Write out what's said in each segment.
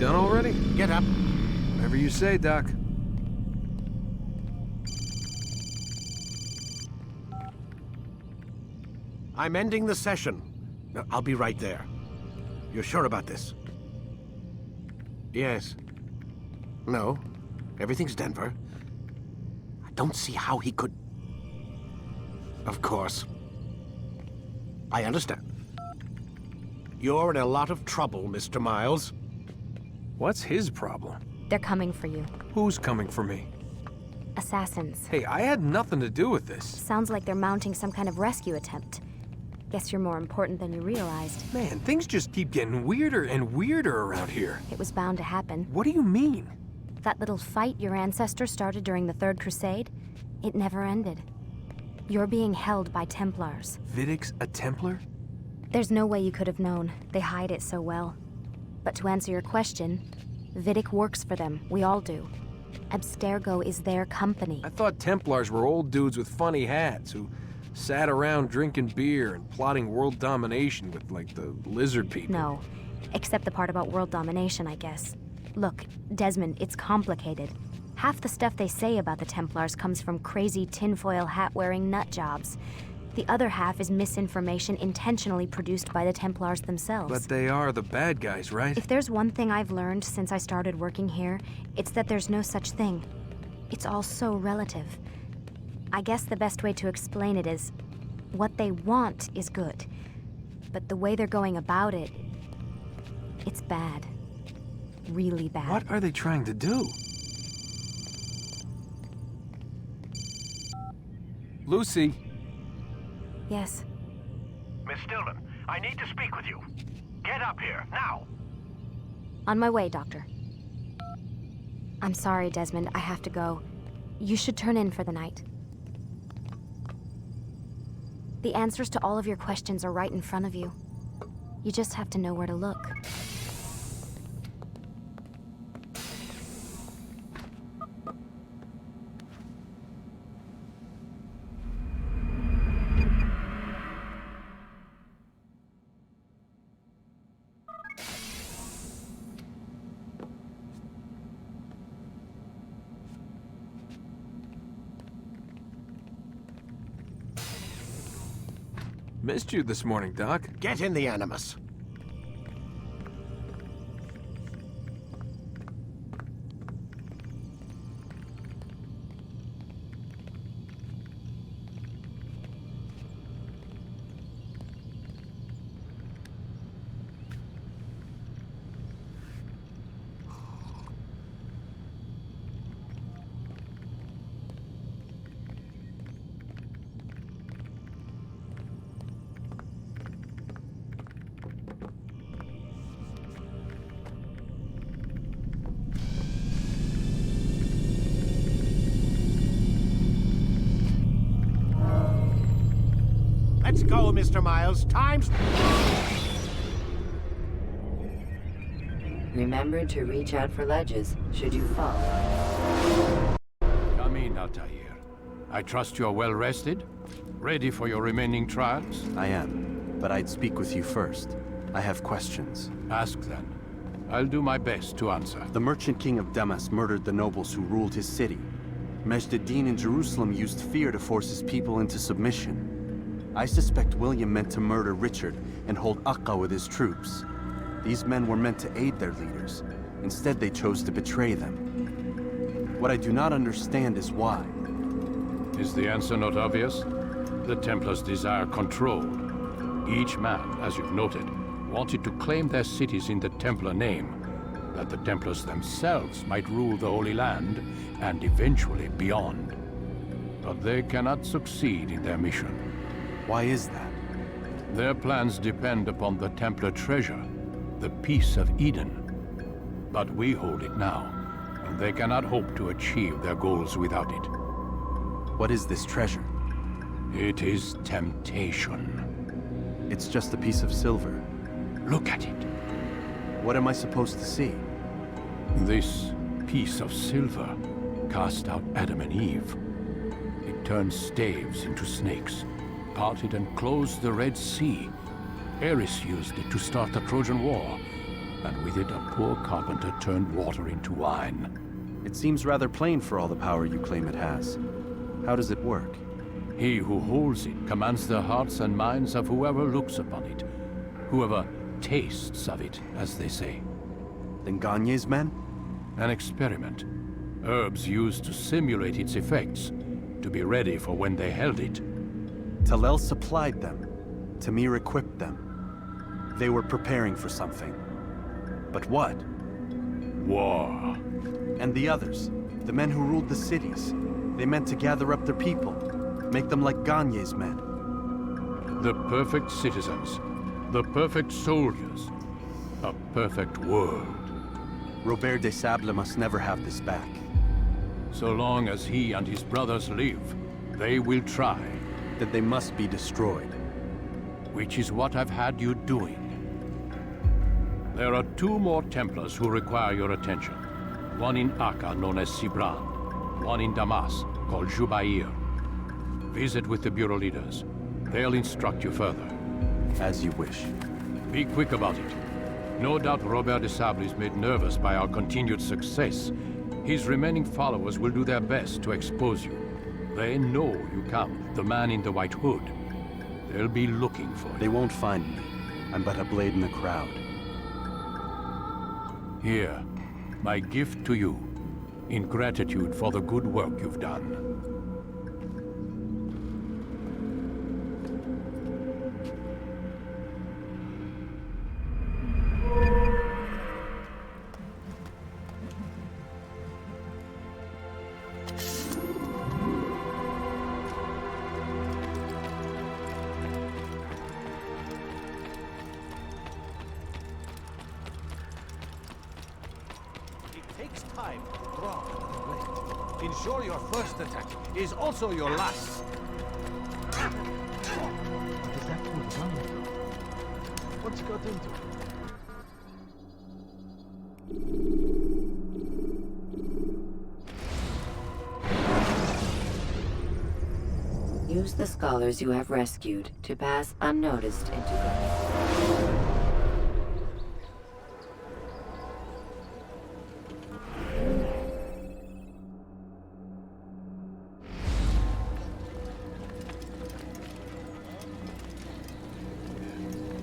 Done already? Get up. Whatever you say, Doc. I'm ending the session. I'll be right there. You're sure about this? Yes. No. Everything's Denver. I don't see how he could... Of course. I understand. You're in a lot of trouble, Mr. Miles. What's his problem? They're coming for you. Who's coming for me? Assassins. Hey, I had nothing to do with this. Sounds like they're mounting some kind of rescue attempt. Guess you're more important than you realized. Man, things just keep getting weirder and weirder around here. It was bound to happen. What do you mean? That little fight your ancestor started during the Third Crusade, it never ended. You're being held by Templars. Vidic's a Templar? There's no way you could have known. They hide it so well. But to answer your question, Vidic works for them. We all do. Abstergo is their company. I thought Templars were old dudes with funny hats who sat around drinking beer and plotting world domination with, like, the lizard people. No, except the part about world domination, I guess. Look, Desmond, it's complicated. Half the stuff they say about the Templars comes from crazy tinfoil hat-wearing nut jobs. The other half is misinformation intentionally produced by the Templars themselves. But they are the bad guys, right? If there's one thing I've learned since I started working here, it's that there's no such thing. It's all so relative. I guess the best way to explain it is, what they want is good. But the way they're going about it, it's bad. Really bad. What are they trying to do? Lucy. Yes. Miss Stillman, I need to speak with you. Get up here, now! On my way, Doctor. I'm sorry, Desmond. I have to go. You should turn in for the night. The answers to all of your questions are right in front of you. You just have to know where to look. Missed you this morning, Doc. Get in the Animus. Let's go, Mr. Miles. Time's... Remember to reach out for ledges, should you fall. Come in, Altair. I trust you're well rested? Ready for your remaining trials? I am, but I'd speak with you first. I have questions. Ask then. I'll do my best to answer. The merchant king of Damas murdered the nobles who ruled his city. Majd-ad-Din in Jerusalem used fear to force his people into submission. I suspect William meant to murder Richard and hold Akka with his troops. These men were meant to aid their leaders. Instead, they chose to betray them. What I do not understand is why. Is the answer not obvious? The Templars desire control. Each man, as you've noted, wanted to claim their cities in the Templar name, that the Templars themselves might rule the Holy Land and eventually beyond. But they cannot succeed in their mission. Why is that? Their plans depend upon the Templar treasure, the Peace of Eden. But we hold it now, and they cannot hope to achieve their goals without it. What is this treasure? It is temptation. It's just a piece of silver. Look at it. What am I supposed to see? This piece of silver cast out Adam and Eve. It turned staves into snakes, parted and closed the Red Sea. Ares used it to start the Trojan War, and with it a poor carpenter turned water into wine. It seems rather plain for all the power you claim it has. How does it work? He who holds it commands the hearts and minds of whoever looks upon it, whoever tastes of it, as they say. Then Gagne's men? An experiment. Herbs used to simulate its effects, to be ready for when they held it. Talel supplied them. Tamir equipped them. They were preparing for something. But what? War. And the others, the men who ruled the cities, they meant to gather up their people, make them like Gagne's men. The perfect citizens, the perfect soldiers, a perfect world. Robert de Sable must never have this back. So long as he and his brothers live, they will try. That they must be destroyed. Which is what I've had you doing. There are 2 more Templars who require your attention. One in Akka, known as Sibran. One in Damas, called Jubair. Visit with the Bureau leaders. They'll instruct you further. As you wish. Be quick about it. No doubt Robert de Sable is made nervous by our continued success. His remaining followers will do their best to expose you. They know you come, the man in the white hood. They'll be looking for you. They won't find me. I'm but a blade in the crowd. Here, my gift to you, in gratitude for the good work you've done. Time to draw another blade. Ensure your first attack is also your last. What is that fool coming from? What's he got into? Use the scholars you have rescued to pass unnoticed into Gaia.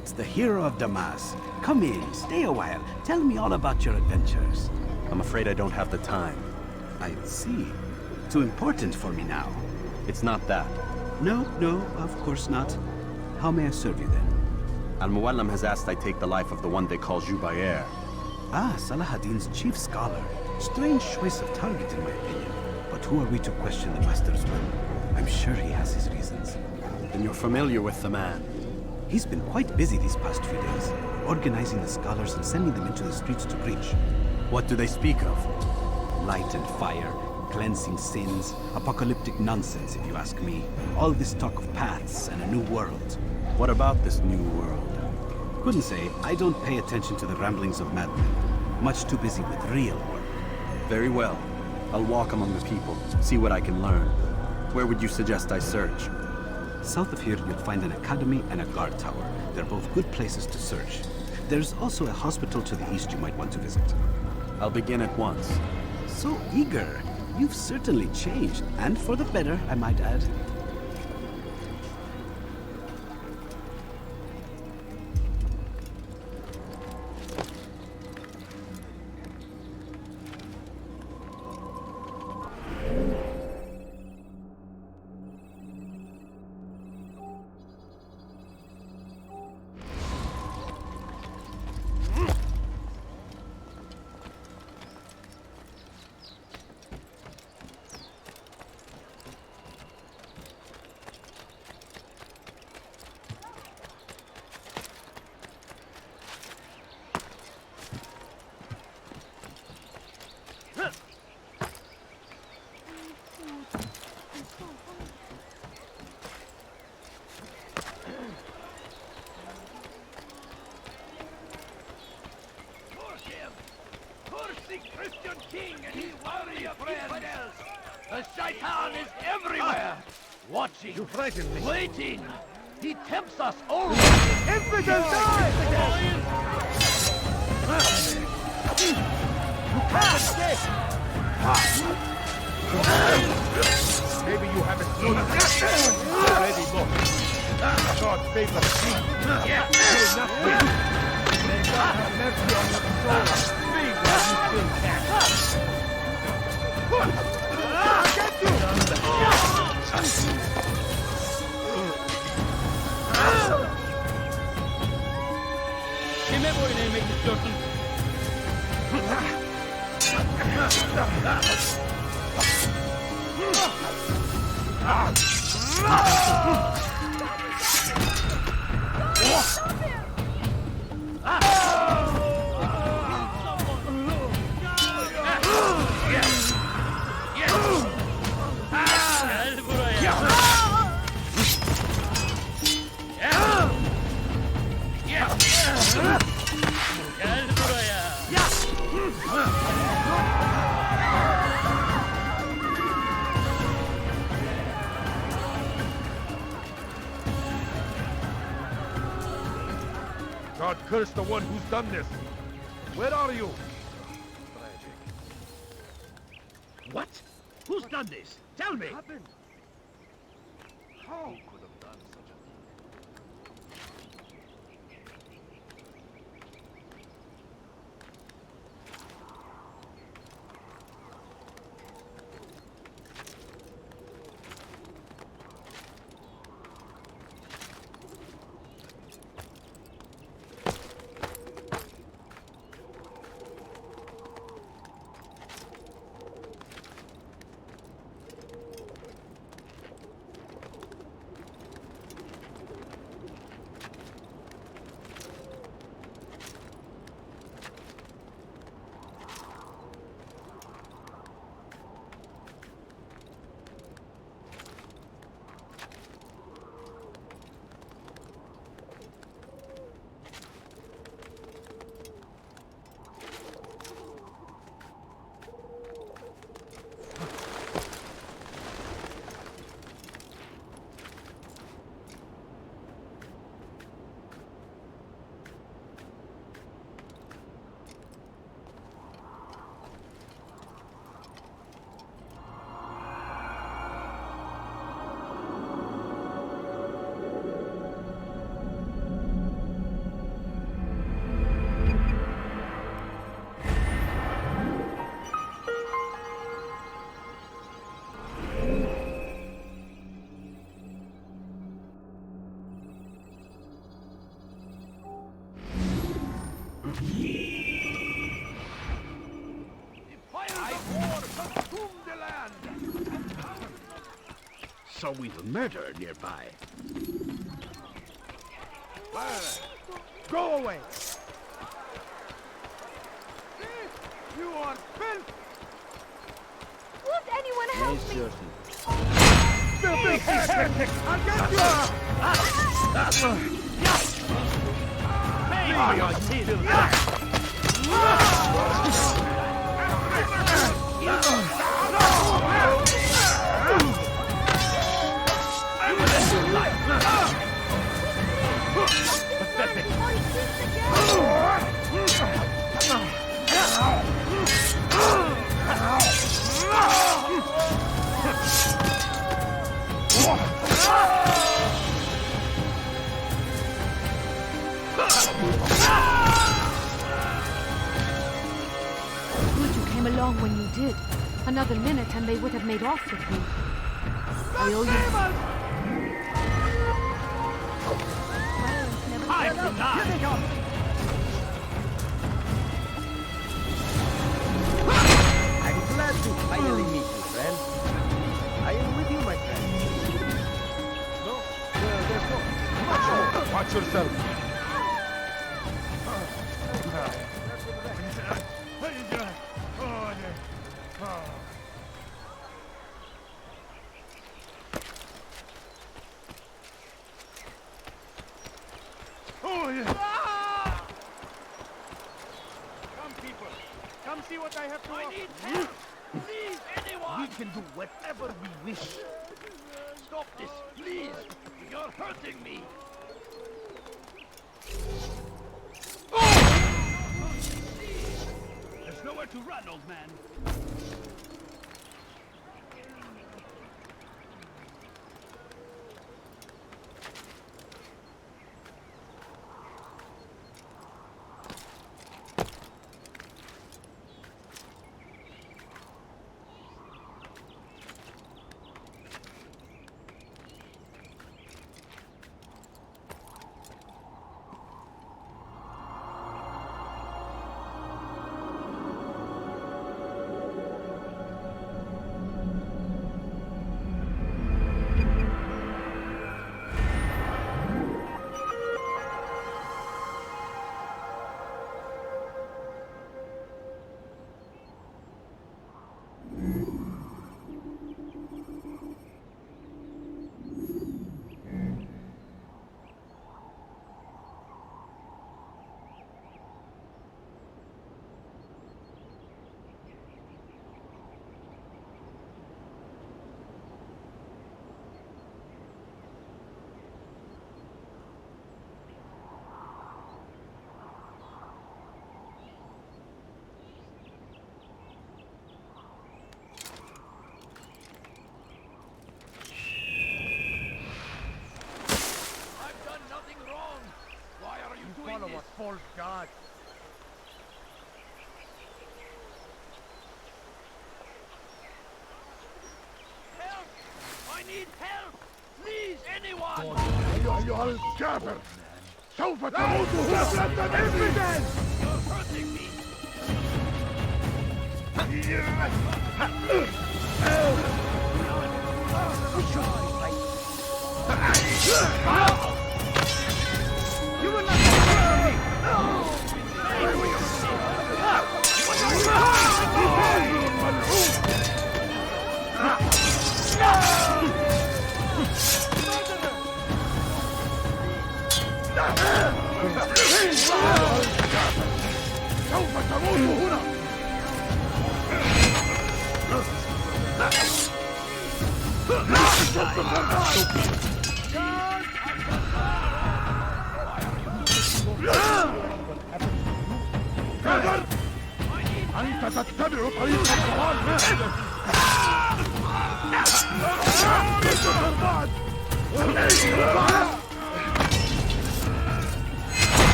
it's the hero of Damas. Come in, stay a while. Tell me all about your adventures. I'm afraid I don't have the time. I see. Too important for me now. It's not that. No, of course not. How may I serve you then? Al-Muallim has asked I take the life of the one they call Jubair. Ah, Salahadin's chief scholar. Strange choice of target in my opinion. But who are we to question the master's will? I'm sure he has his reasons. Then you're familiar with the man. He's been quite busy these past few days, organizing the scholars and sending them into the streets to preach. What do they speak of? Light and fire, cleansing sins, apocalyptic nonsense if you ask me. All this talk of paths and a new world. What about this new world? Couldn't say. I don't pay attention to the ramblings of madmen. Much too busy with real work. Very well. I'll walk among the people, see what I can learn. Where would you suggest I search? South of here, you'll find an academy and a guard tower. They're both good places to search. There's also a hospital to the east you might want to visit. I'll begin at once. So eager. You've certainly changed, and for the better, I might add. Christian king and his warrior friends. The shaitan is everywhere. Watching. You frighten me. Waiting. He tempts us all. Infidels die! You can't escape. Maybe you haven't seen it. Already look. God favor me. Yeah. You'll not win. May God have mercy on your soul. Speak as you still can. Get you! Kime boyun eğmek istiyorsun? God curse the one who's done this. Where are you? What? Who's done this? Tell me. How could have done such a thing? saw with a murderer nearby. Go away! You are filth! Won't anyone help me? Filthy heretic! I'll get you! Good you came along when you did. Another minute and they would have made off with me. I owe you. I'm glad to finally meet you, friend. I am with you, my friend. No, there's no. Watch yourself. Come, people. Come see what I have to offer. I need help. Please, anyone. We can do whatever we wish. Stop this, please. You're hurting me. There's nowhere to run, old man. Follow a false god. Help! I need help! Please, anyone! أيها الكافر! سوف تموت هنا بالفداء! You're hurting me! You will not سوف تموت هنا أنت تتبع طريق الضلال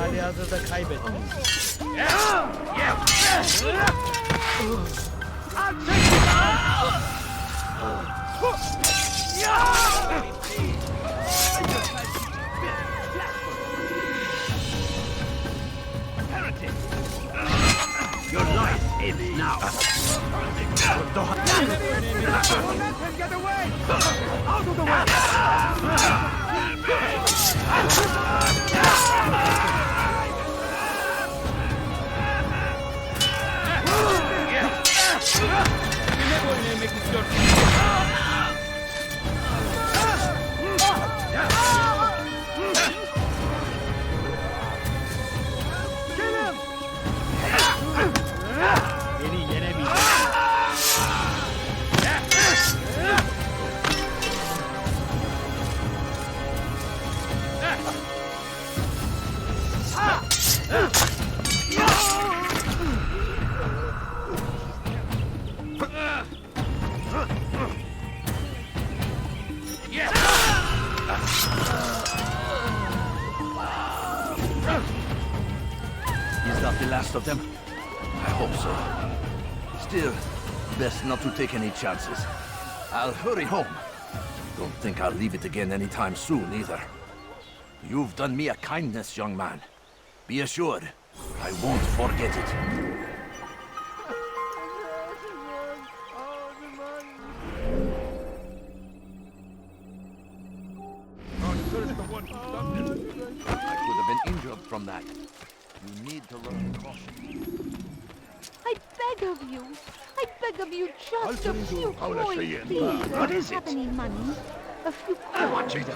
Hali hazırda kaybettim. I'll take you down! Your life ends now. Don't let him get away! Out of the way! Is that the last of them? I hope so. Still, best not to take any chances. I'll hurry home. Don't think I'll leave it again anytime soon, either. You've done me a kindness, young man. Be assured, I won't forget it. I could have been injured from that. You need to learn caution. I beg of you. I beg of you, just a few coins, please. What is Do you have it? any money? A few coins. Watch it.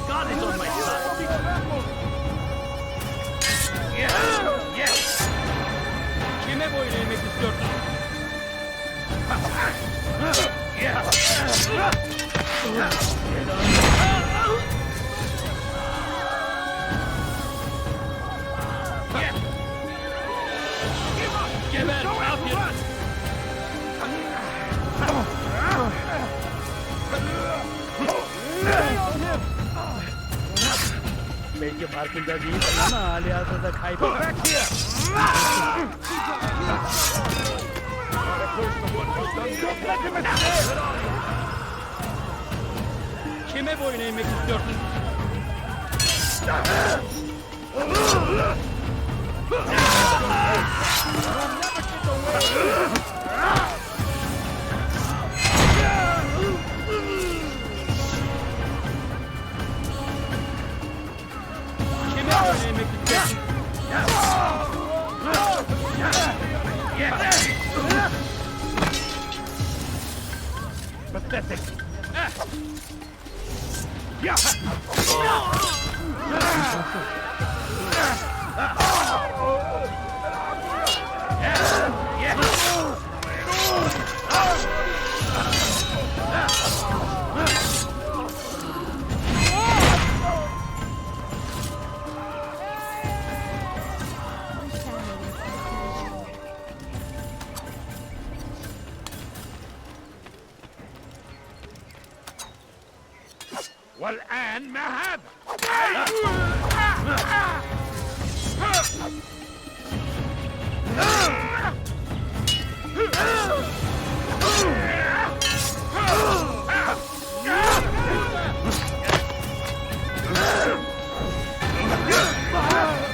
God is on my side. Kime boyun eğmek istiyorsun? Geber, kafir! Belki farkında değil ama halihazırda kaybeder. Kime boyun eğmek istiyorsun? Kime boyun eğmek istiyorsun? Pathetic. والآن ما هذا؟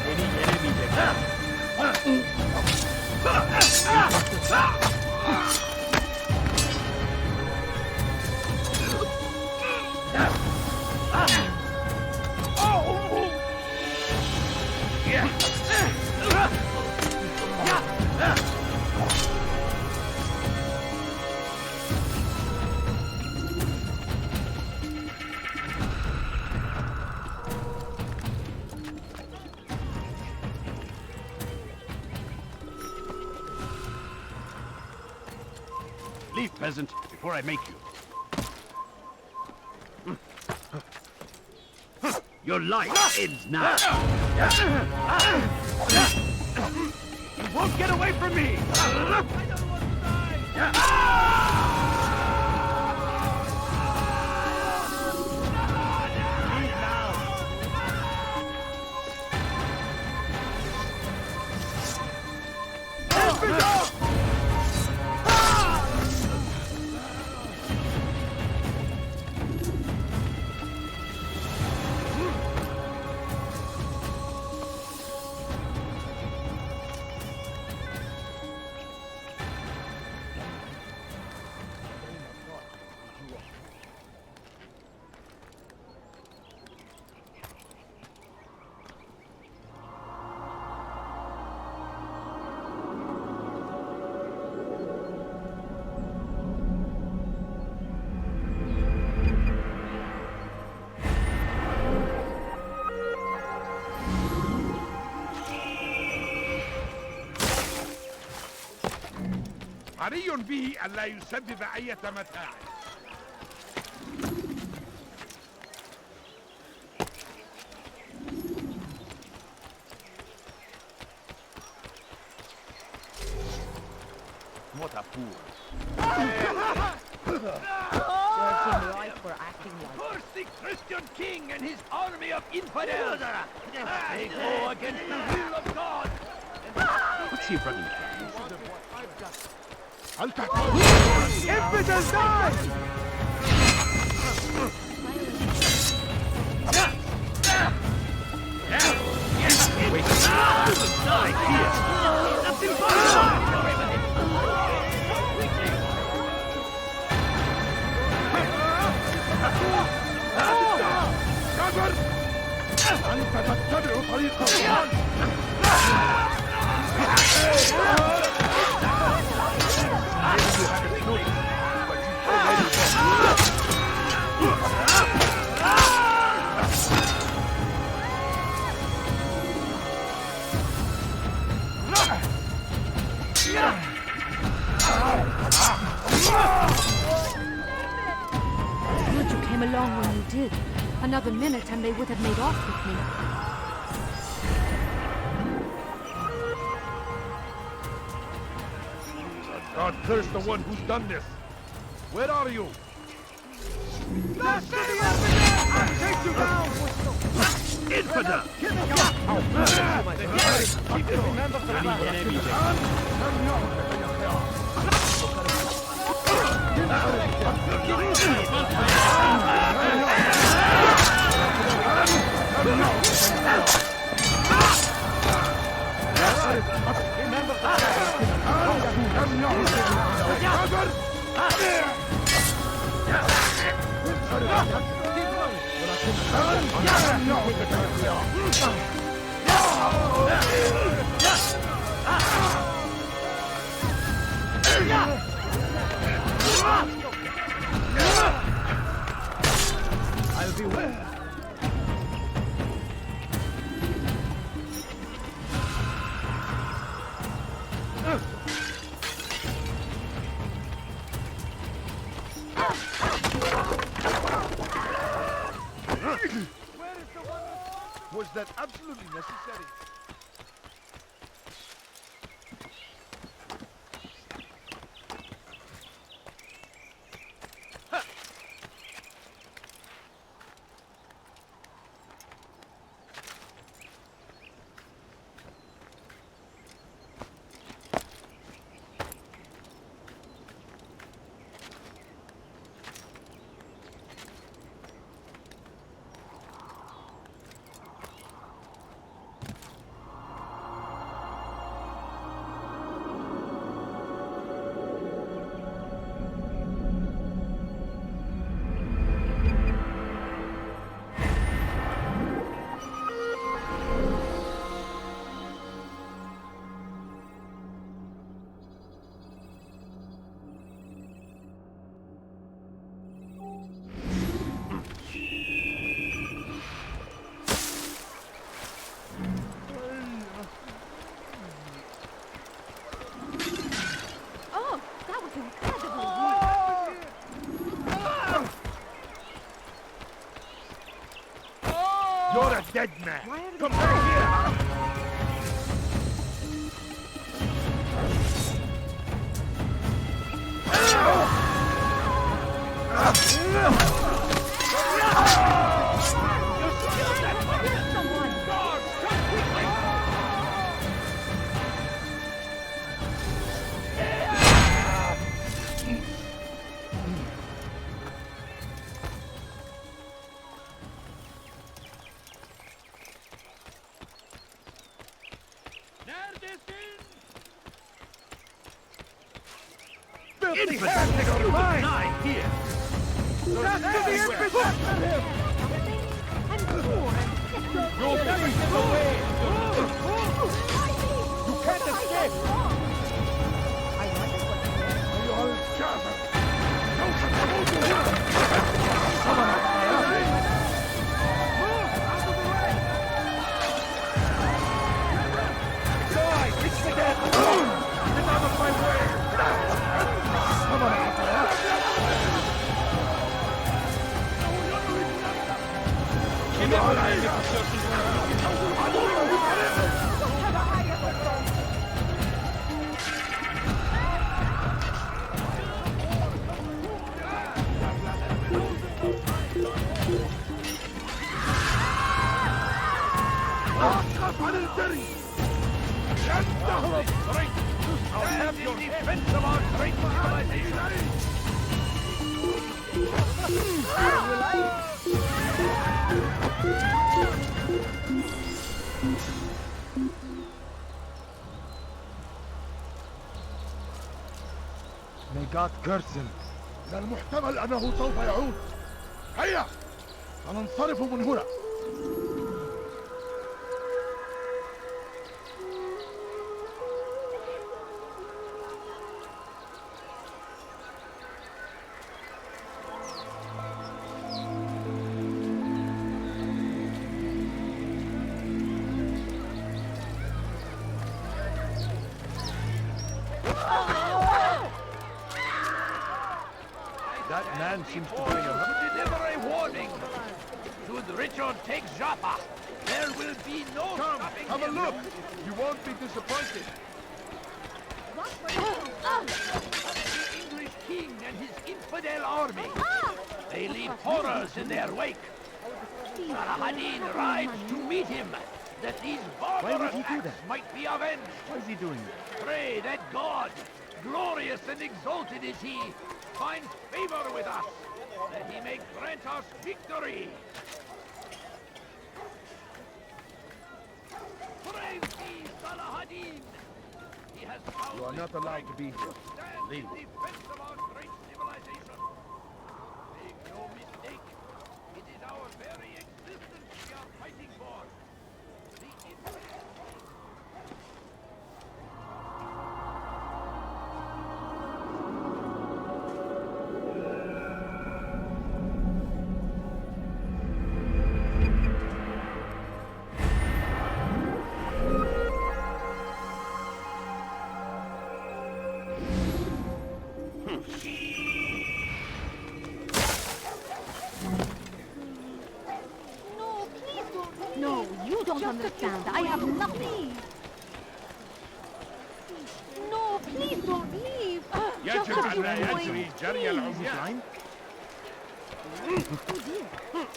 Beni yenemeyecek. Leave, peasant, before I make you. Your life ends now. You won't get away from me! حري به ألا يسبب أي متاعب. What a fool. Curse the Christian king and his army of infidels! They go against the will of God! What's he running from? Infidels die! Wait, die here! That's impossible! أنت تتبع طريق الشيطان. Good you came along when you did. Another minute and they would have made off with me. God curse the one who's done this. Where are you? Blast of the infidel! I'll take you down! Infidel! Remember the I'll be well. Was that absolutely necessary? You're a dead man. Come back here. filthy heretic of mine! Here! That's to the infidel! You'll never get away! You can't escape! You're Java! Don't come on! Get out of my way! Come on, I'll have your defense of our great civilization! May God curse him. من المحتمل أنه سوف يعود. هيا! سننصرف من هنا. That man seems to be deliver a warning. Should Richard take Joppa, there will be no stopping him. Have a look. You won't be disappointed. The English king and his infidel army. They leave horrors in their wake. Saladin rides to meet him, that these barbarous acts might be avenged. Why is he doing that? Pray that God, glorious and exalted is he, finds favor with us, that he may grant us victory. Praise thee, Saladin! He has found you are not allowed to be here. Leave. In defense of our great civilization. Make no mistake, it is our very existence we are fighting for. The No, you don't understand. I have nothing. No, please don't leave. Just a few points, please.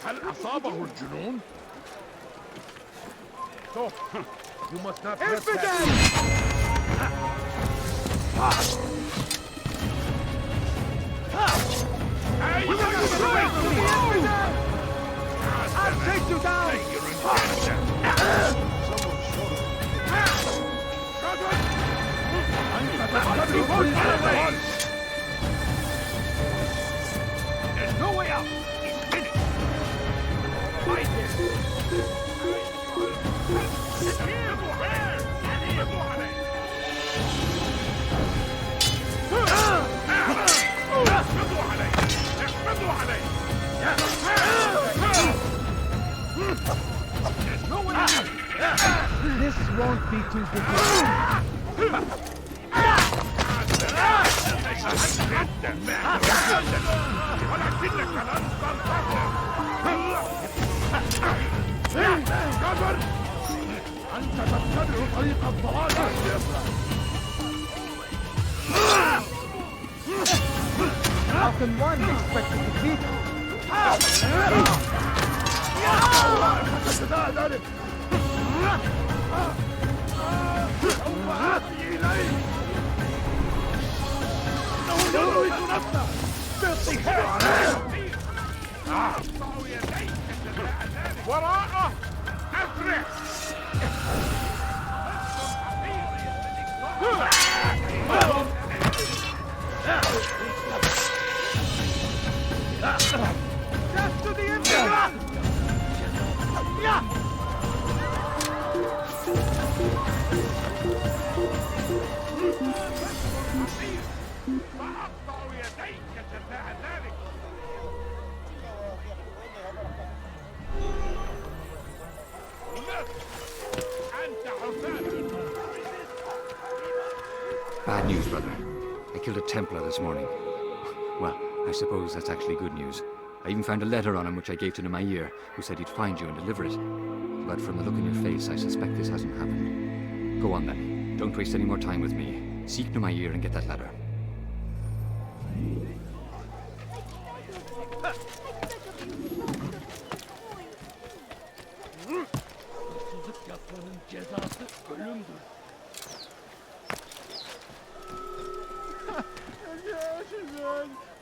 هل أصابه الجنون؟ So, you must not trespass. I'll take you down! There's no way out! He's finished! Fight him! There's no way out! This won't be too difficult. أنت تتبع طريق الضلال. How can one expect to defeat him? وراءه أفرح سأقطع يديك جزاء ذلك. أنت حسام. Bad news, brother. I killed a Templar this morning. Well, I suppose that's actually good news. I even found a letter on him which I gave to Nemair, who said he'd find you and deliver it. But from the look on your face, I suspect this hasn't happened. Go on then. Don't waste any more time with me. Seek Nemair and get that letter.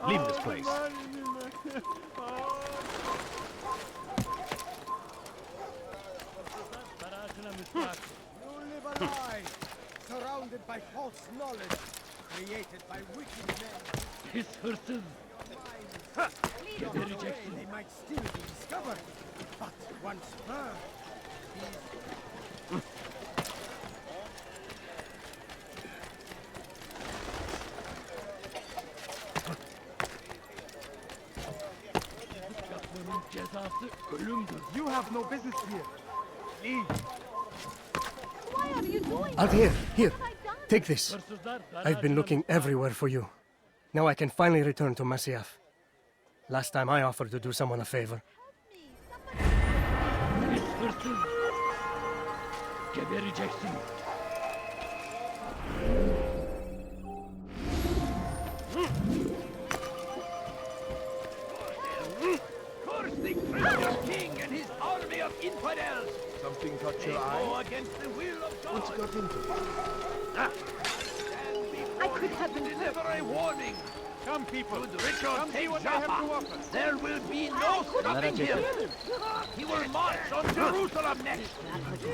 Leave this place. You live a lie, surrounded by false knowledge, created by wicked men. His horses. They might still be discovered, but once heard, you have no business here. Leave. Why are you doing Altair, here. What have I done? Take this. I've been looking everywhere for you. Now I can finally return to Masyaf. Last time I offered to do someone a favor. His horses. Gebereceksin. Curse the Christian king and his army of infidels! Something caught They your go eye? against the will of God! What's got into it? I could have been Deliver a warning! Come, people. Should Richard Come see take what I have to Jaffa, offer. there will be no stopping him! He will march on Jerusalem next!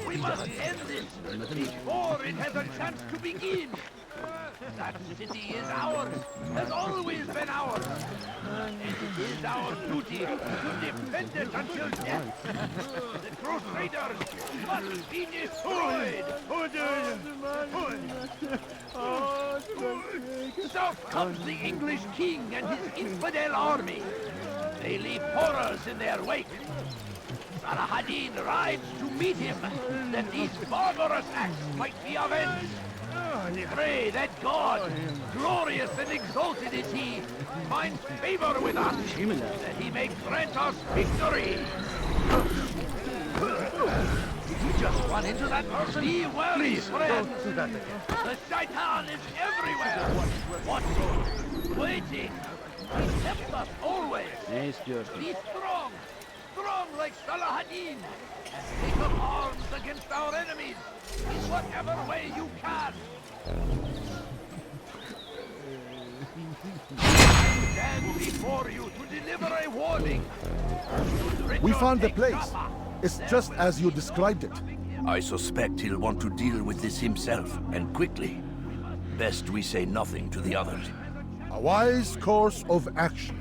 We must end this before it has a chance to begin! That city is ours, has always been ours! And it is our duty to defend it until death! The Crusaders must be destroyed! So comes the English king and his infidel army. They leave horrors in their wake. Salah-ad-Din rides to meet him, that these barbarous acts might be avenged. Pray that God, glorious and exalted is He, finds favor with us, that He may grant us victory. You just run into that person. Be wary, friend. The Shaitan is everywhere. Watching, waiting. He tempts us always. Be strong. Strong like Salah-ad-Din. And take up arms against our enemies in whatever way you can. I stand before you to deliver a warning. We found the place. It's just as you described it. I suspect he'll want to deal with this himself, and quickly. Best we say nothing to the others. A wise course of action.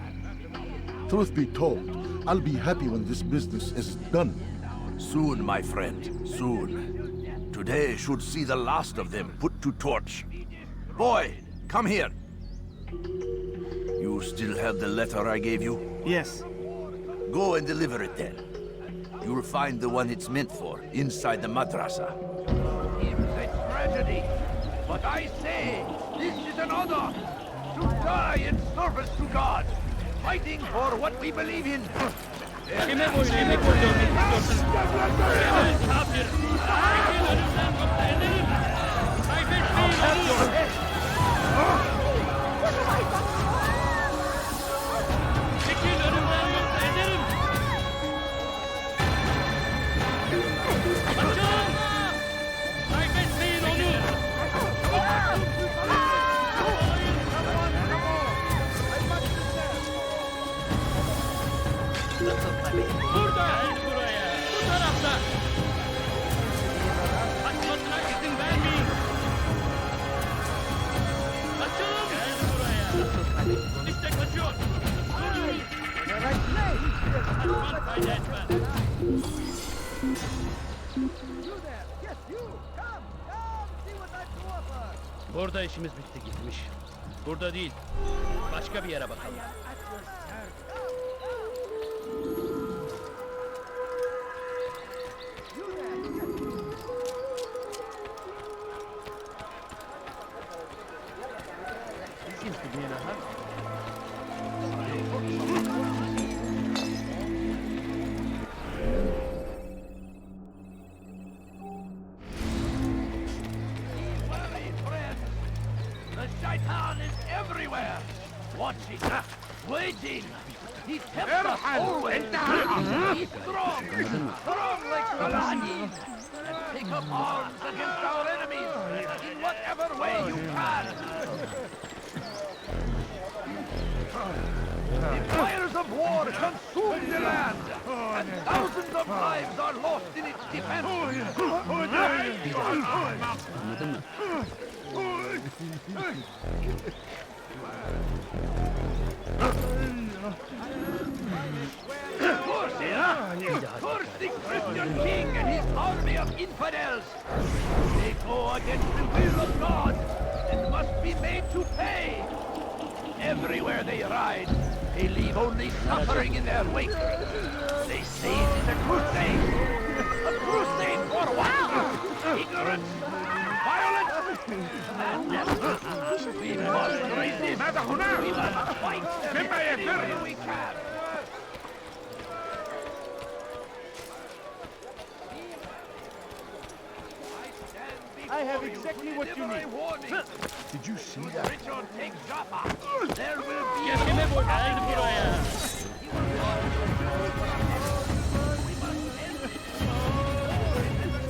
Truth be told, I'll be happy when this business is done. Soon, my friend, soon. Today should see the last of them put to torch. Boy, come here. You still have the letter I gave you? Yes. Go and deliver it then. You'll find the one it's meant for, inside the madrasa. It's a tragedy, but I say, this is an honor. To die in service to God, fighting for what we believe in. Burada işimiz bitti gitmiş. Burada değil. Başka bir yere bakalım. Seems to be in a hurry. The shaitan is everywhere! Watching, waiting! He tempts us always! He's strong! Strong like Saladin! And take up arms against our enemies in whatever way you can! The fires of war consume the land! And thousands of lives are lost in its defense! Curse the Christian king and his army of infidels! They go against the will of God and must be made to pay! Everywhere they ride, they leave only suffering in their wake. They say it is a crusade! A crusade for what? Ignorance! Violence! Madness! We must resist! We must fight them in any way we can! I have exactly what you need. Did you see that? Richard, take Jaffa! There will be Geldi buraya.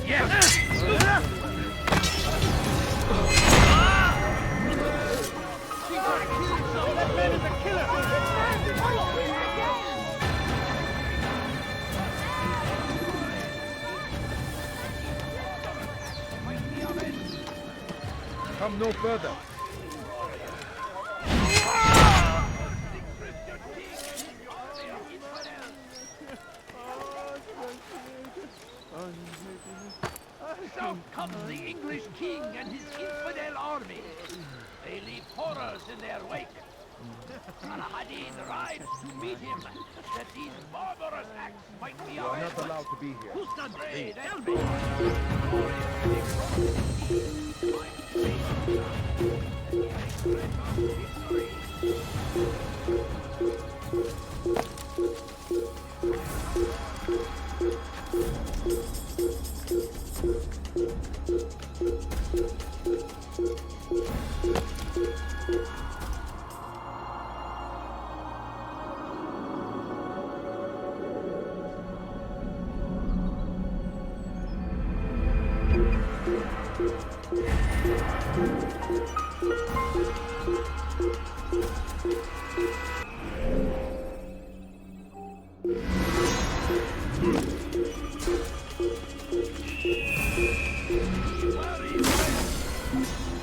Yes! That man is a killer! Come no further. So comes the English king and his infidel army. They leave horrors in their wake. Saladin rides to meet him, that these barbarous acts might be You are avenged. not allowed to be here. Who's not brave? Tell me.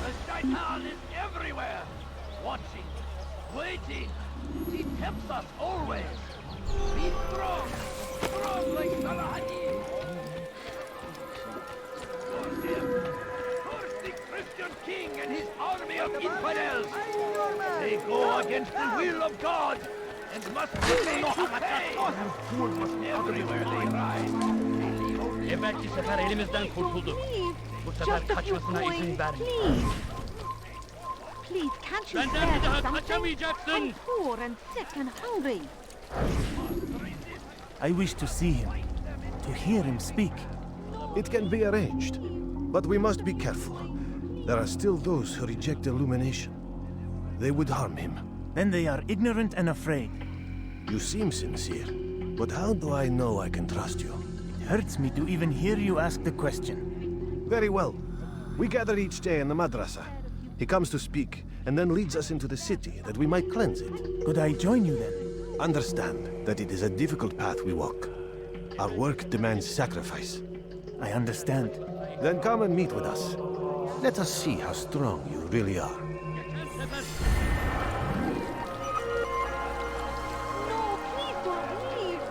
The shaitan is everywhere, watching, waiting. He tempts us always. Be strong, strong like Saladin. Curse him. Curse the Christian king and his army of infidels. They go against the will of God and must be made to pay. Everywhere they ride. Evvelki sefer elimizden kurtuldu. Bu sefer kaçmasına izin vermeyin. Please, can't you Benden bir spare daha something? kaçamayacaksın. I'm poor and sick and hungry. I wish to see him, to hear him speak. It can be arranged, but we must be careful. There are still those who reject illumination. They would harm him. Then they are ignorant and afraid. You seem sincere, but how do I know I can trust you? It hurts me to even hear you ask the question. Very well. We gather each day in the madrasa. He comes to speak, and then leads us into the city, that we might cleanse it. Could I join you then? Understand that it is a difficult path we walk. Our work demands sacrifice. I understand. Then come and meet with us. Let us see how strong you really are. No, please don't leave.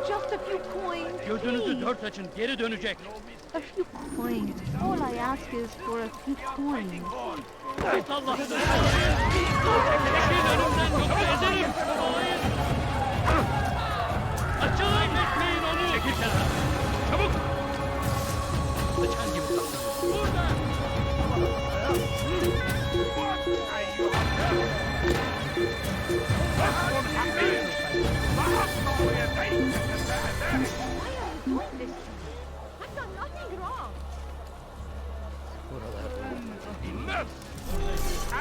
Just a few coins. Gözünüzü dört açın, geri dönecek. A few coins. All I ask is for a few coins. Açılın, bekleyin onu! Çekil kenara! Çabuk! Sıçan gibi kalsın. Burada!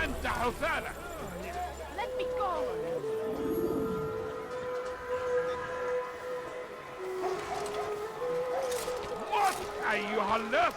أنت حثالة. Let me go! موت أيها اللص.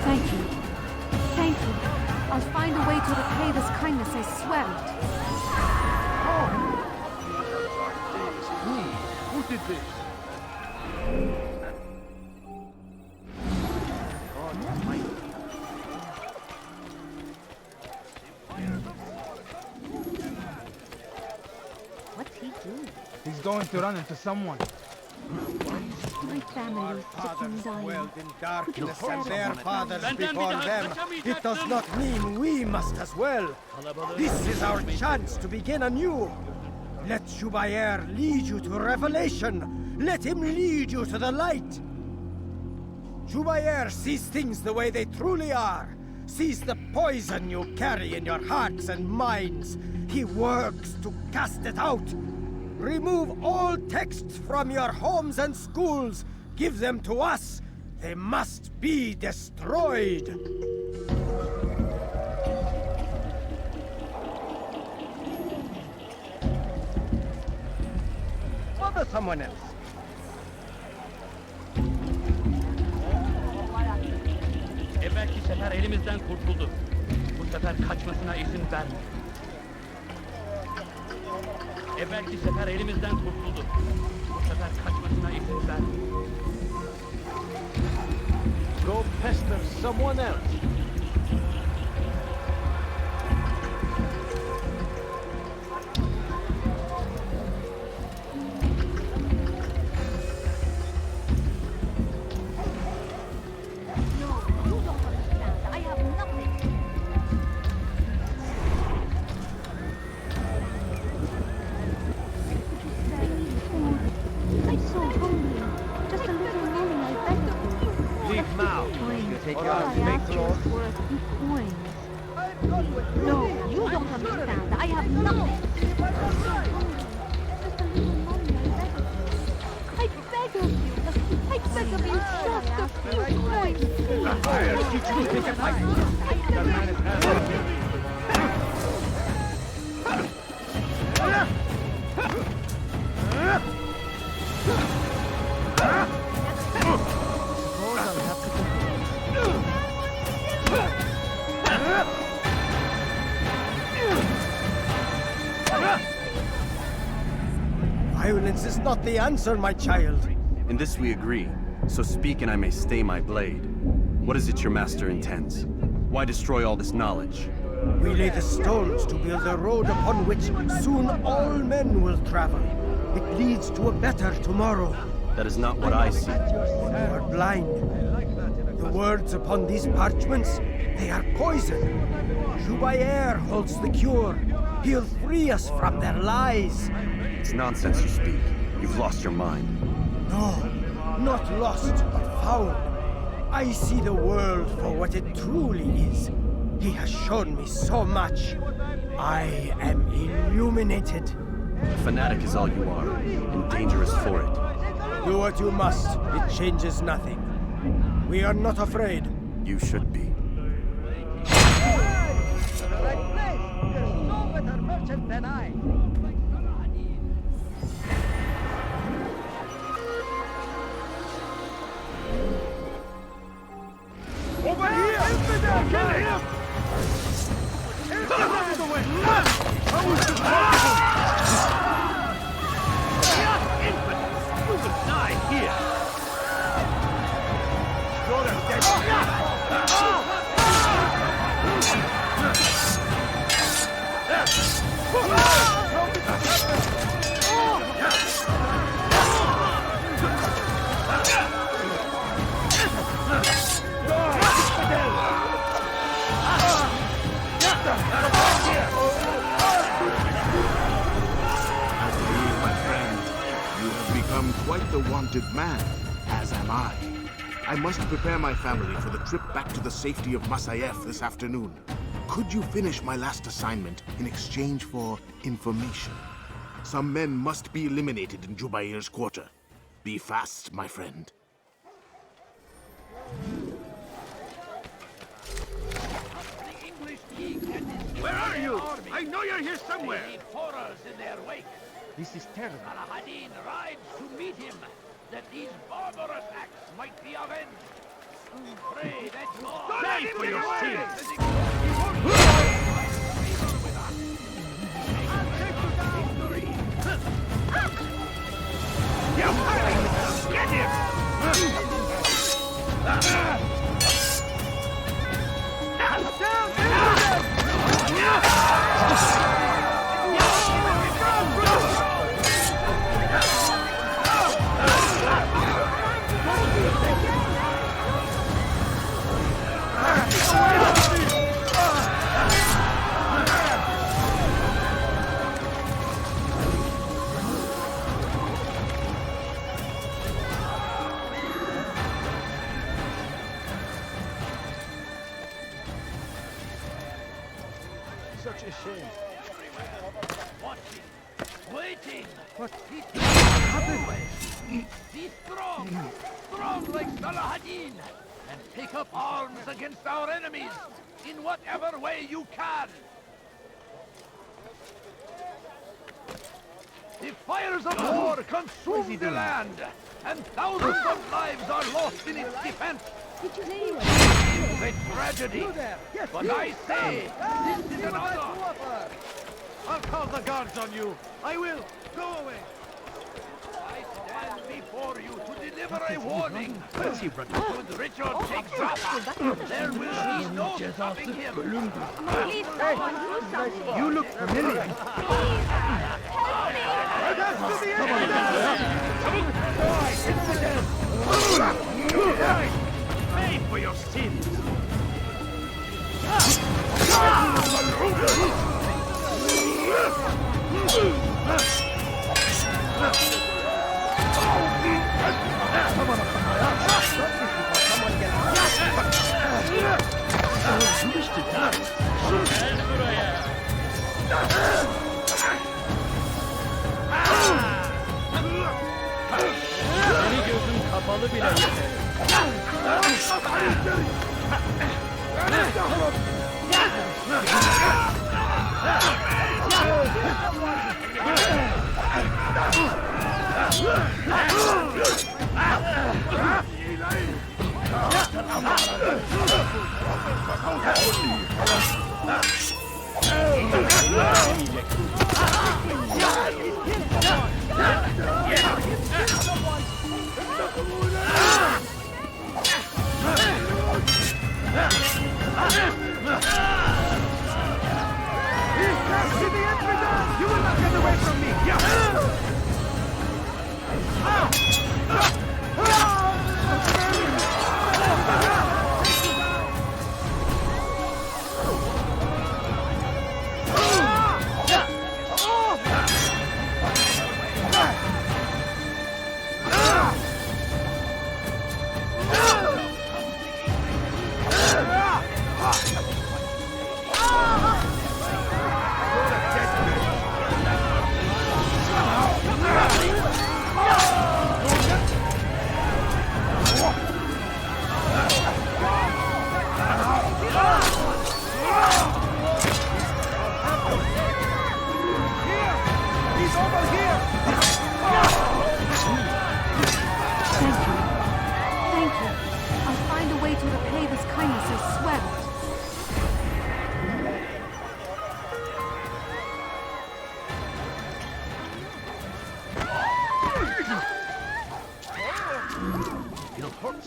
Thank you. Thank you. I'll find a way to repay this kindness, I swear it. Who did this? What's he doing? He's going to run into someone. My family's sick and dying. Dwelled in darkness Could you and their tell fathers Benden bir before daha them. kaçamayacaksın. It does not mean we must as well. This is our chance to begin anew. Let Jubair lead you to revelation. Let him lead you to the light. Jubair sees things the way they truly are. Sees the poison you carry in your hearts and minds. He works to cast it out. Remove all texts from your homes and schools. Give them to us. They must be destroyed. Bother someone else. Evvelki sefer elimizden kurtuldu. Bu sefer kaçmasına izin verme. Evvelki sefer elimizden kurtuldu. Bu sefer kaçmasına izin verme. Go pester someone else. Violence is not the answer, my child. In this we agree, so speak and I may stay my blade. What is it your master intends? Why destroy all this knowledge? We lay the stones to build a road upon which soon all men will travel. It leads to a better tomorrow. That is not what I see. You are blind. The words upon these parchments, they are poison. Jubair holds the cure. He'll free us from their lies. It's nonsense you speak. You've lost your mind. No, not lost, but found. I see the world for what it truly is. He has shown me so much. I am illuminated. A fanatic is all you are, and dangerous for it. Do what you must. It changes nothing. We are not afraid. You should be. Than I. Over here! Kill him! Get out of the way! How is this possible? Infant! You will die here! You're a dead man! Quite the wanted man, as am I. I must prepare my family for the trip back to the safety of Masayef this afternoon. Could you finish my last assignment in exchange for information? Some men must be eliminated in Jubair's quarter. Be fast, my friend. Where are you? I know you're here somewhere. They leave horrors in their wake. This is terrible. Saladin rides to meet him, that these barbarous acts might be avenged. Pray that God... Die for your sins! Get him! Such a shame. Watching, waiting. What? Be strong, strong like Saladin, and take up arms against our enemies in whatever way you can. The fires of war consume the land, and thousands of lives are lost in its defense. Did you say It's a tragedy, but I say this is an honor. I'll call the guards on you. I will. Go away. I stand before you to deliver a warning. Where's he running? When Richard takes off, there will be no stopping him. Please, someone do something. You look familiar. Pay for your sins. Seni gözüm kapalı bile yeter.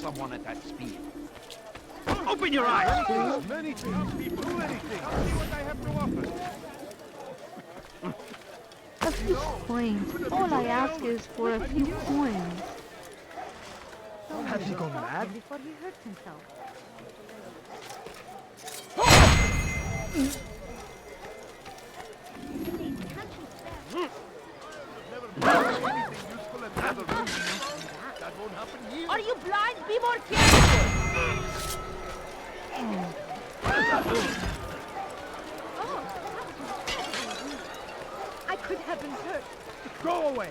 someone at that speed. Open your eyes! Many things, people. Do anything. I'll see what I have to offer. A few coins. All I ask is for a few coins. Has he gone mad? Before he hurts himself. Are you blind? Be more careful! I could have been hurt. Go away!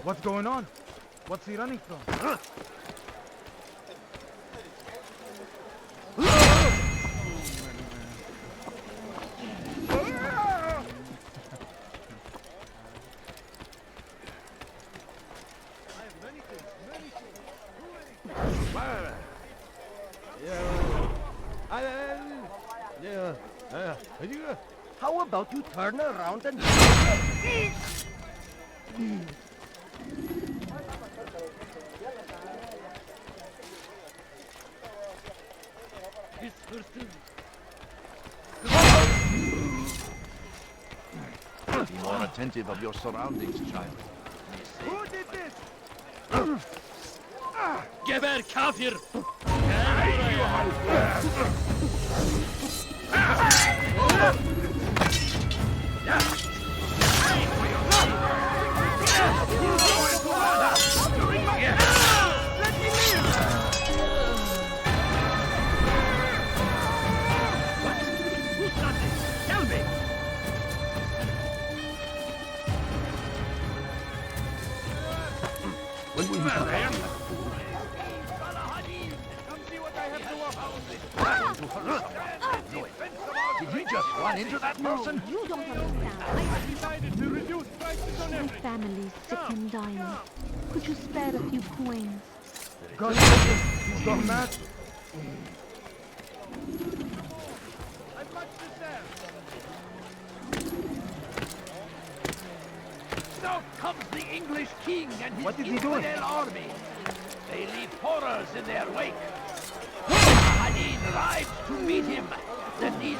What's going on? What's he running from? How about you turn around and... Be more attentive of your surroundings, child. Who did this? Geber kafir! Tell me! When will you stop acting like a fool? Come see what I have to offer. Did he just run into that person? You don't understand. I decided to reduce prices on My everything. family's sick and dying. Could you spare a few coins? God, he's gone mad. I've much to sell. Now comes the English king and his What is he doing? infidel army. They leave horrors in their wake. Hadin rides to meet him. Then these...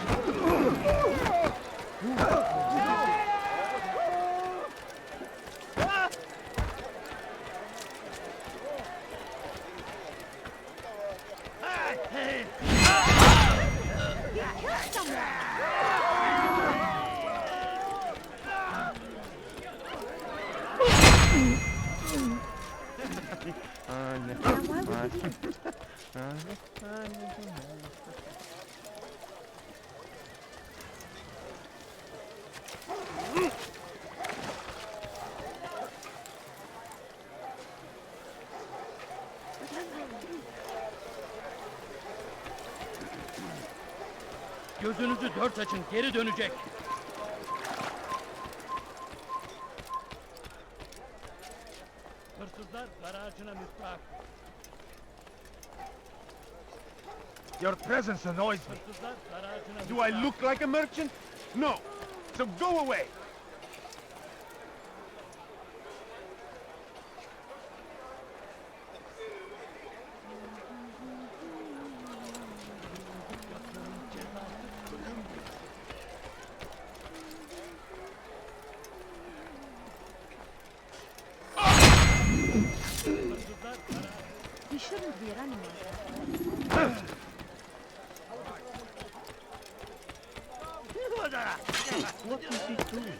Gözünüzü dört açın, geri dönecek. Hırsızlar garajına müstahak. Your presence annoys me. Hırsızlar garajına Do I look like a merchant? No. So go away. He shouldn't be running like that. What is he doing?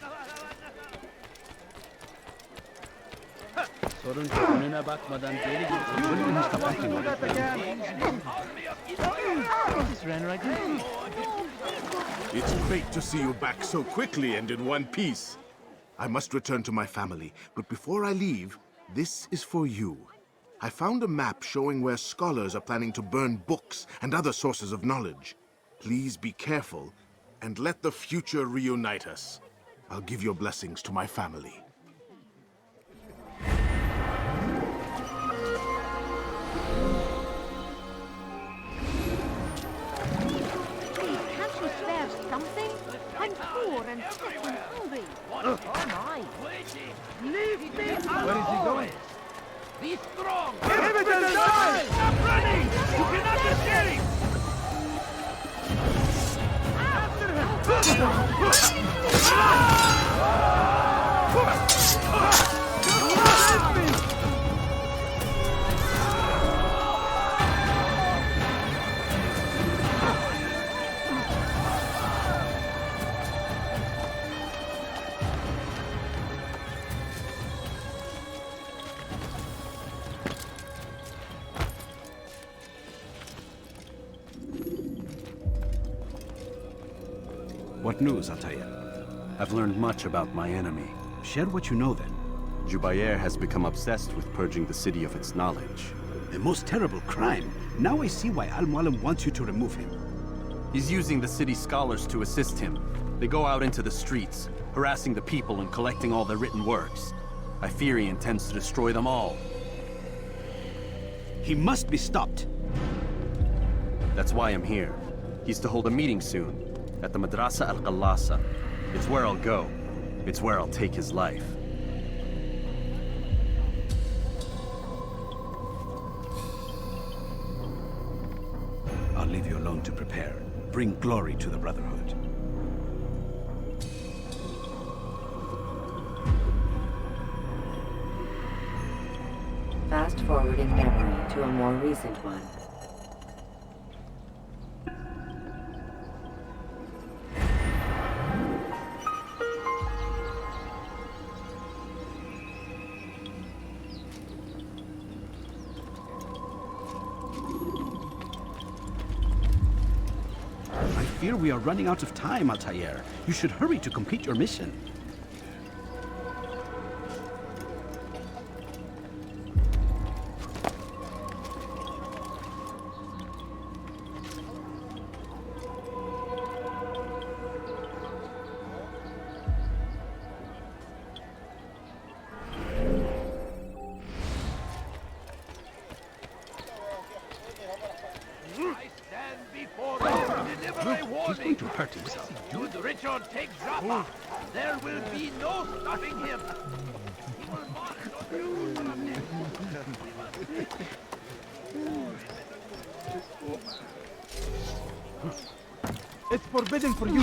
Sorun önüne bakmadan geri git. It's great to see you back so quickly and in one piece. I must return to my family, but before I leave, this is for you. I found a map showing where scholars are planning to burn books and other sources of knowledge. Please be careful and let the future reunite us. I'll give your blessings to my family. Please, can't you spare something? I'm poor and sick and hungry. What am I? Leave me alone! Where is he going? Be strong! Give it a time! Stop running! You cannot escape! What news, Altair? I've learned much about my enemy. Share what you know, then. Jubair has become obsessed with purging the city of its knowledge. A most terrible crime. Now I see why Al-Mualim wants you to remove him. He's using the city scholars to assist him. They go out into the streets, harassing the people and collecting all their written works. I fear he intends to destroy them all. He must be stopped. That's why I'm here. He's to hold a meeting soon, at the Madrasa Al-Qallasa. It's where I'll go. It's where I'll take his life. I'll leave you alone to prepare. Bring glory to the Brotherhood. Fast forwarding memory to a more recent one. I fear we are running out of time, Altair. You should hurry to complete your mission. I stand before you to deliver a warning. He's going to hurt himself. Should Richard take Jaffa, there will be no stopping him. He will march on Jerusalem. It's forbidden for you.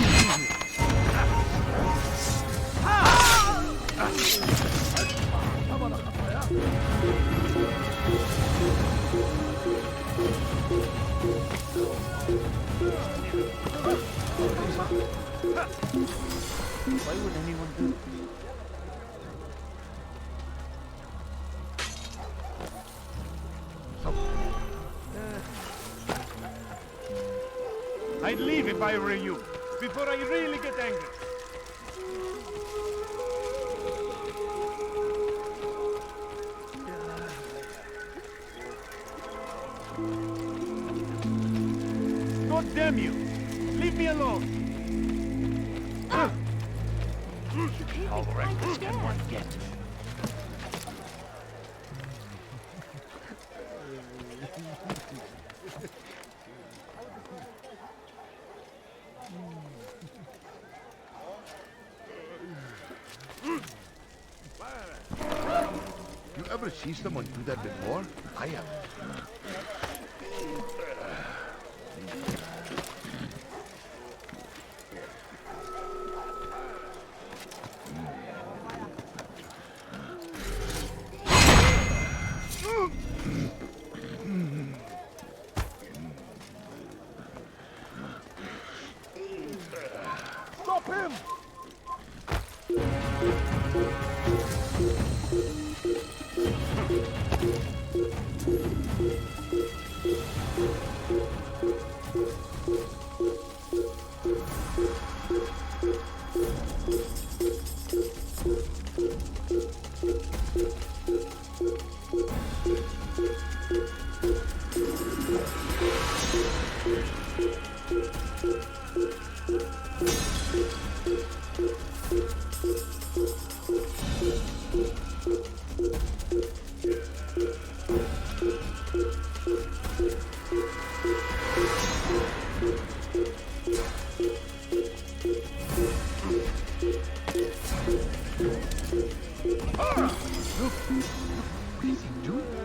Why would anyone do I'd leave if I were you, before I really get angry. God damn you! Leave me alone! How reckless can one get? You ever see someone do that before? I have. Stop him! Look! What is he doing?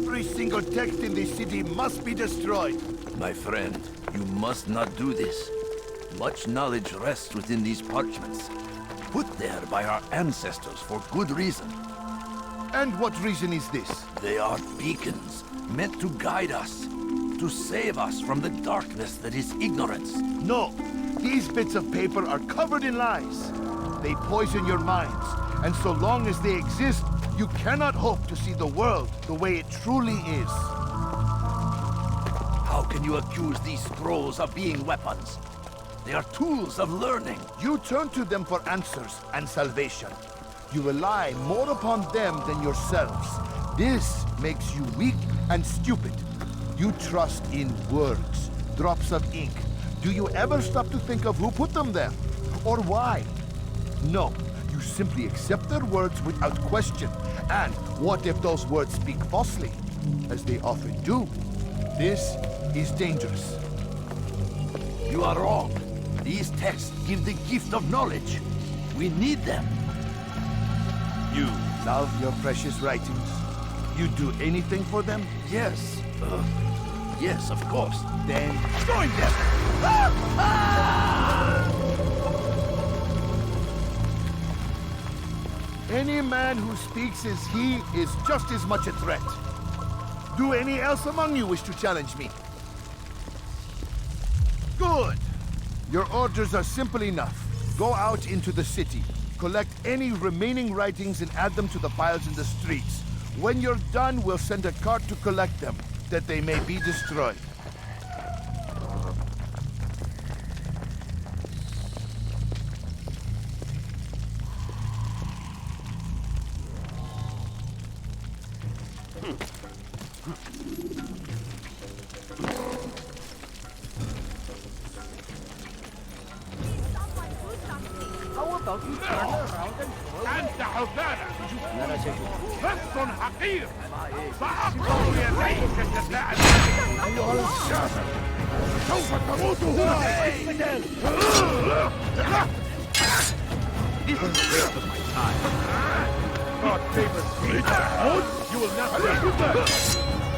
Every single text in this city must be destroyed. My friend, you must not do this. Much knowledge rests within these parchments, put there by our ancestors for good reason. And what reason is this? They are beacons, meant to guide us, to save us from the darkness that is ignorance. No, these bits of paper are covered in lies. They poison your minds, and so long as they exist, you cannot hope to see the world the way it truly is. How can you accuse these scrolls of being weapons? They are tools of learning. You turn to them for answers and salvation. You rely more upon them than yourselves. This makes you weak and stupid. You trust in words, drops of ink. Do you ever stop to think of who put them there? Or why? No, you simply accept their words without question. And what if those words speak falsely? As they often do. This is dangerous. You are wrong. These texts give the gift of knowledge. We need them. You love your precious writings? You'd do anything for them? Yes. Yes, of course. Then join them! Any man who speaks as he is just as much a threat. Do any else among you wish to challenge me? Good! Your orders are simple enough. Go out into the city, collect any remaining writings and add them to the piles in the streets. When you're done, we'll send a cart to collect them, that they may be destroyed. How about you turn around and throw أنت حفالة بس حقير سأقطع يديك جزاء أيها الشاطر سوف تموت هنا This is a waste of my time. God favors me. You will not live.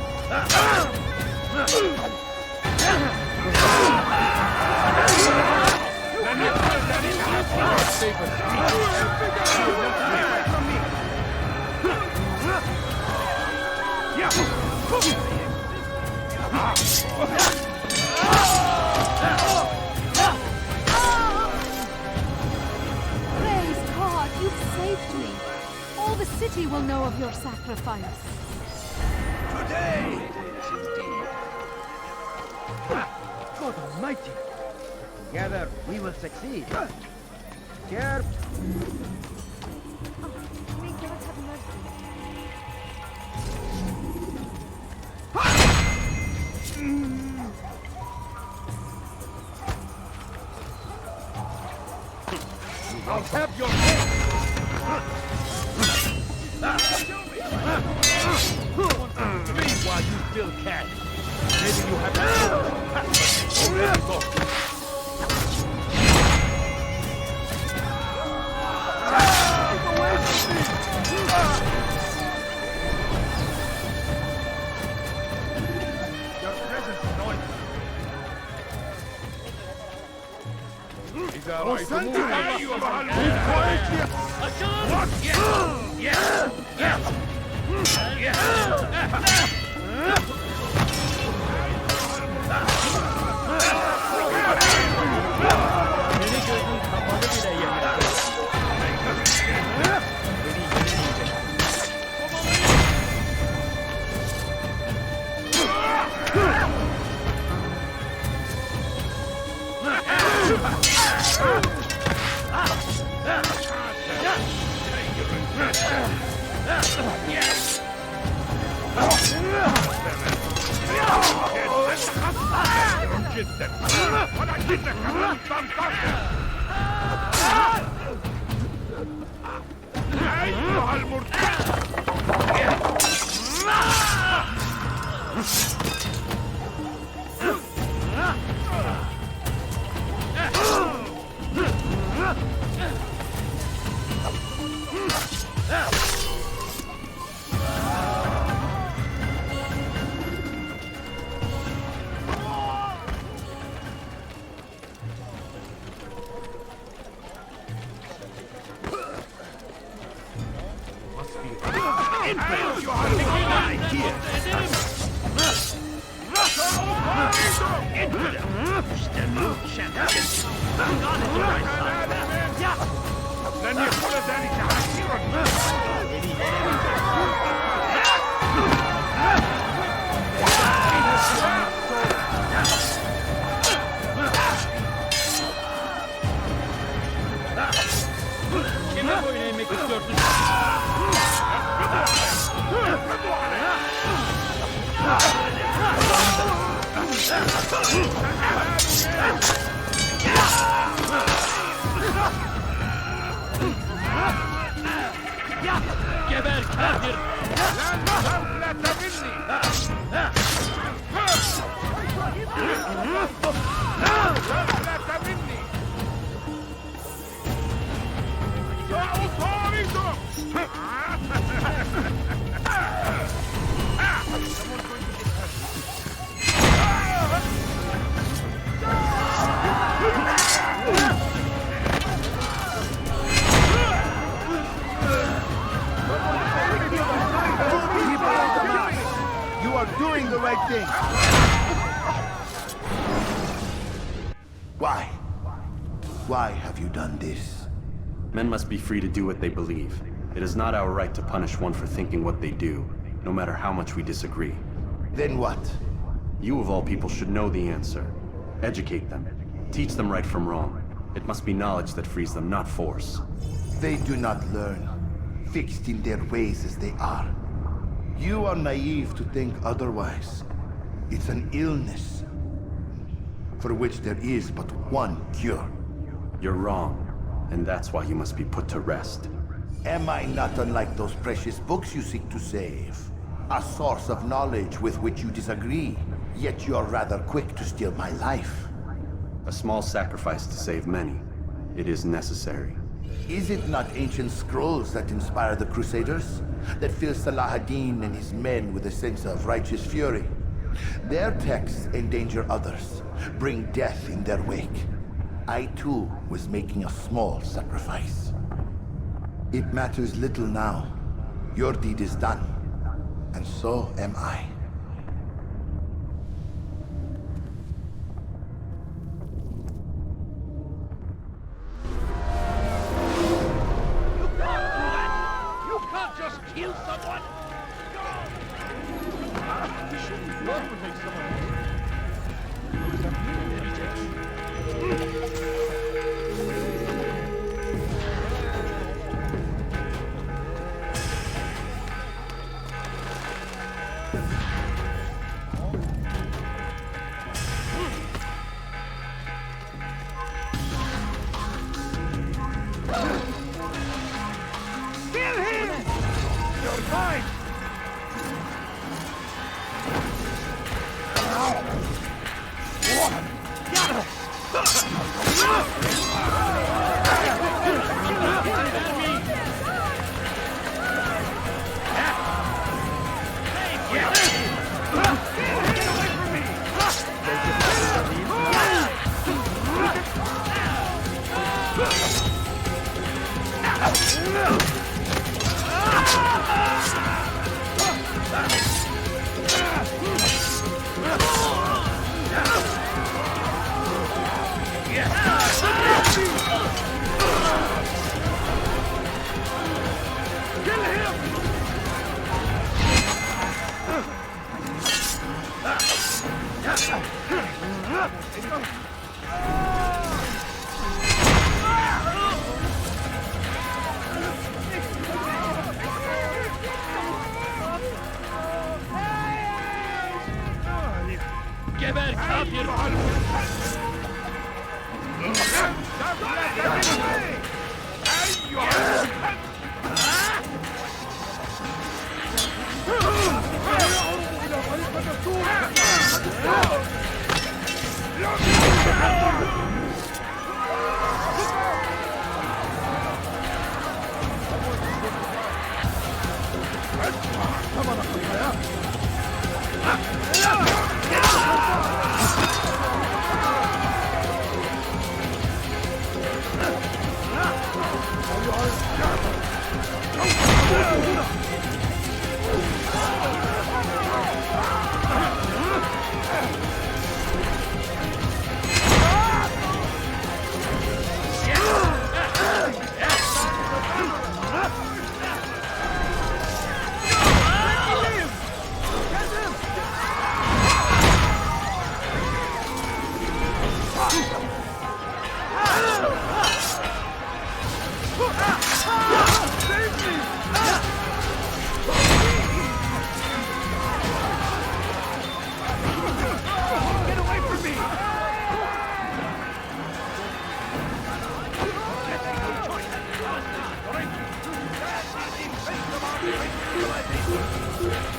Praise God, you've saved me. All the city will know of your sacrifice. Today! God Almighty! Together we will succeed. Here. May God have mercy. I'll have your head! Me while you still can. Maybe you haven't already lost. Your presence annoys me. إذا رأيتموه أيها المؤمنون What? Yes! Yes! Yes! جدا ولكنك لن تنتصر أيها المرتد Kime boyun eğmek istiyorsun? Geber kafir! You are doing the right thing. Why? Why have you done this? Men must be free to do what they believe. It is not our right to punish one for thinking what they do, no matter how much we disagree. Then what? You of all people should know the answer. Educate them. Teach them right from wrong. It must be knowledge that frees them, not force. They do not learn, fixed in their ways as they are. You are naive to think otherwise. It's an illness for which there is but one cure. You're wrong, and that's why you must be put to rest. Am I not unlike those precious books you seek to save? A source of knowledge with which you disagree, yet you're rather quick to steal my life. A small sacrifice to save many. It is necessary. Is it not ancient scrolls that inspire the Crusaders? That fill Salah ad-Din and his men with a sense of righteous fury? Their texts endanger others, bring death in their wake. I too was making a small sacrifice. It matters little now. Your deed is done, and so am I. You can't just kill someone! We shouldn't love to make someone Kill him! You're mine! geber kafir!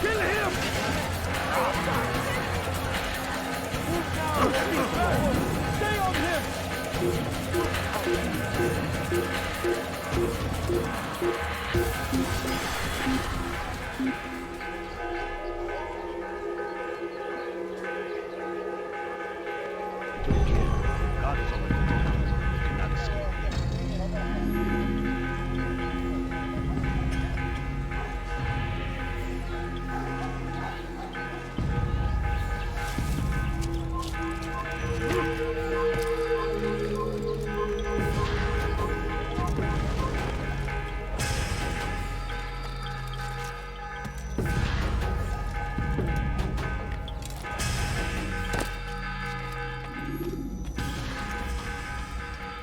Kill him! Move now! Stay on him!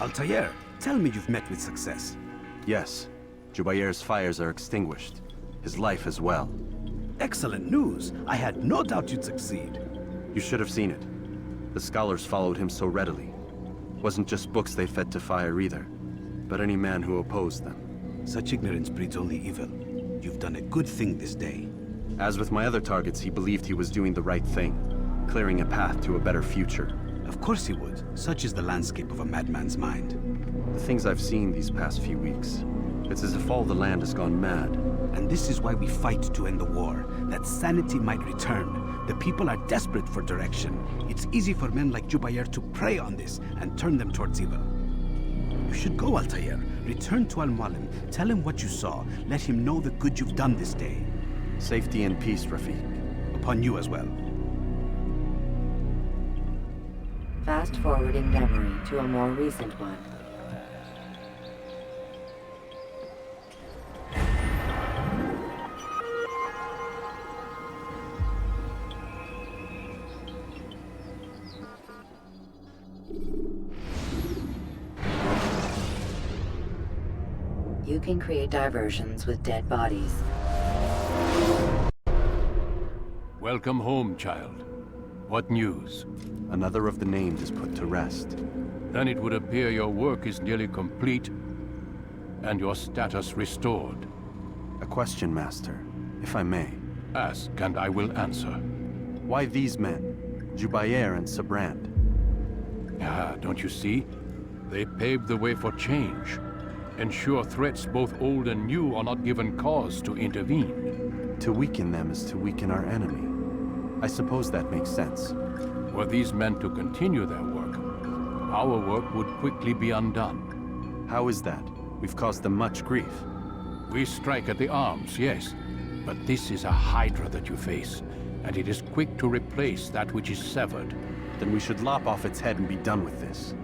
Altair, tell me you've met with success. Yes. Jubair's fires are extinguished. His life as well. Excellent news. I had no doubt you'd succeed. You should have seen it. The scholars followed him so readily. Wasn't just books they fed to fire either, but any man who opposed them. Such ignorance breeds only evil. You've done a good thing this day. As with my other targets, he believed he was doing the right thing, clearing a path to a better future. Of course he would. Such is the landscape of a madman's mind. The things I've seen these past few weeks, it's as if all the land has gone mad. And this is why we fight to end the war, that sanity might return. The people are desperate for direction. It's easy for men like Jubair to prey on this and turn them towards evil. You should go, Altair. Return to Al-Mualim. Tell him what you saw. Let him know the good you've done this day. Safety and peace, Rafiq. Upon you as well. Fast-forwarding memory to a more recent one. You can create diversions with dead bodies. Welcome home, child. What news? Another of the named is put to rest. Then it would appear your work is nearly complete, and your status restored. A question, Master, if I may. Ask, and I will answer. Why these men? Jubair and Sabrand? Ah, don't you see? They paved the way for change. Ensure threats both old and new are not given cause to intervene. To weaken them is to weaken our enemy. I suppose that makes sense. Were these men to continue their work, our work would quickly be undone. How is that? We've caused them much grief. We strike at the arms, yes. But this is a hydra that you face, and it is quick to replace that which is severed. Then we should lop off its head and be done with this.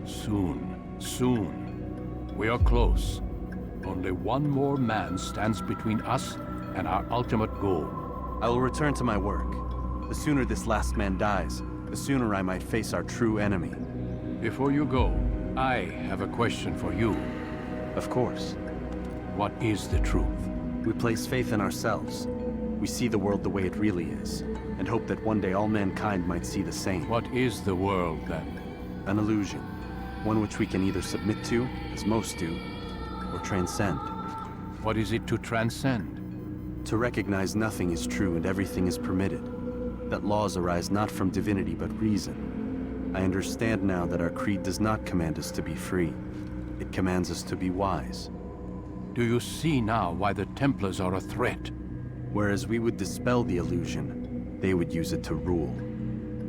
Soon, soon. We are close. Only one more man stands between us and our ultimate goal. I will return to my work. The sooner this last man dies, the sooner I might face our true enemy. Before you go, I have a question for you. Of course. What is the truth? We place faith in ourselves. We see the world the way it really is, and hope that one day all mankind might see the same. What is the world, then? An illusion. One which we can either submit to, as most do, or transcend. What is it to transcend? To recognize nothing is true and everything is permitted. That laws arise not from divinity but reason. I understand now that our creed does not command us to be free. It commands us to be wise. Do you see now why the Templars are a threat? Whereas we would dispel the illusion, they would use it to rule.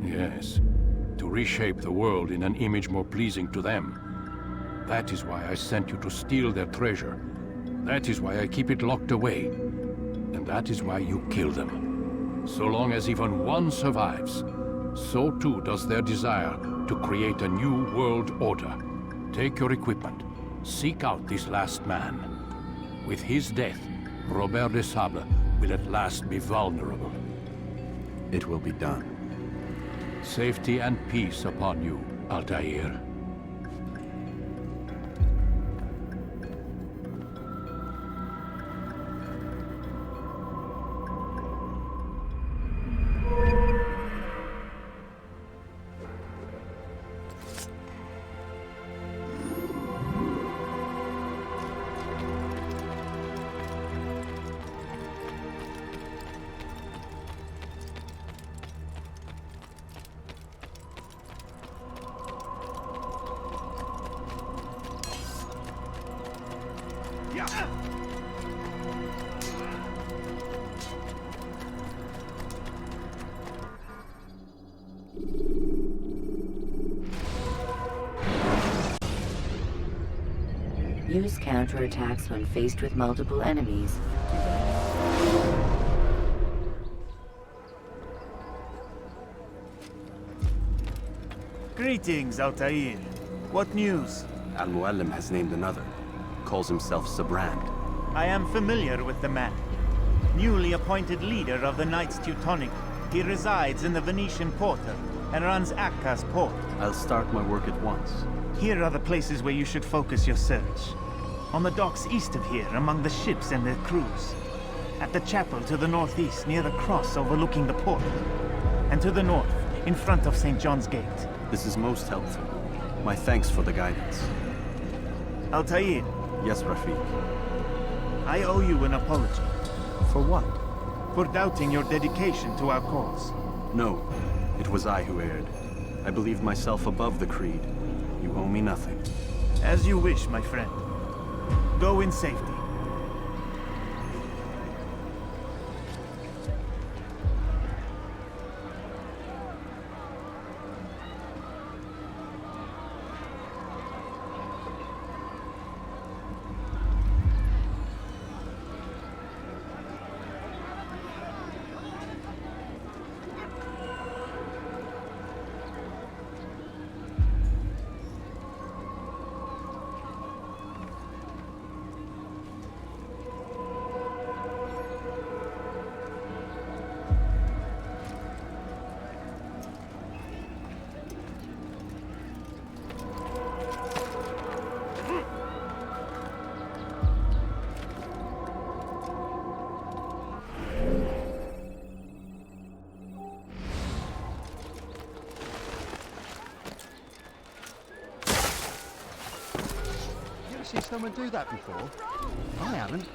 Yes. To reshape the world in an image more pleasing to them. That is why I sent you to steal their treasure. That is why I keep it locked away. And that is why you kill them. So long as even one survives, so too does their desire to create a new world order. Take your equipment. Seek out this last man. With his death, Robert de Sable will at last be vulnerable. It will be done. Safety and peace upon you, Altair. Use counterattacks when faced with multiple enemies. Greetings, Altair. What news? Al-Muallim has named another. Calls himself Sabrand. I am familiar with the man. Newly appointed leader of the Knights Teutonic, he resides in the Venetian Quarter and runs Akka's port. I'll start my work at once. Here are the places where you should focus your search. On the docks east of here, among the ships and their crews. At the chapel to the northeast, near the cross overlooking the port. And to the north, in front of St. John's Gate. This is most helpful. My thanks for the guidance. Altair. Yes, Rafiq. I owe you an apology. For what? For doubting your dedication to our cause. No, it was I who erred. I believed myself above the creed. You owe me nothing. As you wish, my friend. Go in safety. Seen someone do that before? I haven't.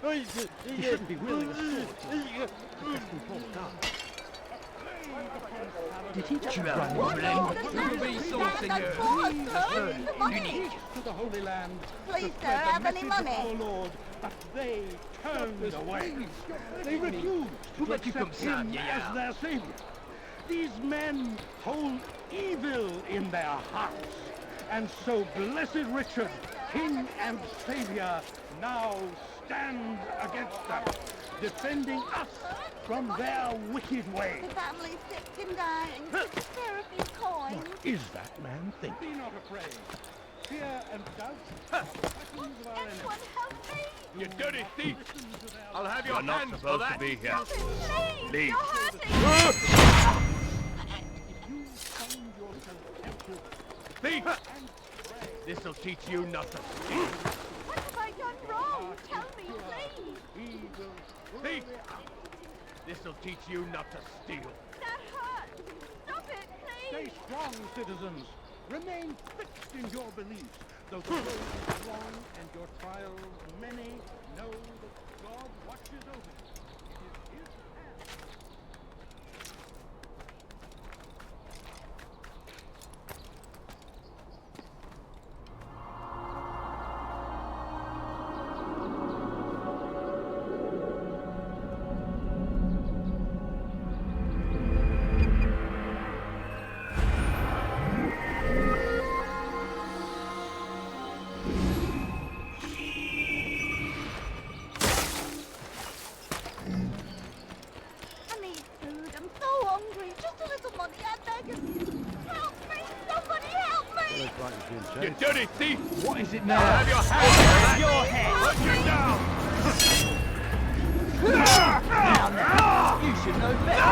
You shouldn't be wielding a sword. Did he just run unique to the Holy Land? Please, sir, have any money? Lord, but they turned away. They refused to accept him as their savior. These men hold evil in their hearts, and so blessed Richard, king and savior, now stands against them, defending us from their wicked ways. The family's sick and dying. Spare a few coins. What is that man thinking? Be not afraid. Fear and doubt. Anyone help me? You dirty thief! I'll have your You're not hands for supposed that. to be here. Please, Leave. you're hurting. Thief! This'll teach you not to steal. What have I done wrong? Tell me, please. Thief! This'll teach you not to steal. That hurts. Stop it, please. Stay strong, citizens. Remain fixed in your beliefs. Though the road is long and your trials many, know that God watches over you. It is His hand. You dirty thief! What is it now? I'll have your hand! Your head! Put you down! Now, you should know better.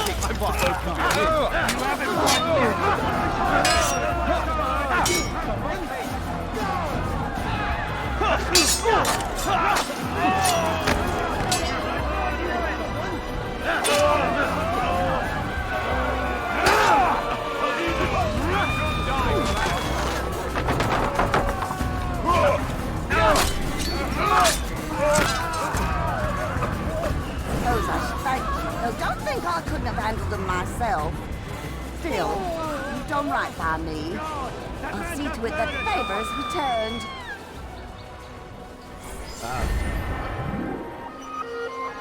Kick butt open your head. You have Don't think I couldn't have handled them myself. Still, you've done right by me. I'll see to it that favor is returned.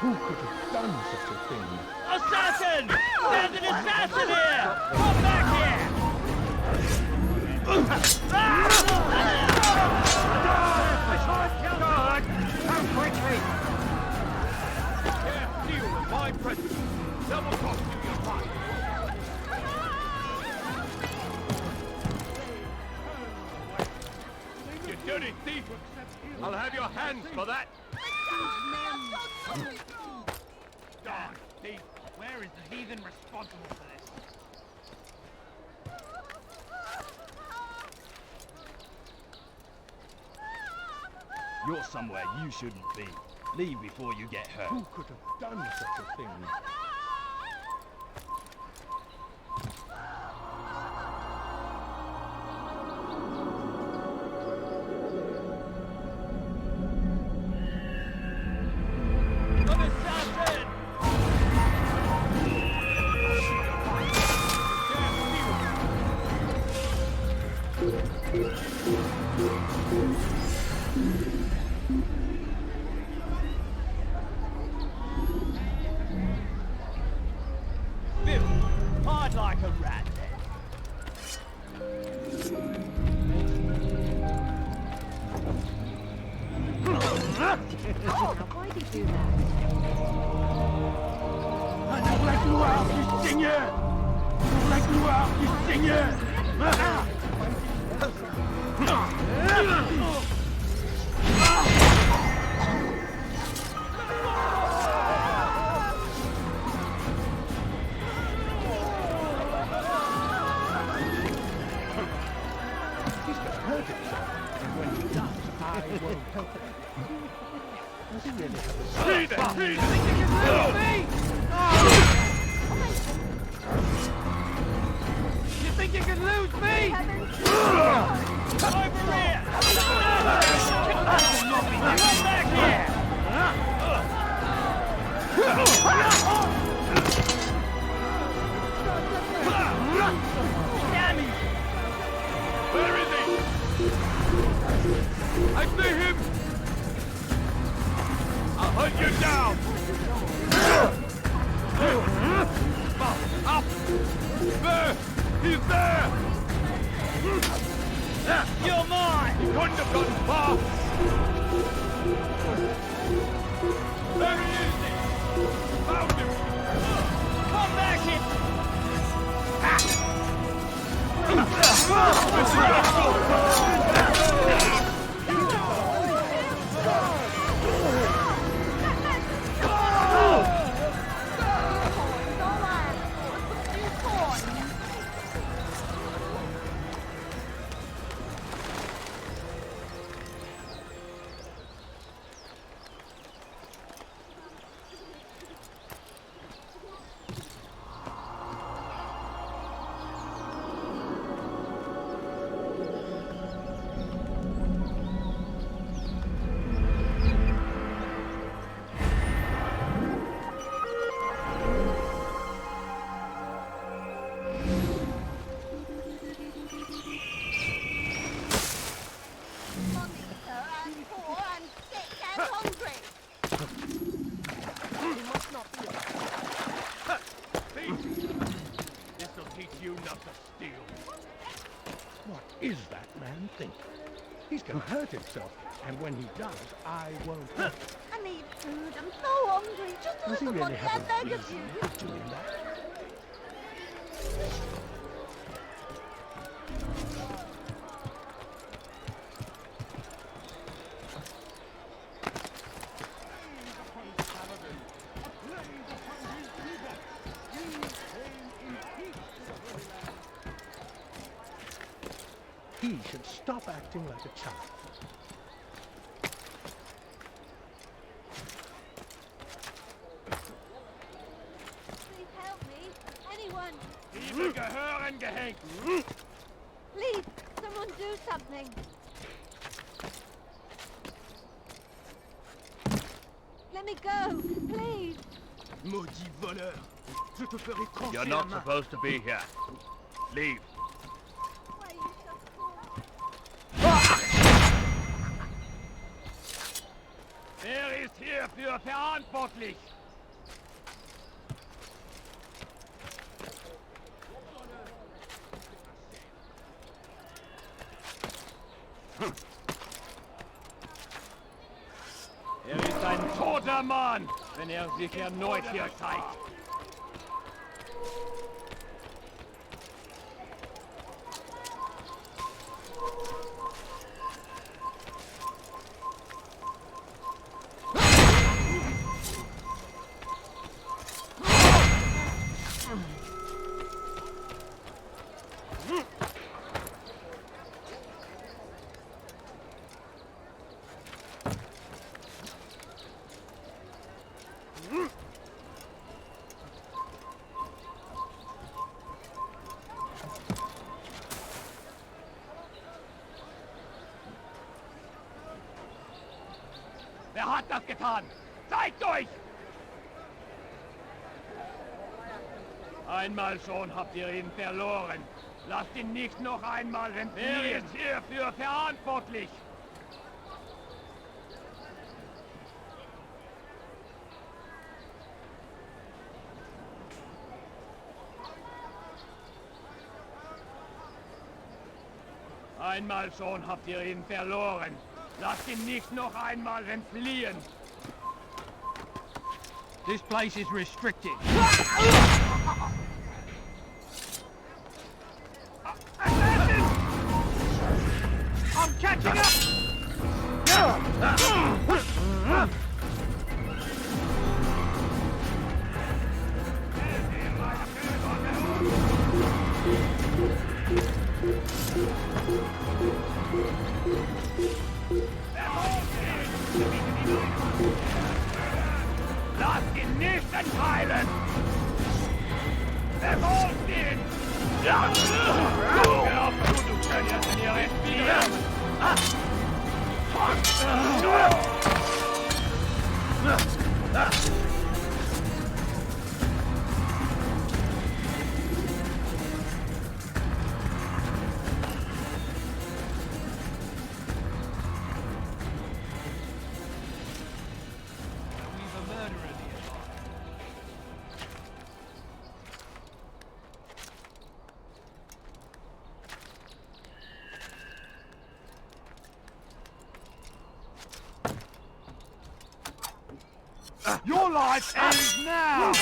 Who could have done such a thing? Assassin! There's an assassin here! Come back here! God! Come quickly! Here, deal with my presence. That will cost you your life. You dirty thief! I'll have your hands for that! Darn thief! Where is the heathen responsible for this? You're somewhere you shouldn't be. Leave before you get hurt. Who could have done such a thing? An assassin! Bill, hide like a rat then. Why did you do that? La gloire du Seigneur! Pour la gloire du Seigneur! He's gonna hurt himself, and when he does, I won't help him. Does he really have a... See that? You think you can lose me? Over here! Come back here! Damn it! Where is he? I see him! I'll hunt you down! Up! There! He's there! You're mine! He couldn't have gotten far! There he is! Found him! Come back here! This'll teach you not to steal. What is that man thinking? He's gonna hurt himself, and when he does, I won't help him. I need food. I'm so hungry. Just a Does he little really money, have I a beg of reason you. for doing that? He should stop acting like a child. Please help me. Anyone. Liebe gehören gehängt. Please, someone do something. Let me go, please. Maudit voleur! Je te ferai trancher You're la not main. supposed to be here. Leave. There ist hierfür verantwortlich? Er ist ein toter Mann, wenn er sich erneut hier zeigt. Wer hat das getan? Zeigt euch! Einmal schon habt ihr ihn verloren. Lasst ihn nicht noch einmal entfliehen. Wer ist hierfür verantwortlich? Einmal schon habt ihr ihn verloren. Lasst ihn nicht noch einmal entfliehen. This place is restricted. I'm catching up! Lass ihn nicht entheilen! Verfolgt ihn! Ja! Hör auf, du könntest in ihr entfliehen! Your life ends now!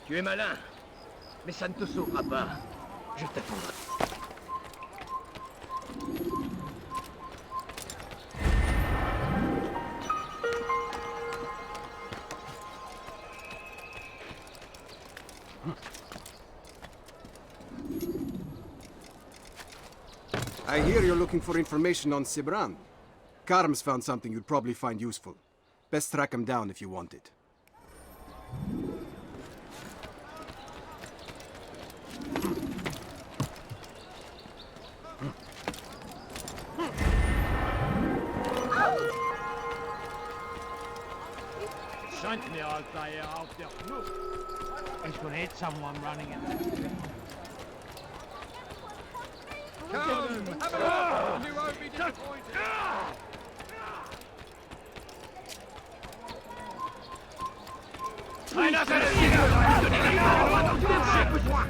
Tu es malin, mais ça ne te sauvera pas. Je t'attendrai. I hear you're looking for information on Sibran. Karm's found something you'd probably find useful. Best track him down if you want it. Scheint mir, als sei er auf der Flucht. Ich could hit someone running in there. Come, have a look, and you won't be disappointed. Einer seiner Sieger!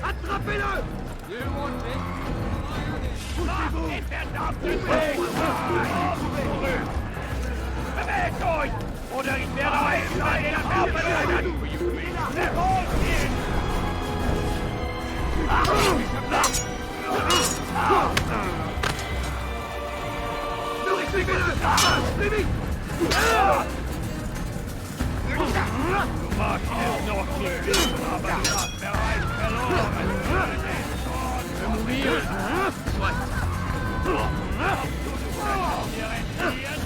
Attrapez-le! You want it? Poussez-vous! Den verdammten Weg! Bewegt euch! Oder ich werde euch in den Körper lösen! Verholt ihn! Durchsuivez-le! Plus vite! Du magst es noch nicht, aber du hast bereits verloren. Für mourir. Soit. Du kannst dir entziehen.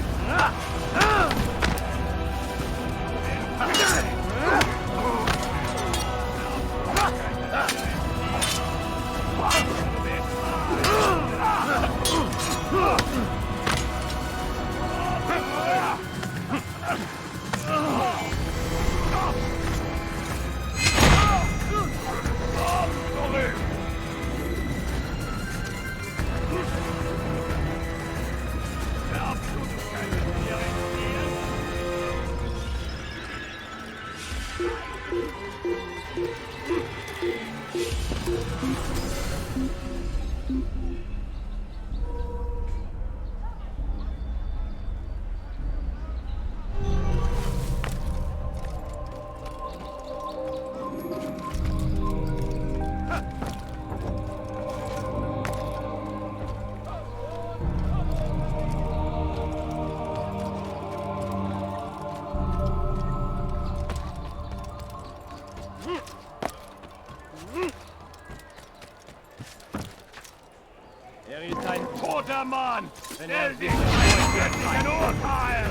Er ist ein toter Mann! Stell dich einen göttlichen Urteil!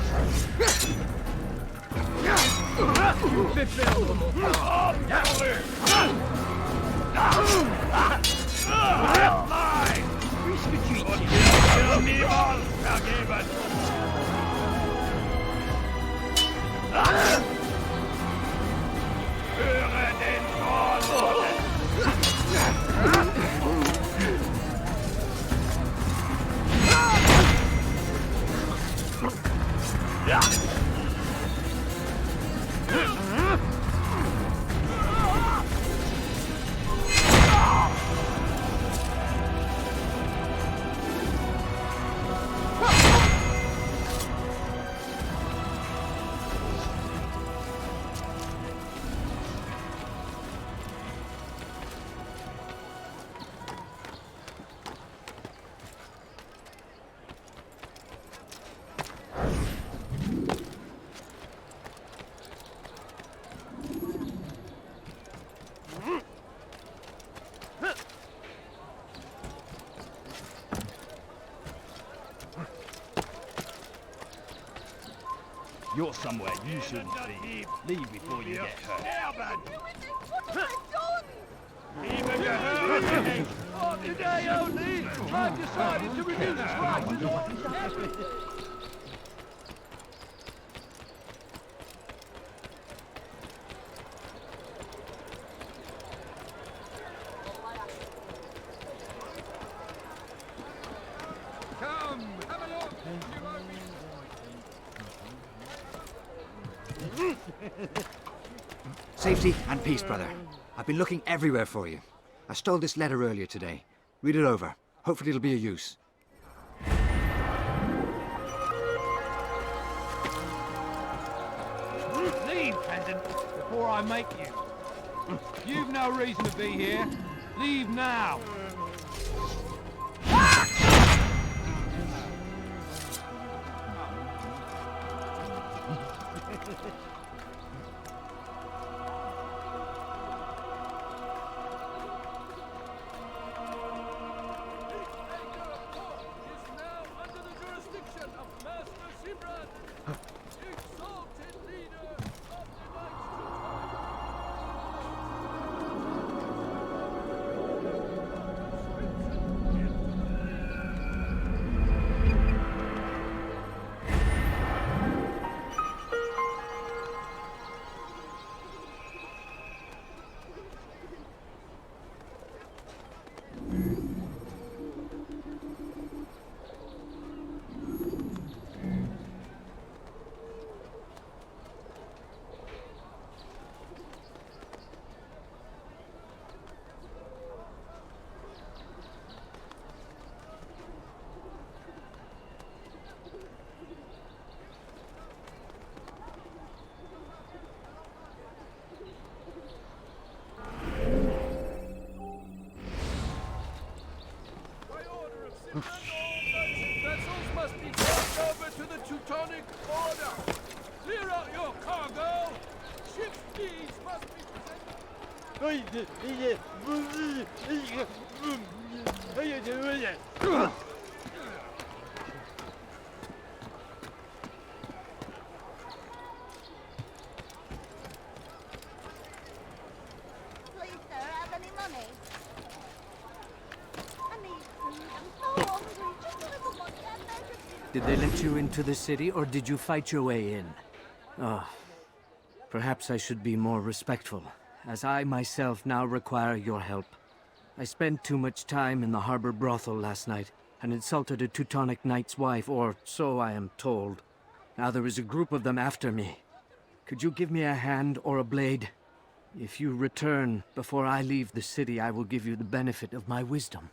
Nein! Und wir niemals vergeben! Höre den Thron! Ja! You're somewhere you shouldn't be. Leave before you get hurt. Even gehört! Oh, today only! I've decided to reduce prices! Come, have a look! Safety and peace, brother. I've been looking everywhere for you. I stole this letter earlier today. Read it over. Hopefully it'll be of use. Leave, Pendant, before I make you. You've no reason to be here. Leave now. Vessels must be turned over to the Teutonic Order. Clear out your cargo. Ship keys must be presented. Please, sir, have any money? I need food. I'm so hungry. Just a little more than Did they let you into the city, or did you fight your way in? Oh, perhaps I should be more respectful, as I myself now require your help. I spent too much time in the harbor brothel last night, and insulted a Teutonic knight's wife, or so I am told. Now there is a group of them after me. Could you give me a hand or a blade? If you return before I leave the city, I will give you the benefit of my wisdom.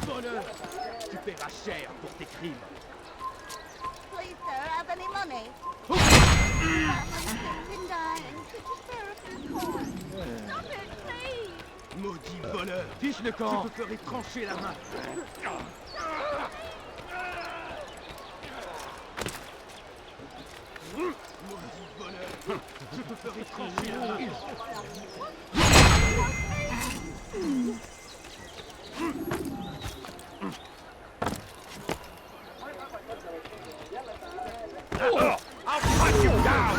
Voleur! Tu paieras cher pour tes crimes. Please, sir, have any money? Stop it, please! Maudit voleur! Fiche le camp! Je te ferai trancher la main! Maudit voleur! Je te ferai trancher la main! I'll cut you down!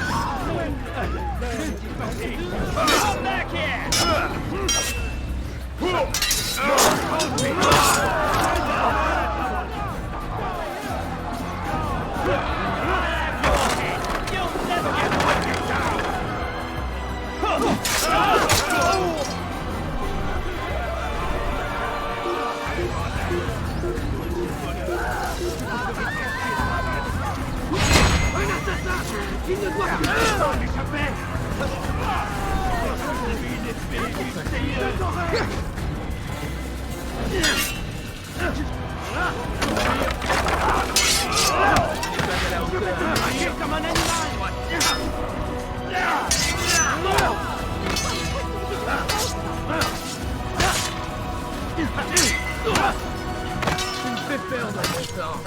Come back here! You'll never get away down! Un assassin! Il ne doit plus s'en échapper! Une épée du Seigneur! Je vais te traquer comme un animal! Tu me fais perdre mon temps!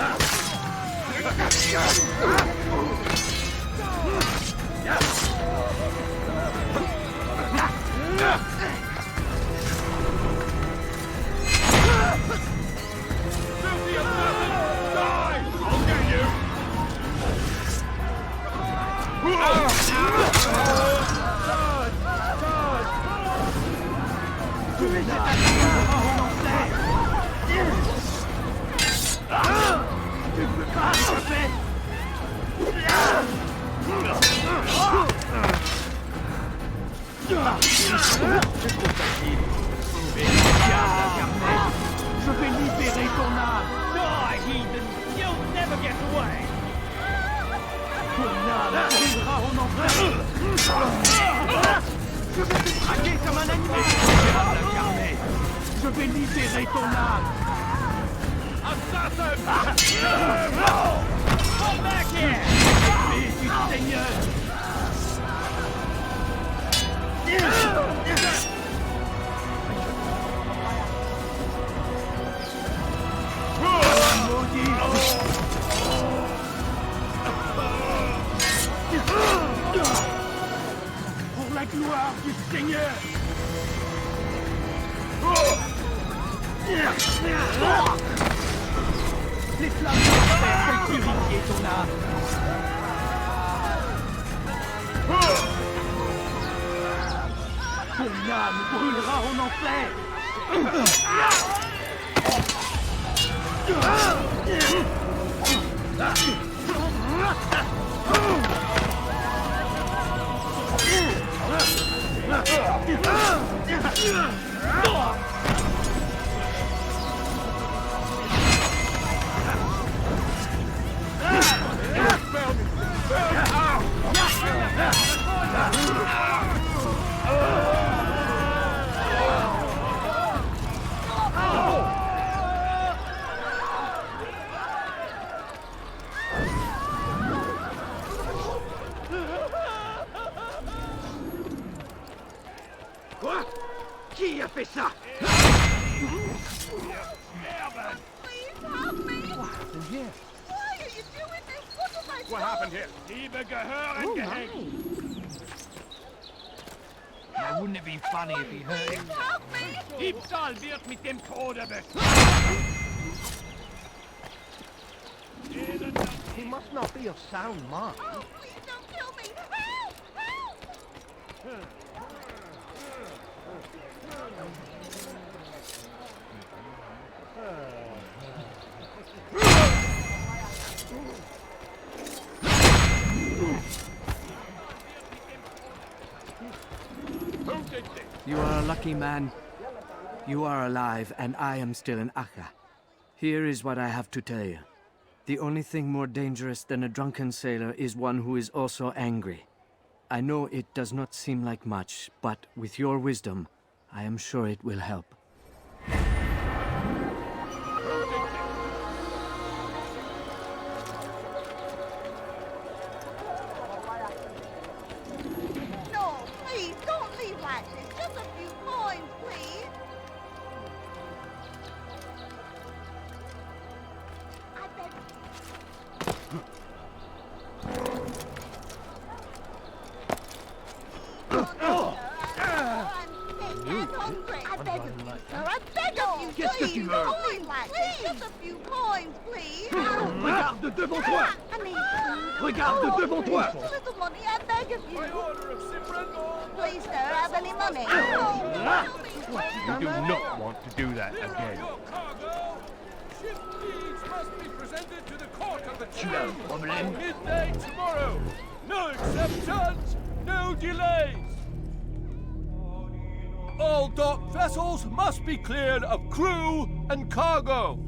Je vais libérer ton âme! Die, heathen! You'll never get away! Ton âme brûlera en enfer! Je vais te traquer comme un animal! Je vais libérer ton âme! Assassin! Come back here! Épée du Seigneur! Pour la gloire du Seigneur! Les flammes de l'enfer veulent purifier ton âme! Ton âme brûlera en enfer! Quoi? Qui a fait ça? Please help me! What happened here? Why are you doing this? What have I done? What happened here? Liebe gehören gehängt! Now, wouldn't it be funny if he hurt him? Help me! Diebstahl wird mit dem Tode bestraft! He must not be of sound mind. Oh, please don't kill me! Help! Help! You are a lucky lucky man. You are alive, and I am still in Akka. Here is what I have to tell you. The only thing more dangerous than a drunken sailor is one who is also angry. I know it does not seem like much, but with your wisdom, I am sure it will help. No, please, don't leave like this. Just a few coins, please. I beg I beg of you, sir. I beg of you, please. Don't leave like this. Just a few coins, please. Regarde devant toi. I need food. Regarde devant toi. Just a little money, I beg of you. Please, sir, have any money? You do not want to do that again. Ship deeds must be presented to the court of the Tu as un problème? by midday tomorrow. No exceptions, no delays. All dock vessels must be cleared of crew and cargo.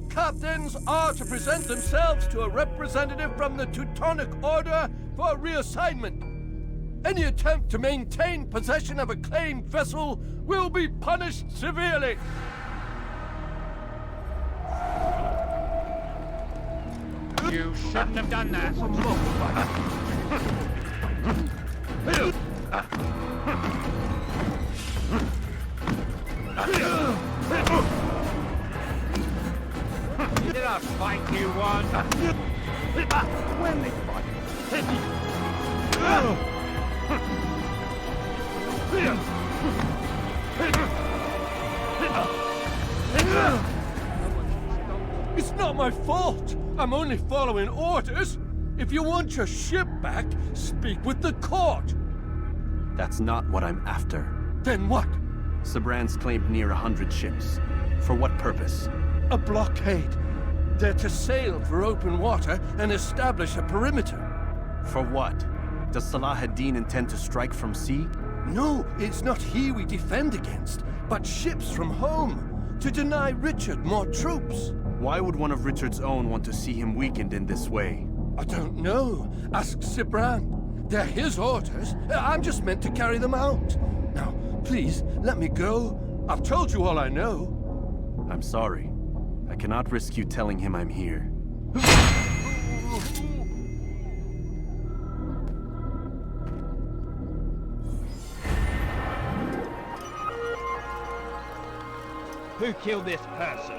Captains are to present themselves to a representative from the Teutonic Order for reassignment. Any attempt to maintain possession of a claimed vessel will be punished severely. You shouldn't have done that. Is it a fight you want? When they fight. It's not my fault. I'm only following orders. If you want your ship back, speak with the court. That's not what I'm after. Then what? Sabran's claimed near 100 ships. For what purpose? A blockade. They're to sail for open water and establish a perimeter. For what? Does Salah ad-Din intend to strike from sea? No, it's not he we defend against, but ships from home, to deny Richard more troops. Why would one of Richard's own want to see him weakened in this way? I don't know. Ask Sibran. They're his orders. I'm just meant to carry them out. Now, please, let me go. I've told you all I know. I'm sorry. I cannot risk you telling him I'm here. Who killed this person?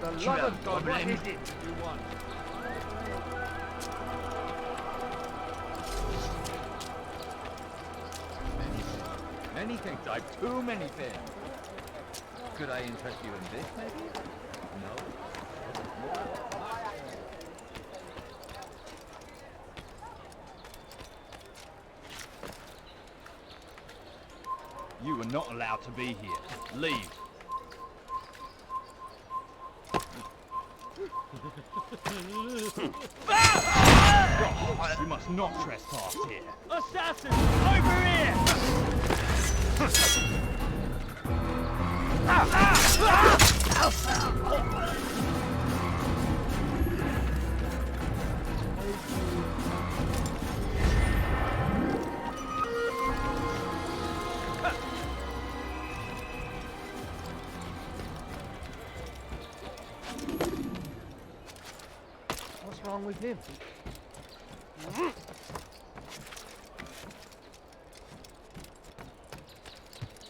The love of God, what is it you want? Many things. I've too many things. Could I interest you in this, maybe? No? You are not allowed to be here. Leave. You must not trespass here. Assassin! Over here! What's wrong with him?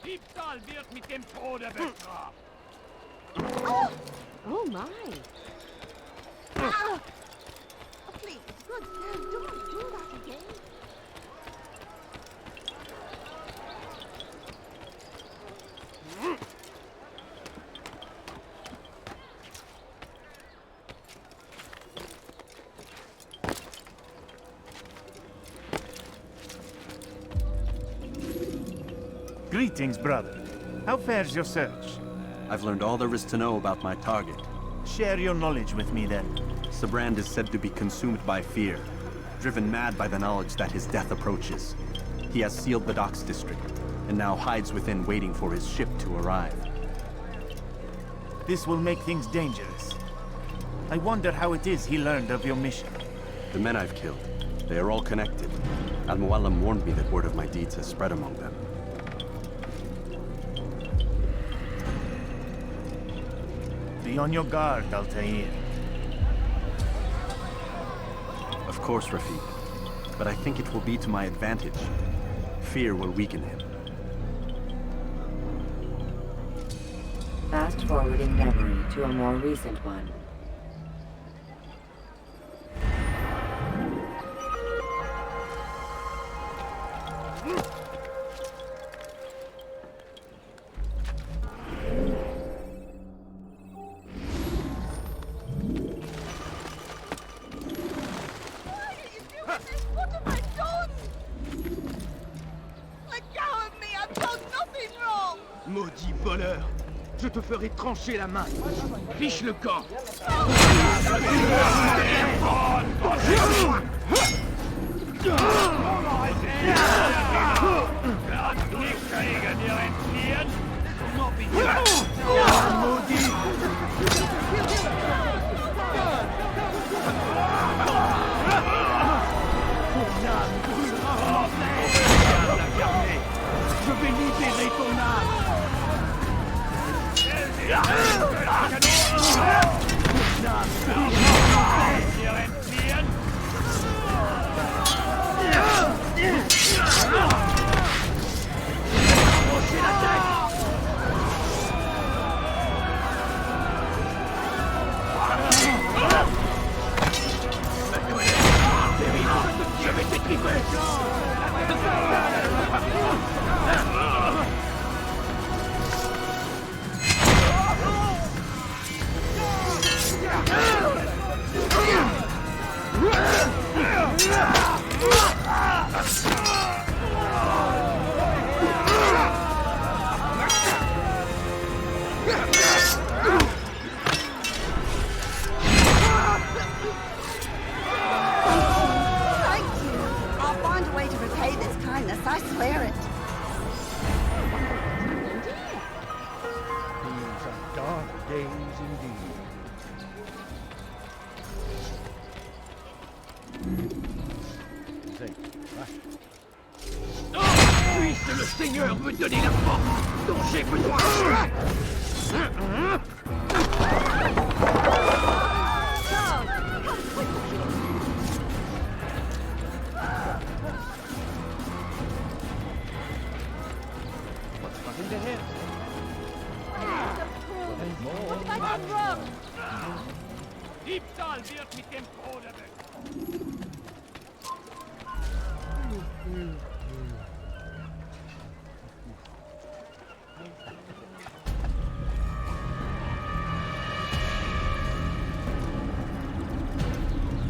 Diebstahl wird mit dem Tode bestraft. Oh my. Ah! Please, good sir, don't do that again. Greetings, brother. How fares your search? I've learned all there is to know about my target. Share your knowledge with me, then. Sibrand is said to be consumed by fear, driven mad by the knowledge that his death approaches. He has sealed the docks district, and now hides within waiting for his ship to arrive. This will make things dangerous. I wonder how it is he learned of your mission. The men I've killed, they are all connected. Al-Mualim warned me that word of my deeds has spread among them. Be on your guard, Altair. Of course, Rafiq. But I think it will be to my advantage. Fear will weaken him. Fast forwarding memory to a more recent one. What have I done? Let go of me! I've done nothing wrong! Maudit voleur! Je te ferai trancher la main! Fiche le camp! Je vais libérer ton âme. Je vais t'étriper. I swear it. These are dark days indeed. Puisse le Seigneur me donner la force dont j'ai besoin. In the head. What have I done wrong? Diebstahl wird mit dem Tode weg.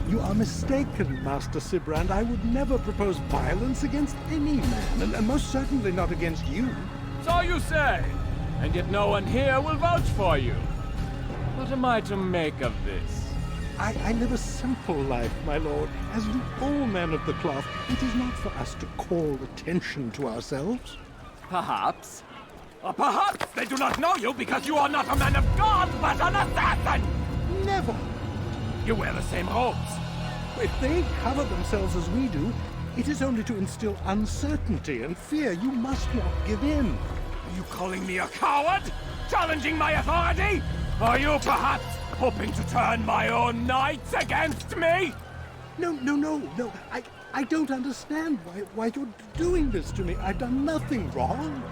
You are mistaken, Master Sibrand. I would never propose violence against any man, and most certainly not against you. So you say, and yet no one here will vouch for you. What am I to make of this? I live a simple life, my lord, as do all men of the cloth. It is not for us to call attention to ourselves. Perhaps. Or perhaps they do not know you because you are not a man of God, but an assassin! Never! You wear the same robes. If they cover themselves as we do, it is only to instill uncertainty and fear. You must not give in. Are you calling me a coward? Challenging my authority? Are you perhaps hoping to turn my own knights against me? No. I don't understand why you're doing this to me. I've done nothing wrong.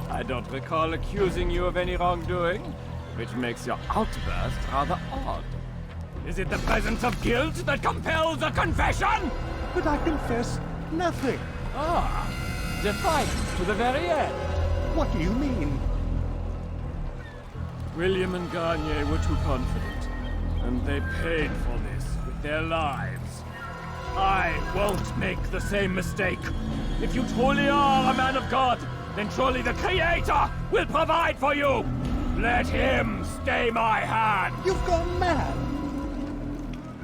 I don't recall accusing you of any wrongdoing, which makes your outburst rather odd. Is it the presence of guilt that compels a confession? But I confess nothing. Ah, defiant to the very end. What do you mean? William and Garnier were too confident, and they paid for this with their lives. I won't make the same mistake. If you truly are a man of God, then surely the Creator will provide for you. Let him stay my hand. You've gone mad.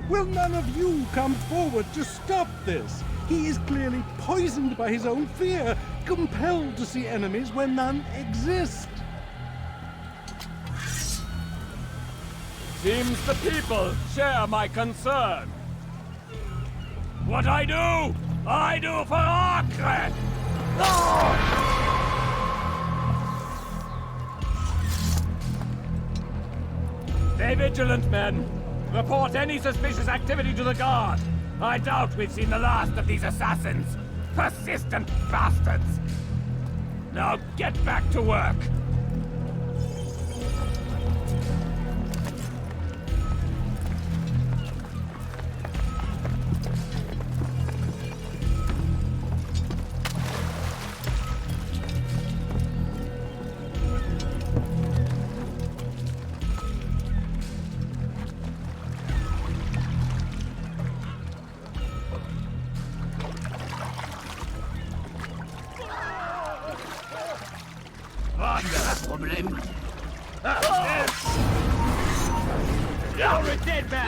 Will none of you come forward to stop this? He is clearly poisoned by his own fear, compelled to see enemies where none exist. Seems the people share my concern. What I do for Acre! Stay vigilant, men. Report any suspicious activity to the guard. I doubt we've seen the last of these assassins. Persistent bastards. Now get back to work. Problem. You're a dead man!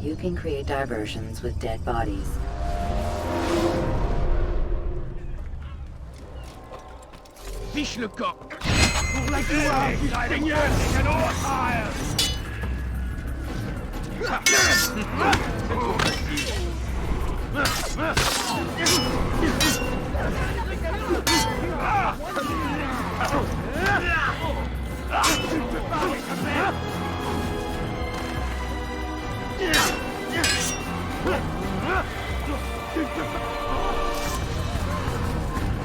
You can create diversions with dead bodies. Fiche le camp! Pour la gloire du Seigneur!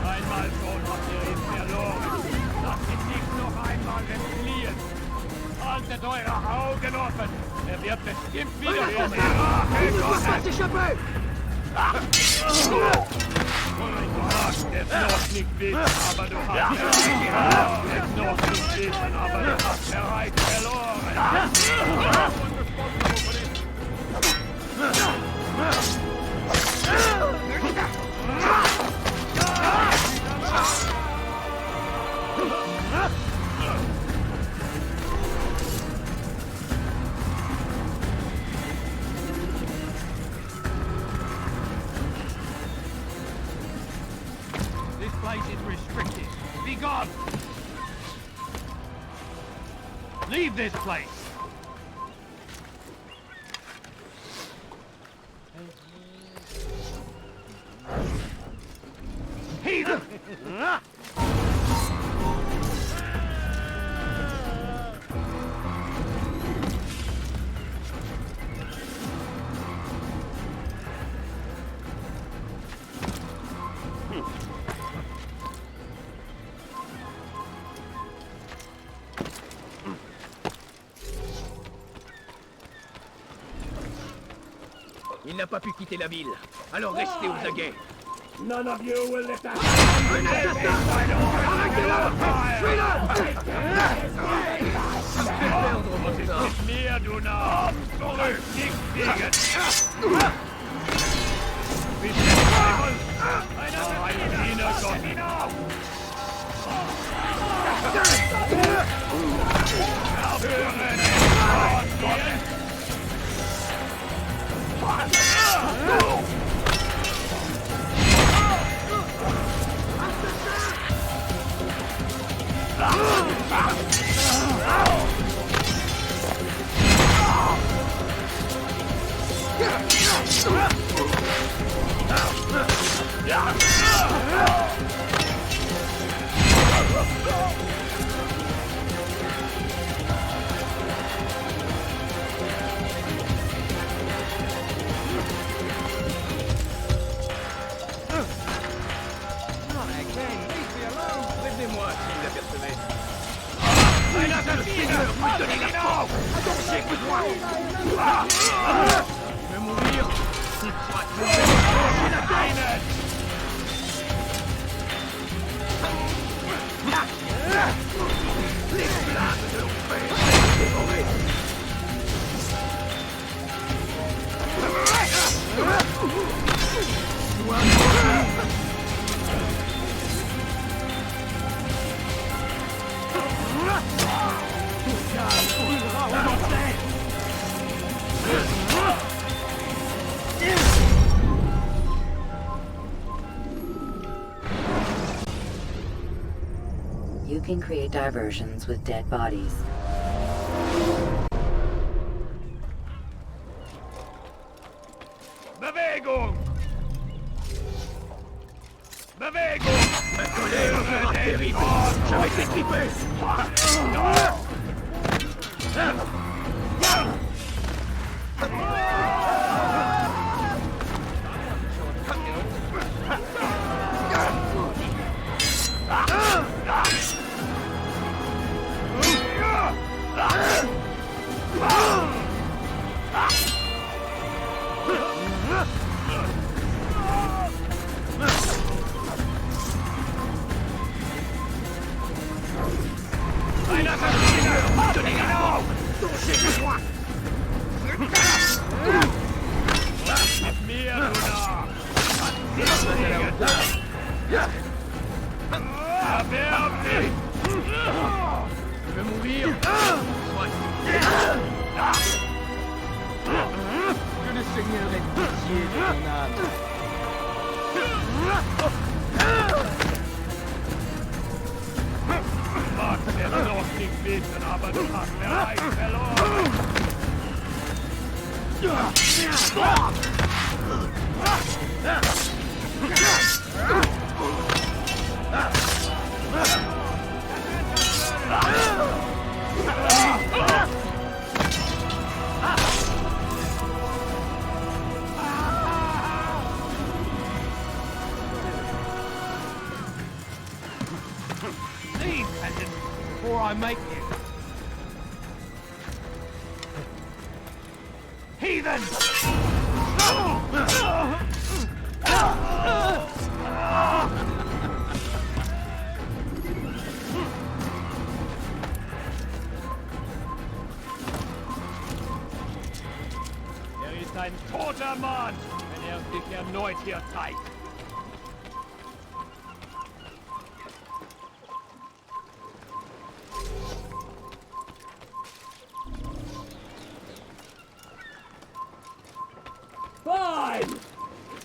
Einmal schon habt ihr ihn verloren. Lasst ihn nicht noch einmal entfliehen. Haltet eure Augen offen. Er wird bestimmt wieder kommen. Der Knochen nicht wissen, aber du hast verloren. Der Knochen nicht wissen, aber du hast bereits verloren. This place is restricted. Be gone! Leave this place! Heathen! Il n'a pas pu quitter la ville, alors restez aux aguets. None of you will lift a Un assassin! Mit mir, du Narr! Zurück, nicht fliegen! Bist du Teufel? Ein Diener Gott! Prévenez-moi si vous l'apercevez. Un assassin! Vous donnez la force dont j'ai besoin! Tu veux mourir? J'ai la tête! Les flammes de l'enfer dévorées! can create diversions with dead bodies. Bewegung! Bewegung! J'avais été équipé! Tu veux mourir? Que le Seigneur ait pitié de ton âme. Mag der noch nicht wissen, aber du hast bereits verloren. Leave, peasant, before I make you. Heathen! Ist ein toter Mann, wenn sich erneut hier zeigt. Fine!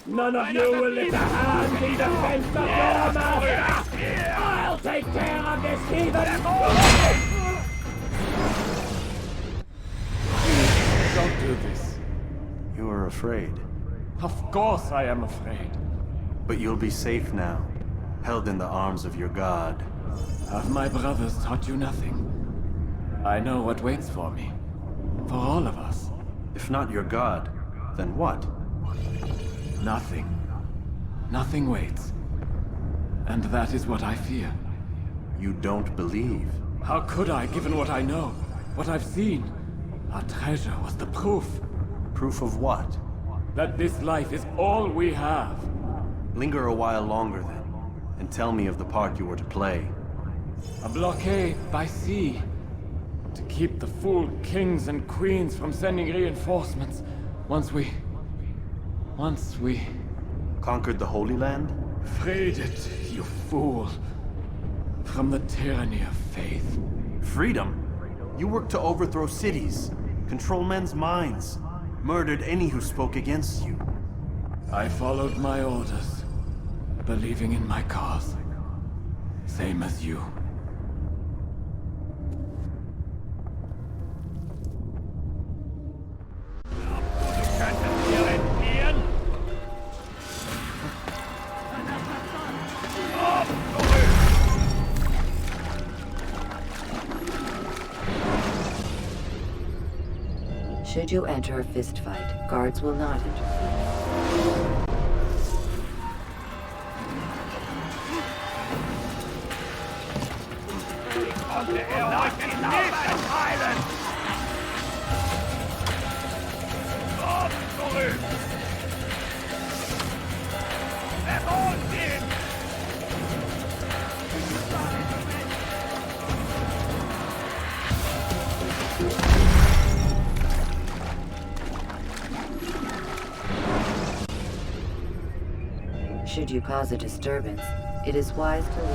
None of you will lift a hand in defense of your master! I'll take care of this heathen! Don't do this. You are afraid. Of course I am afraid. But you'll be safe now, held in the arms of your god. Have my brothers taught you nothing? I know what waits for me. For all of us. If not your god, then what? Nothing. Nothing waits. And that is what I fear. You don't believe? How could I, given what I know? What I've seen? Our treasure was the proof. Proof of what? That this life is all we have. Linger a while longer then, and tell me of the part you were to play. A blockade by sea. To keep the fool kings and queens from sending reinforcements. Once we... Conquered the Holy Land? Freed it, you fool. From the tyranny of faith. Freedom? You worked to overthrow cities, control men's minds, murdered any who spoke against you. I followed my orders, believing in my cause. Same as you. Should you enter a fistfight, guards will not interfere. Should you cause a disturbance, it is wise to leave.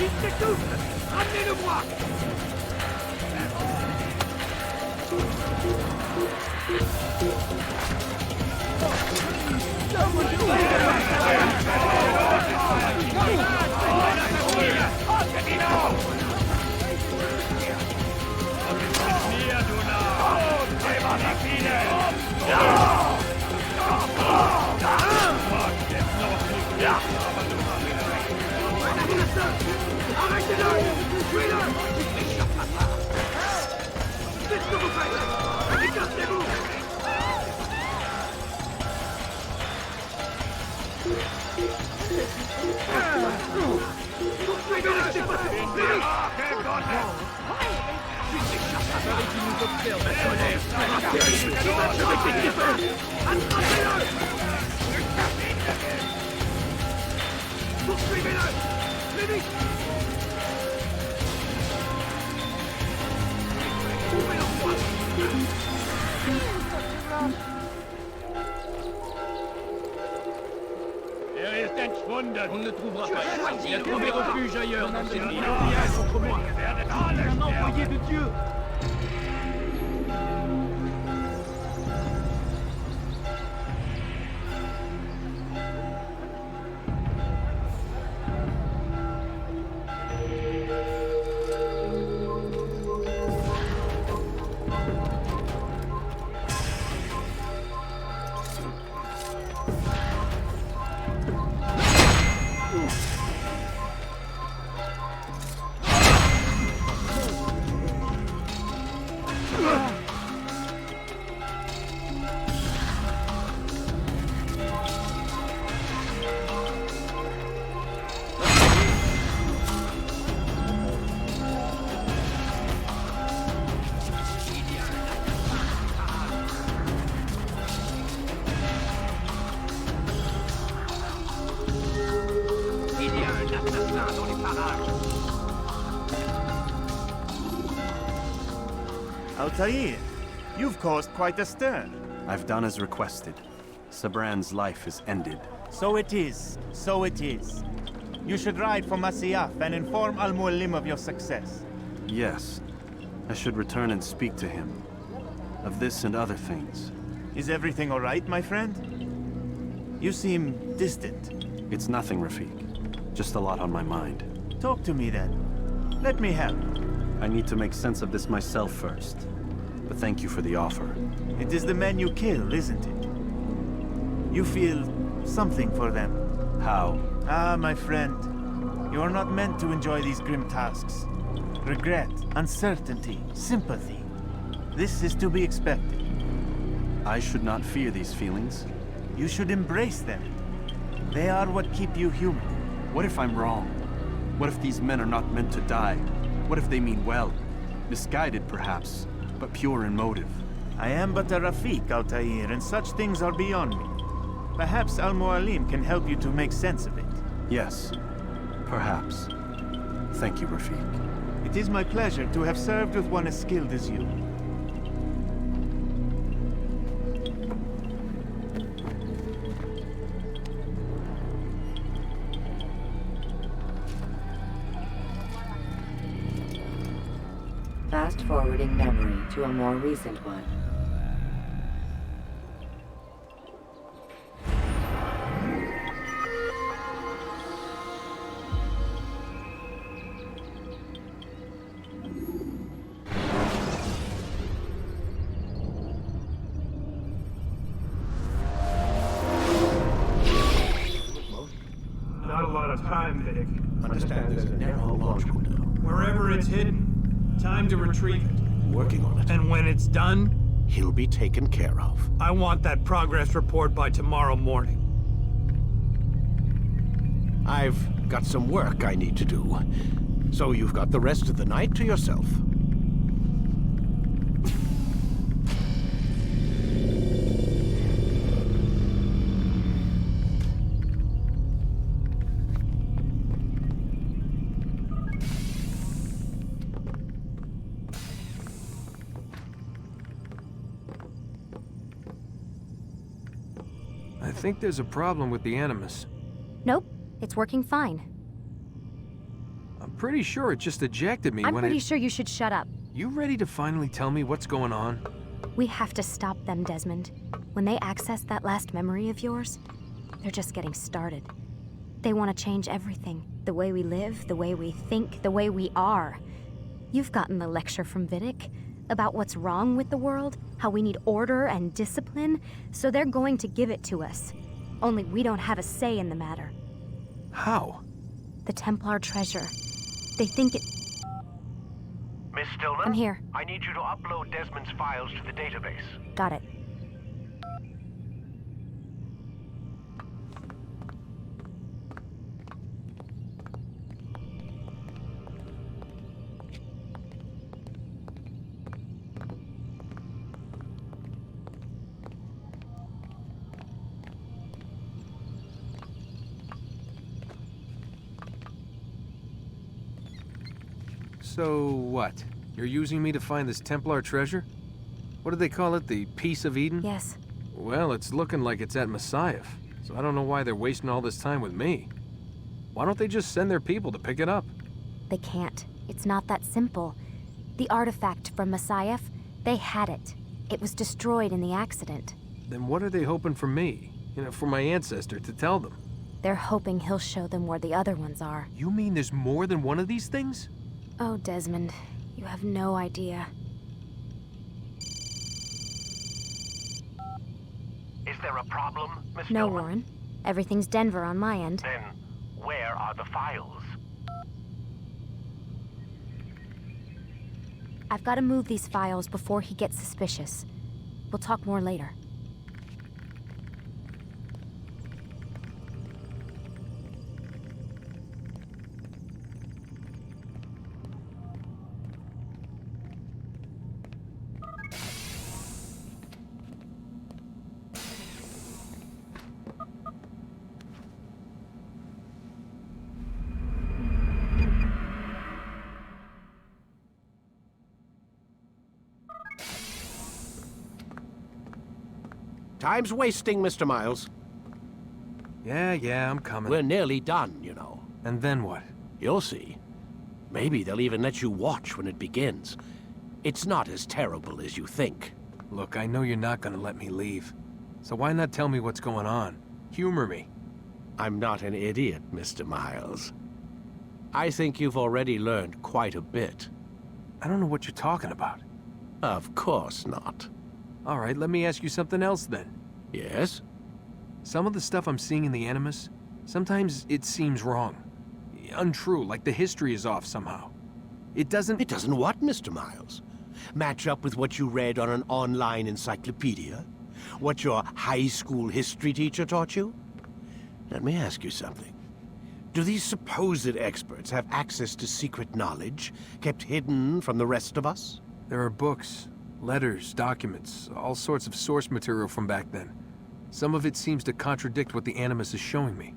Vite tous! Ramenez-le-moi! Arrêtez-le! Tuez-le! Qu'est-ce que vous faites? Écartez-vous! Poursuivez-le! Laissez passer! Avec qui nous observe, ma colère. Attrapez-le! Poursuivez-le! Plus vite! Er ist entschwunden. On ne le trouvera pas. Il a trouvé refuge ailleurs dans cette ville. Contre moi. Un envoyé de Dieu. Altair, you've caused quite a stir. I've done as requested. Sabran's life is ended. So it is. So it is. You should ride for Masyaf and inform Al-Mualim of your success. Yes. I should return and speak to him. Of this and other things. Is everything all right, my friend? You seem distant. It's nothing, Rafiq. Just a lot on my mind. Talk to me then. Let me help. I need to make sense of this myself first. But thank you for the offer. It is the men you kill, isn't it? You feel something for them. How? Ah, my friend. You are not meant to enjoy these grim tasks. Regret, uncertainty, sympathy. This is to be expected. I should not fear these feelings. You should embrace them. They are what keep you human. What if I'm wrong? What if these men are not meant to die? What if they mean well? Misguided, perhaps, but pure in motive. I am but a Rafiq, Altair, and such things are beyond me. Perhaps Al-Mualim can help you to make sense of it. Yes, perhaps. Thank you, Rafiq. It is my pleasure to have served with one as skilled as you. Fast-forwarding memory to a more recent one. Not a lot of time, Vic. Understand there's a narrow launch window. Wherever it's hidden, time to retrieve it. Working on it. And when it's done, He'll be taken care of. I want that progress report by tomorrow morning. I've got some work I need to do. So you've got the rest of the night to yourself. I think there's a problem with the Animus. Nope, it's working fine. pretty sure it just ejected me I'm when pretty sure you should shut up. You ready to finally tell me what's going on? We have to stop them, Desmond. When they access that last memory of yours, they're just getting started. They want to change everything. The way we live, the way we think, the way we are. You've gotten the lecture from Vidic about what's wrong with the world, how we need order and discipline, so they're going to give it to us. Only we don't have a say in the matter. How? The Templar treasure. They think it... Miss Stillman? I'm here. I need you to upload Desmond's files to the database. Got it. So what? You're using me to find this Templar treasure? What do they call it, the Piece of Eden? Yes. Well, it's looking like it's at Masyaf, so I don't know why they're wasting all this time with me. Why don't they just send their people to pick it up? They can't. It's not that simple. The artifact from Masyaf, they had it. It was destroyed in the accident. Then what are they hoping for me? You know, for my ancestor to tell them? They're hoping he'll show them where the other ones are. You mean there's more than one of these things? Oh, Desmond, you have no idea. Is there a problem, Miss No, Stillman? Warren. Everything's Denver on my end. Then, where are the files? I've got to move these files before he gets suspicious. We'll talk more later. Time's wasting, Mr. Miles. Yeah, I'm coming. We're nearly done, you know. And then what? You'll see. Maybe they'll even let you watch when it begins. It's not as terrible as you think. Look, I know you're not gonna let me leave. So why not tell me what's going on? Humor me. I'm not an idiot, Mr. Miles. I think you've already learned quite a bit. I don't know what you're talking about. Of course not. All right, let me ask you something else then. Yes? Some of the stuff I'm seeing in the Animus, sometimes it seems wrong. Untrue, like the history is off somehow. It doesn't what, Mr. Miles? Match up with what you read on an online encyclopedia? What your high school history teacher taught you? Let me ask you something. Do these supposed experts have access to secret knowledge kept hidden from the rest of us? There are books, letters, documents, all sorts of source material from back then. Some of it seems to contradict what the Animus is showing me.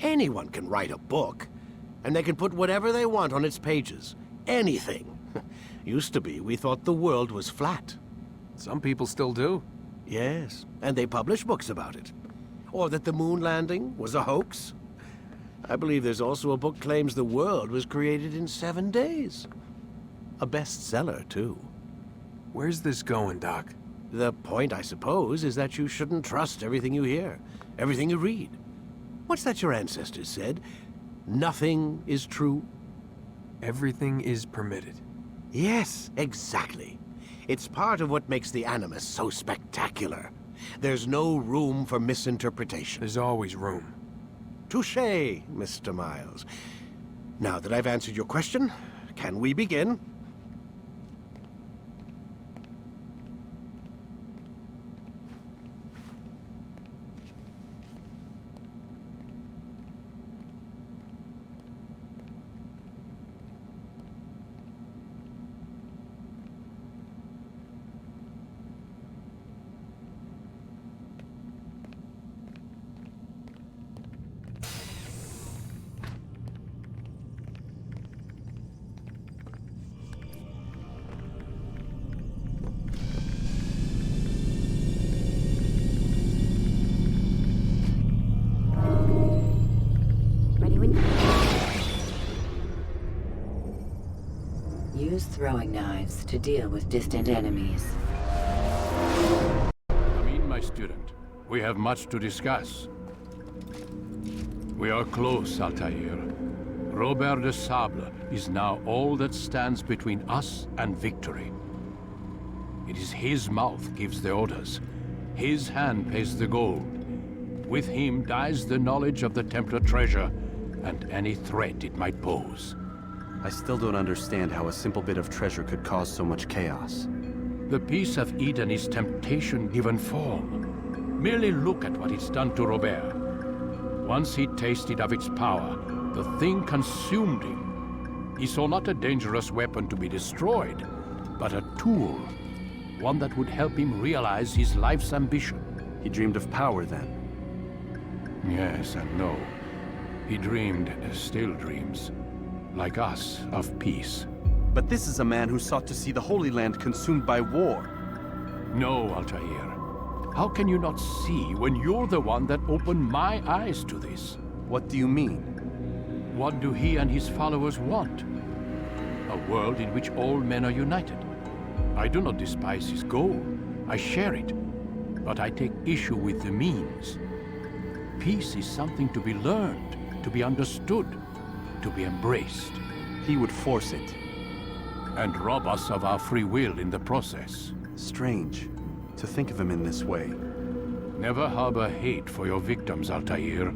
Anyone can write a book, and they can put whatever they want on its pages. Anything. Used to be, we thought the world was flat. Some people still do. Yes, and they publish books about it. Or that the moon landing was a hoax. I believe there's also a book claims the world was created in 7 days. A bestseller, too. Where's this going, Doc? The point, I suppose, is that you shouldn't trust everything you hear, everything you read. What's that your ancestors said? Nothing is true? Everything is permitted. Yes, exactly. It's part of what makes the Animus so spectacular. There's no room for misinterpretation. There's always room. Touché, Mr. Miles. Now that I've answered your question, can we begin? use throwing knives to deal with distant enemies. Amin, my student, we have much to discuss. We are close, Altair. Robert de Sable is now all that stands between us and victory. It is his mouth gives the orders. His hand pays the gold. With him dies the knowledge of the Templar treasure and any threat it might pose. I still don't understand how a simple bit of treasure could cause so much chaos. The peace of Eden is temptation given form. Merely look at what it's done to Robert. Once he tasted of its power, the thing consumed him. He saw not a dangerous weapon to be destroyed, but a tool. One that would help him realize his life's ambition. He dreamed of power then? Yes and no. He dreamed, still dreams, like us, of peace. But this is a man who sought to see the Holy Land consumed by war. No, Altair. How can you not see when you're the one that opened my eyes to this? What do you mean? What do he and his followers want? A world in which all men are united. I do not despise his goal. I share it. But I take issue with the means. Peace is something to be learned, to be understood, to be embraced. He would force it. And rob us of our free will in the process. Strange, to think of him in this way. Never harbor hate for your victims, Altair.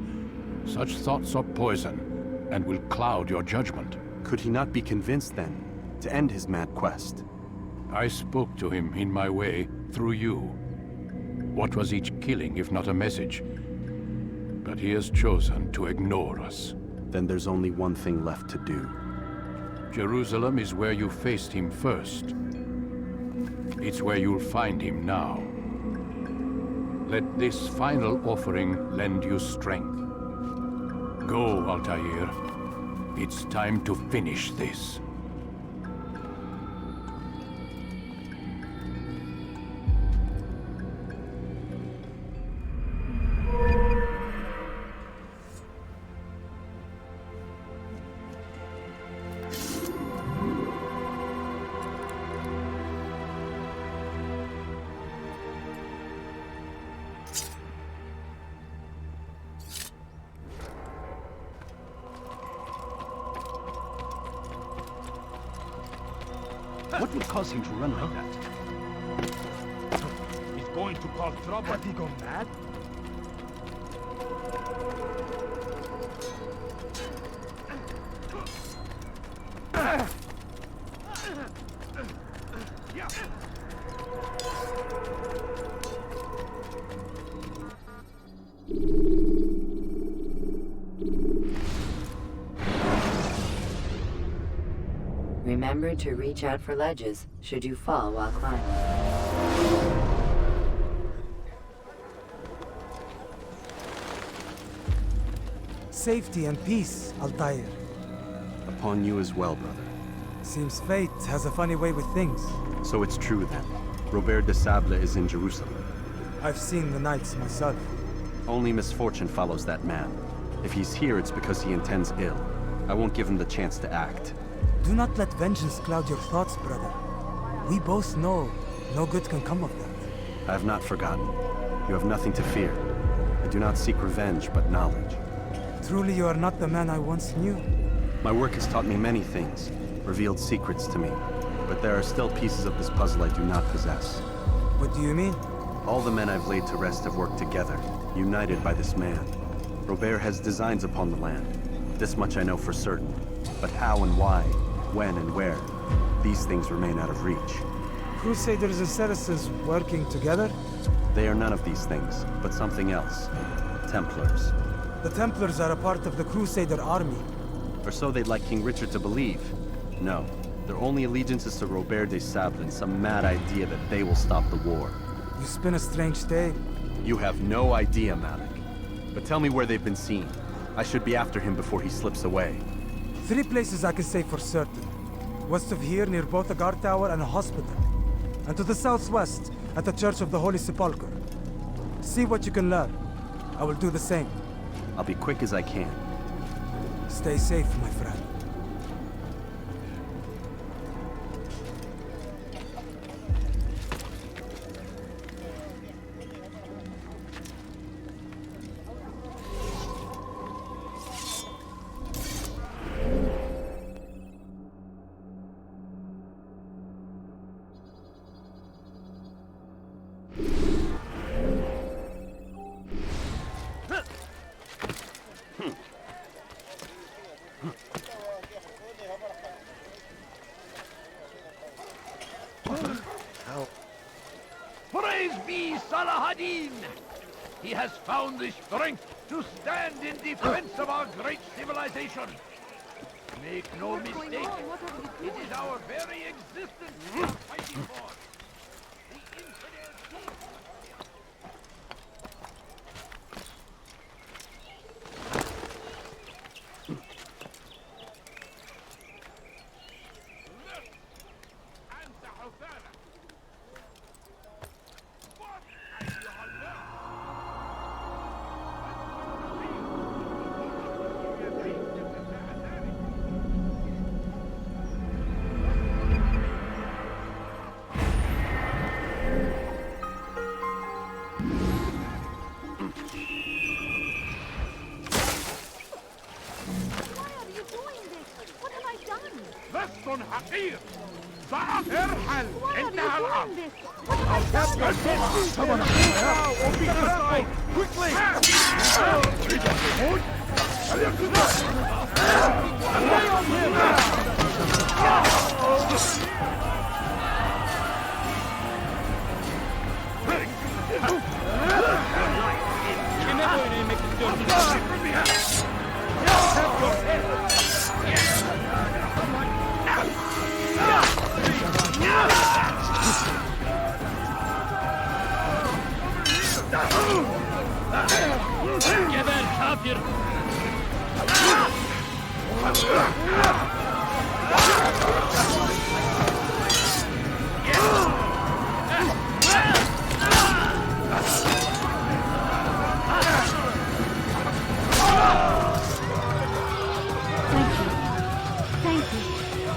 Such thoughts are poison, and will cloud your judgment. Could he not be convinced, then, to end his mad quest? I spoke to him in my way, through you. What was each killing if not a message? But he has chosen to ignore us. Then there's only one thing left to do. Jerusalem is where you faced him first. It's where you'll find him now. Let this final offering lend you strength. Go, Altair. It's time to finish this. What would cause him to run like that? He's going to cause trouble. Has he gone mad? Remember to reach out for ledges should you fall while climbing. Safety and peace, Altair. Upon you as well, brother. Seems fate has a funny way with things. So it's true then. Robert de Sable is in Jerusalem. I've seen the knights myself. Only misfortune follows that man. If he's here, it's because he intends ill. I won't give him the chance to act. Do not let vengeance cloud your thoughts, brother. We both know no good can come of that. I have not forgotten. You have nothing to fear. I do not seek revenge, but knowledge. Truly you are not the man I once knew. My work has taught me many things, revealed secrets to me. But there are still pieces of this puzzle I do not possess. What do you mean? All the men I've laid to rest have worked together, united by this man. Robert has designs upon the land. This much I know for certain. But how and why, when and where, these things remain out of reach. Crusaders and Saracens working together? They are none of these things, but something else. Templars. The Templars are a part of the Crusader army. Or so they'd like King Richard to believe. No, their only allegiance is to Robert de Sable and some mad idea that they will stop the war. You spin a strange tale. You have no idea, Malik. But tell me where they've been seen. I should be after him before he slips away. 3 places I can say for certain. West of here, near both a guard tower and a hospital. And to the southwest, at the Church of the Holy Sepulchre. See what you can learn. I will do the same. I'll be quick as I can. Stay safe, my friend. Praise be Saladin! He has found the strength to stand in defense of our great civilization. Make no mistake, it is our very existence we are fighting for. The infidel king. حقير صعب ارحل انتهى الامر جبل كافر Thank you.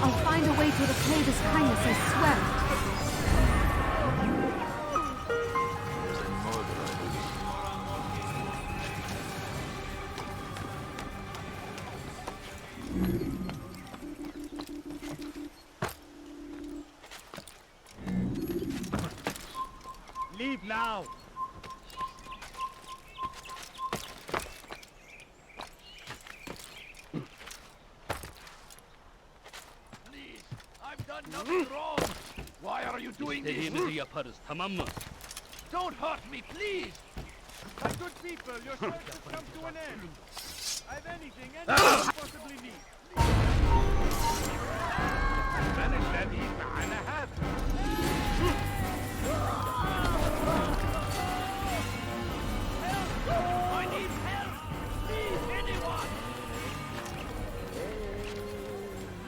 I'll find a way to repay this kindness, I swear. Leave now. Please, I've done nothing wrong. Why are you doing this? Don't hurt me, please. My good people, your search has come to an end. I've anything you possibly need. من الذي فعل هذا؟ I need help! Please, anyone!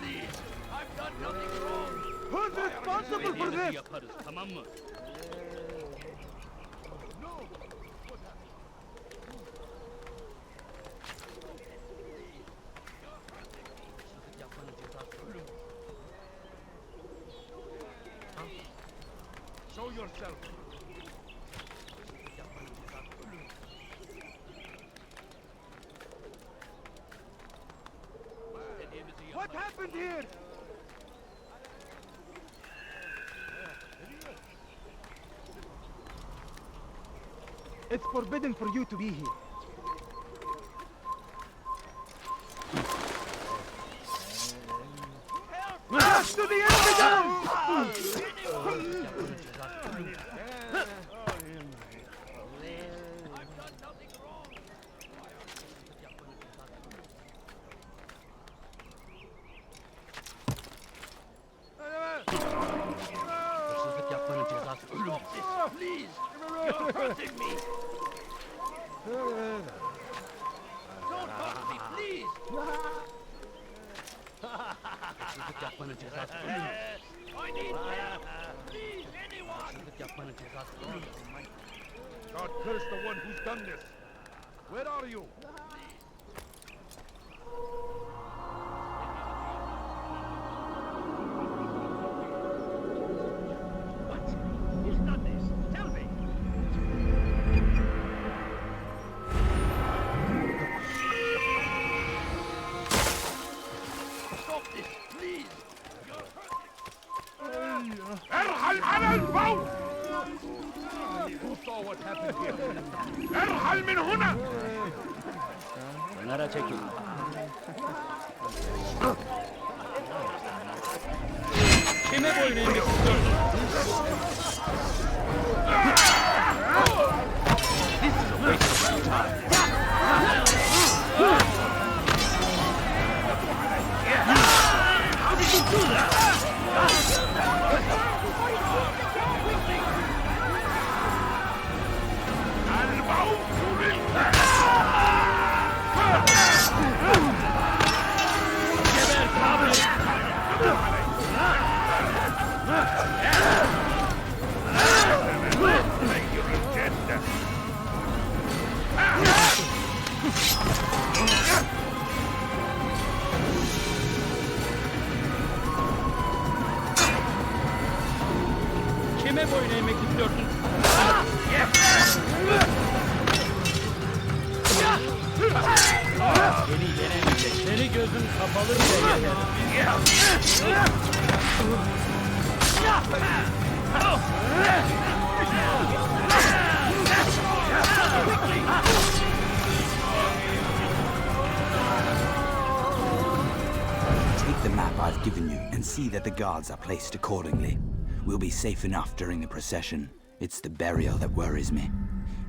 Please, I've done nothing wrong! Who's responsible for this? Show yourself. What happened here? It's forbidden for you to be here. Back to the infidels! Please! You're hurting me! Don't hurt me, please! I need help! Please, anyone! God curse the one who's done this. Where are you? Who's done this? Tell me! Stop this, please! ارحل على الفور! Who saw what happened here? ارحل من هنا! Kime boyun eğmek istiyorsun? Beni yenemeyecek. Seni gözün kapalı bile yenerim. Take the map I've given you and see that the guards are placed accordingly. We'll be safe enough during the procession. It's the burial that worries me.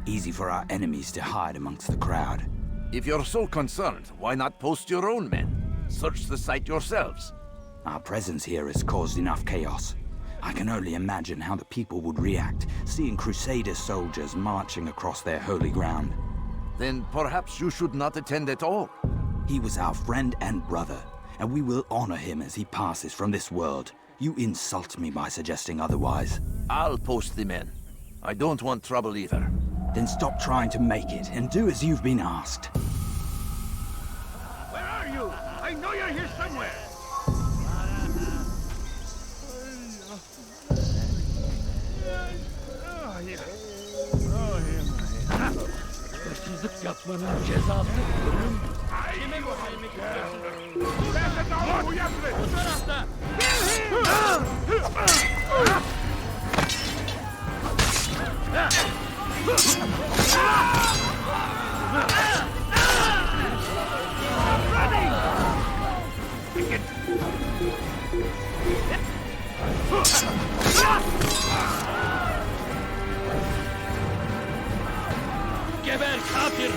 Easy for our enemies to hide amongst the crowd. If you're so concerned, why not post your own men? Search the site yourselves. Our presence here has caused enough chaos. I can only imagine how the people would react, seeing Crusader soldiers marching across their holy ground. Then perhaps you should not attend at all. He was our friend and brother, and we will honor him as he passes from this world. You insult me by suggesting otherwise. I'll post the men. I don't want trouble either. Then stop trying to make it, and do as you've been asked. Where are you? I know you're here somewhere. Hırsızlık yapmanın cezası ölüm. Kime göstermek istiyorsun? Bu tarafta. Geber kafir!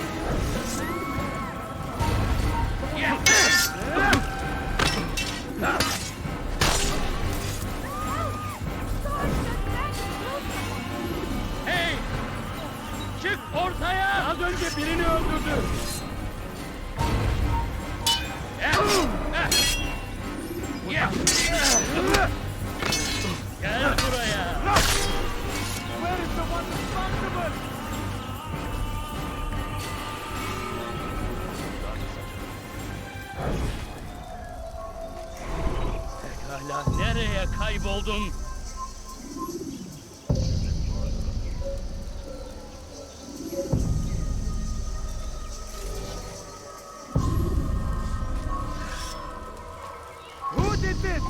Hey! Çık ortaya! Az önce birini öldürdü. Gel buraya! Where is the one responsible? Pekala, nereye kayboldun? Who did this?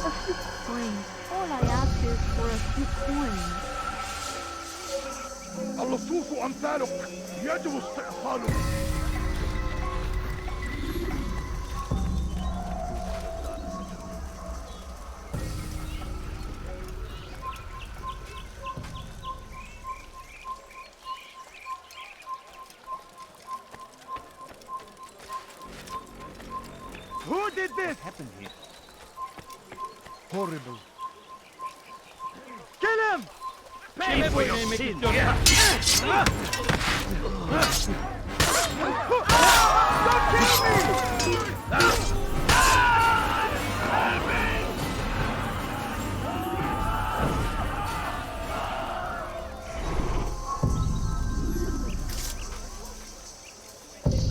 A few coins. All I ask is for a few coins. اللصوص أمثالك يجب استئصالك. Who did this? What happened here? Horrible. Kill him! Pay for your sin! Don't kill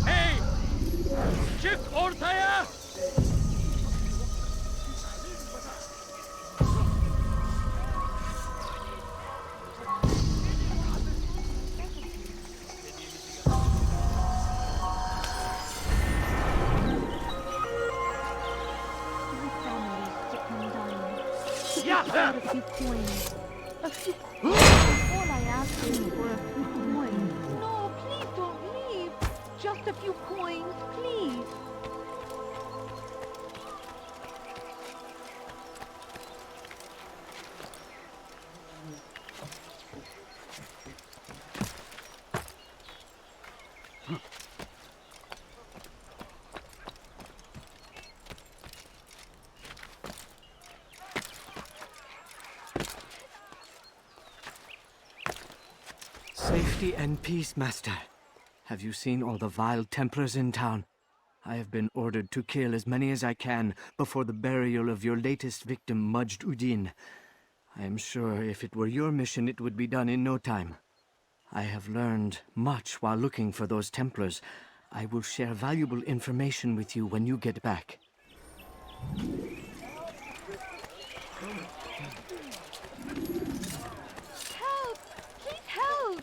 Hey! Çık ortaya! A few coins. A few coins. All I ask is for a few coins. No, please don't leave. Just a few coins, please. Safety and peace, Master. Have you seen all the vile Templars in town? I have been ordered to kill as many as I can before the burial of your latest victim, Majd Udin. I am sure if it were your mission, it would be done in no time. I have learned much while looking for those Templars. I will share valuable information with you when you get back. Help! Please help!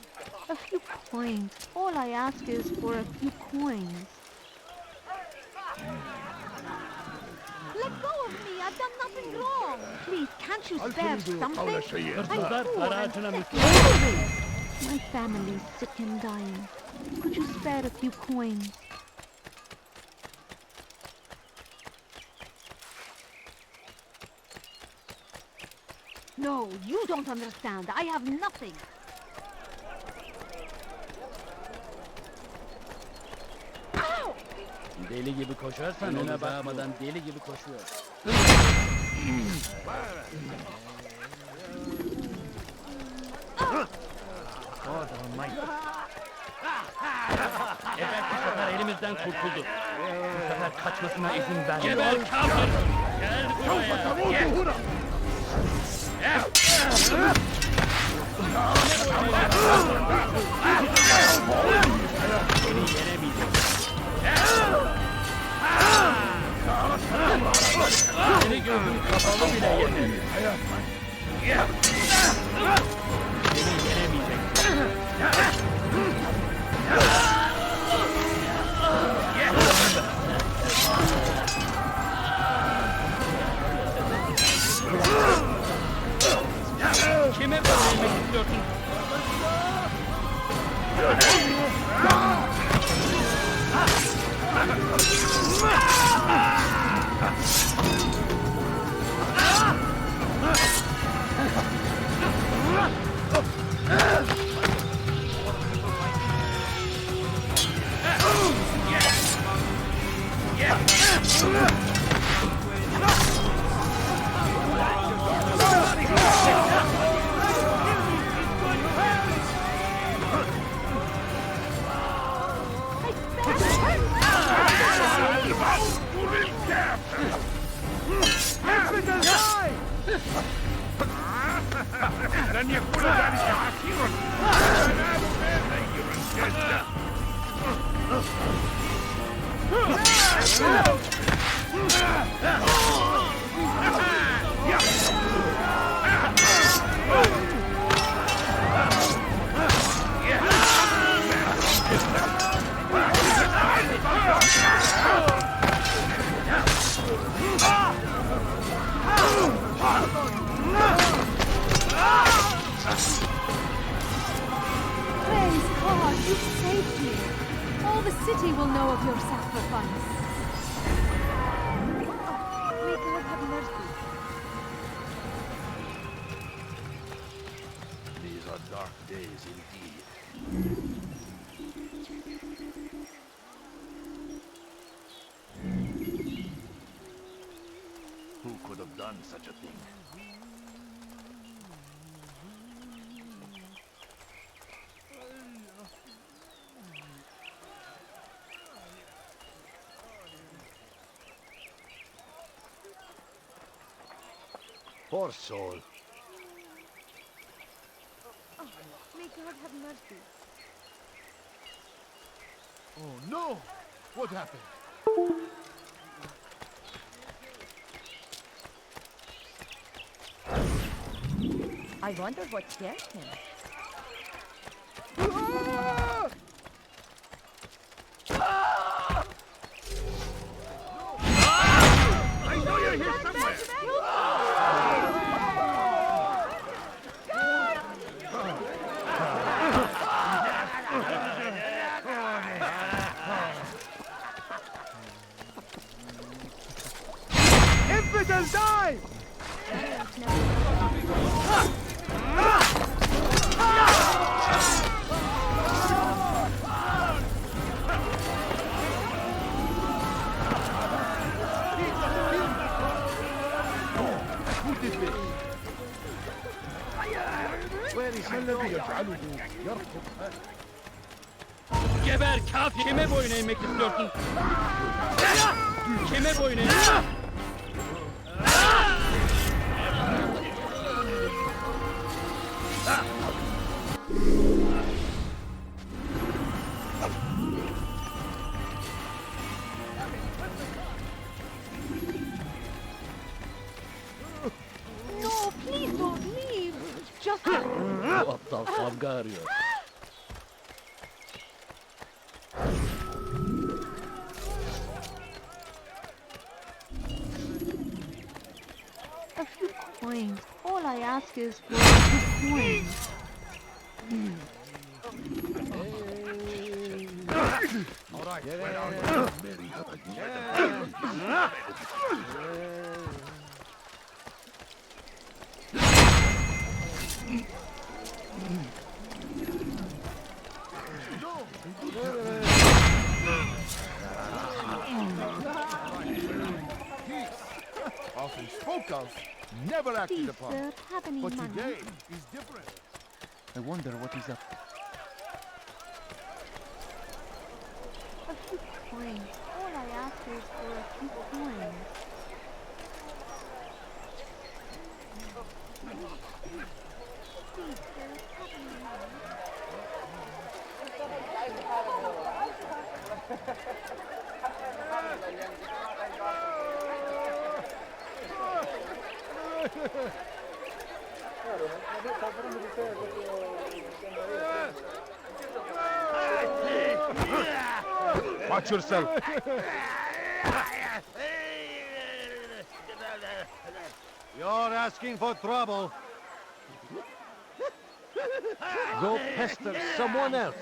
A few coins. All I ask is for a few coins. Let go of me! I've done nothing wrong! Please, can't you spare something? I'm poor and sick. My family's sick and dying. Could you spare a few coins? No, you don't understand. I have nothing. Ow! Deli gibi koşarsan ona bakmadan deli gibi koşuyor. God almighty. Evet, bu sefer elimizden kurtuldu. Bu sefer kaçmasına izin verme. Geber kafir! Gel buraya! Seni yenemeyeceğim. Seni gözüm kapalı bile yenemeyeceğim. Seni yenemeyeceğim. Kime bölmek istiyorsun? Who could have done such a thing? Poor soul. Oh, may God have mercy. Oh no! What happened? I wonder what scared him. I know you're here somewhere! Infidels die! Geber kafir! Kime boyun eğmek istiyorsun? Kime boyun eğmek? A few coins. All I ask is for a few coins. All right, spread out your merry Often spoke of, never acted Please, upon. sir, have any But money? today is different. I wonder what he's up to. A few coins. All I ask is for a few coins. Please, sir, have any money? Watch yourself. You're asking for trouble. Go pester someone else.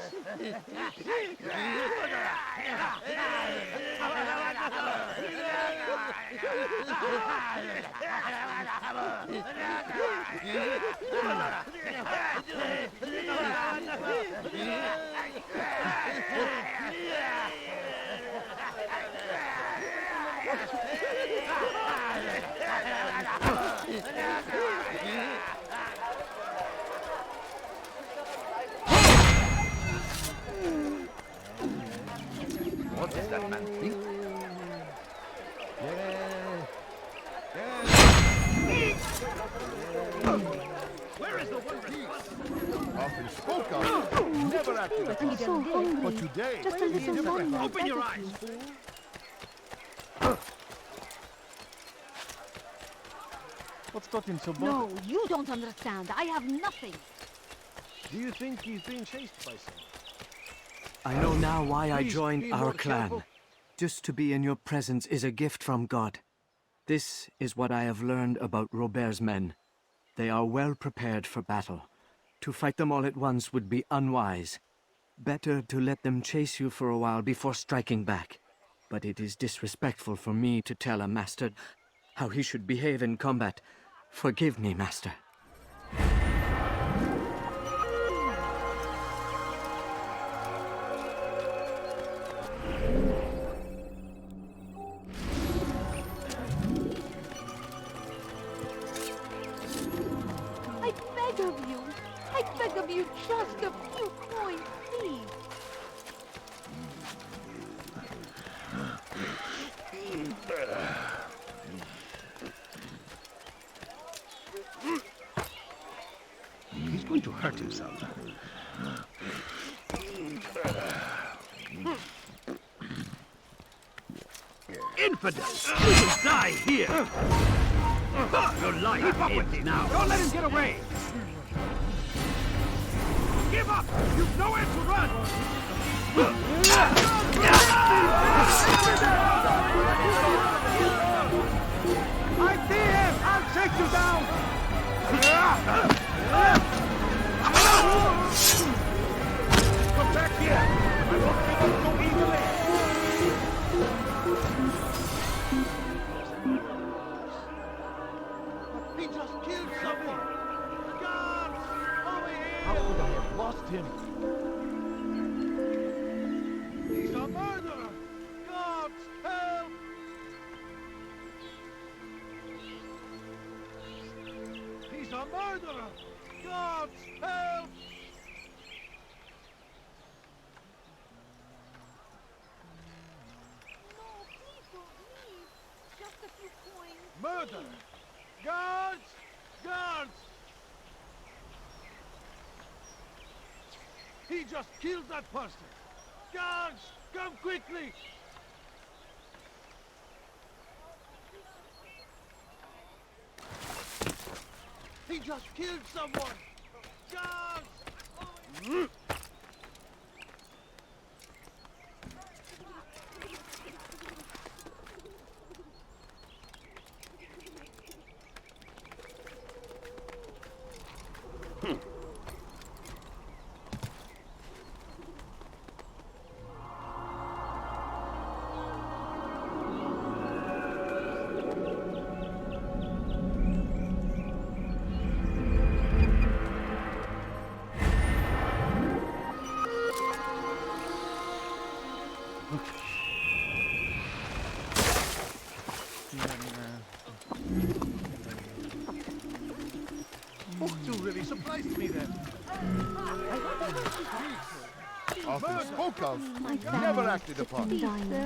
What does that man think? Where is the wonder? Often spoke of, never acted upon. I'm so hungry. But today Just a is little different. longer. Open your Beg eyes, of you. fool. What's got him so bothered? No, you don't understand. I have nothing. Do you think he's being chased by someone? I know now why I Please, joined be our more clan. careful. Just to be in your presence is a gift from God. This is what I have learned about Robert's men. They are well prepared for battle. To fight them all at once would be unwise. Better to let them chase you for a while before striking back. But it is disrespectful for me to tell a master how he should behave in combat. Forgive me, master. I beg of you. I beg of you just a few coins, please. He's going to hurt himself. Infidels! You will die here! Your life ends now! Don't let him get away! Give up! You've nowhere to run! I see him! I'll take you down! Come back here! I won't give up so easily! He just killed someone! Guards! Over here! How could I have lost him? He's a murderer! Guards, help! He's a murderer! Guards, help! No, please don't leave. Just a few coins. Murder! Guards! Guards! He just killed that person! Guards! Come quickly! He just killed someone! Guards! You really surprised me then. Often spoke of, never acted upon.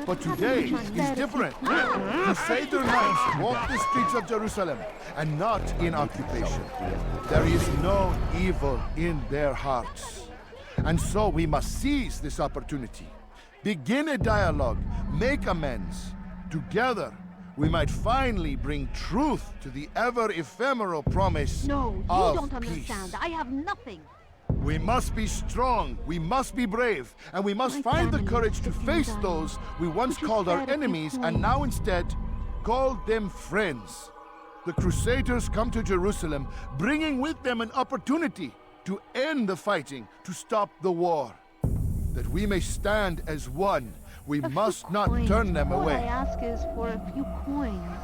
But today is different. Crusader knights walk the streets of Jerusalem, and not in occupation. There is no evil in their hearts. And so we must seize this opportunity. Begin a dialogue, make amends. Together, we might finally bring truth to the ever-ephemeral promise No, you of don't peace. understand. I have nothing. We must be strong, we must be brave, and we must My find the family courage to is face dying. those we once Would you called our spare a few enemies and coins? now instead call them friends. The Crusaders come to Jerusalem, bringing with them an opportunity to end the fighting, to stop the war. That we may stand as one, we must not Coins. turn them All I away. ask is for a few coins.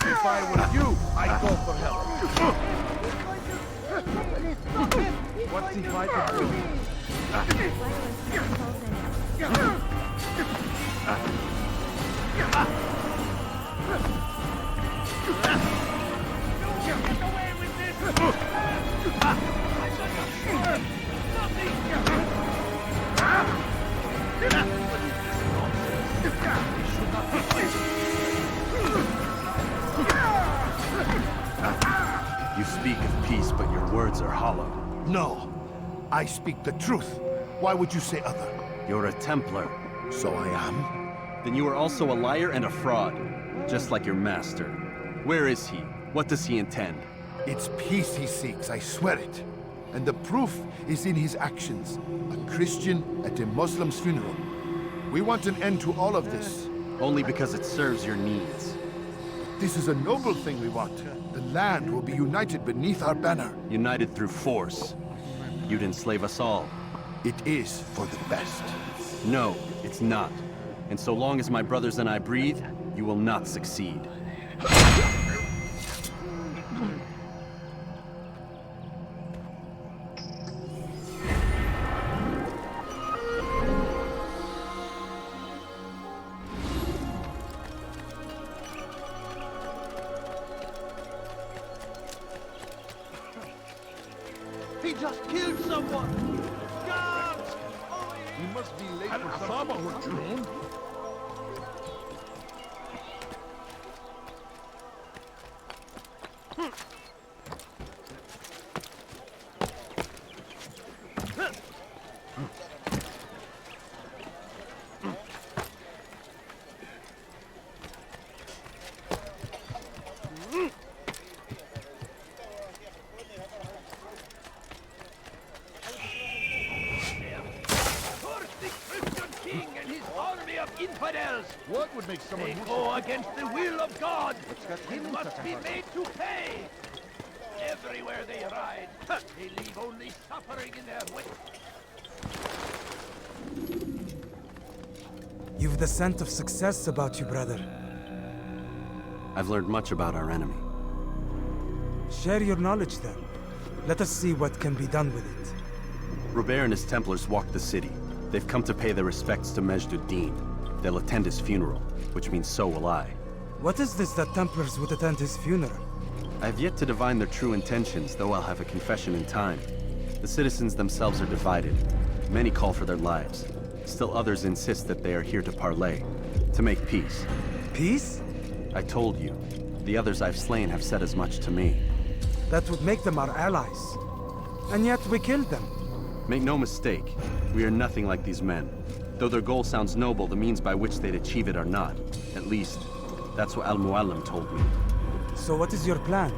If I were you, I'd go for help. What's he fighting for? You speak of peace, but your words are hollow. No, I speak the truth. Why would you say other? You're a Templar. So I am. Then you are also a liar and a fraud, just like your master. Where is he? What does he intend? It's peace he seeks, I swear it. And the proof is in his actions. A Christian at a Muslim's funeral. We want an end to all of this. Only because it serves your needs. This is a noble thing we want. The land will be united beneath our banner. United through force. You'd enslave us all. It is for the best. No, it's not. And so long as my brothers and I breathe, you will not succeed. He just killed someone! Guards! He must be late for Al-Asaba were June. Infidels! What would make someone They who go against the will of God! He must be made to pay! Everywhere they ride, they leave only suffering in their wake. You've the scent of success about you, brother. I've learned much about our enemy. Share your knowledge then. Let us see what can be done with it. Robert and his Templars walk the city. They've come to pay their respects to Majd-ud-Din. They'll attend his funeral, which means so will I. What is this that Templars would attend his funeral? I have yet to divine their true intentions, though I'll have a confession in time. The citizens themselves are divided. Many call for their lives. Still others insist that they are here to parley, to make peace. Peace? I told you. The others I've slain have said as much to me. That would make them our allies. And yet we killed them. Make no mistake, we are nothing like these men. Though their goal sounds noble, the means by which they'd achieve it are not. At least, that's what Al-Muallim told me. So what is your plan?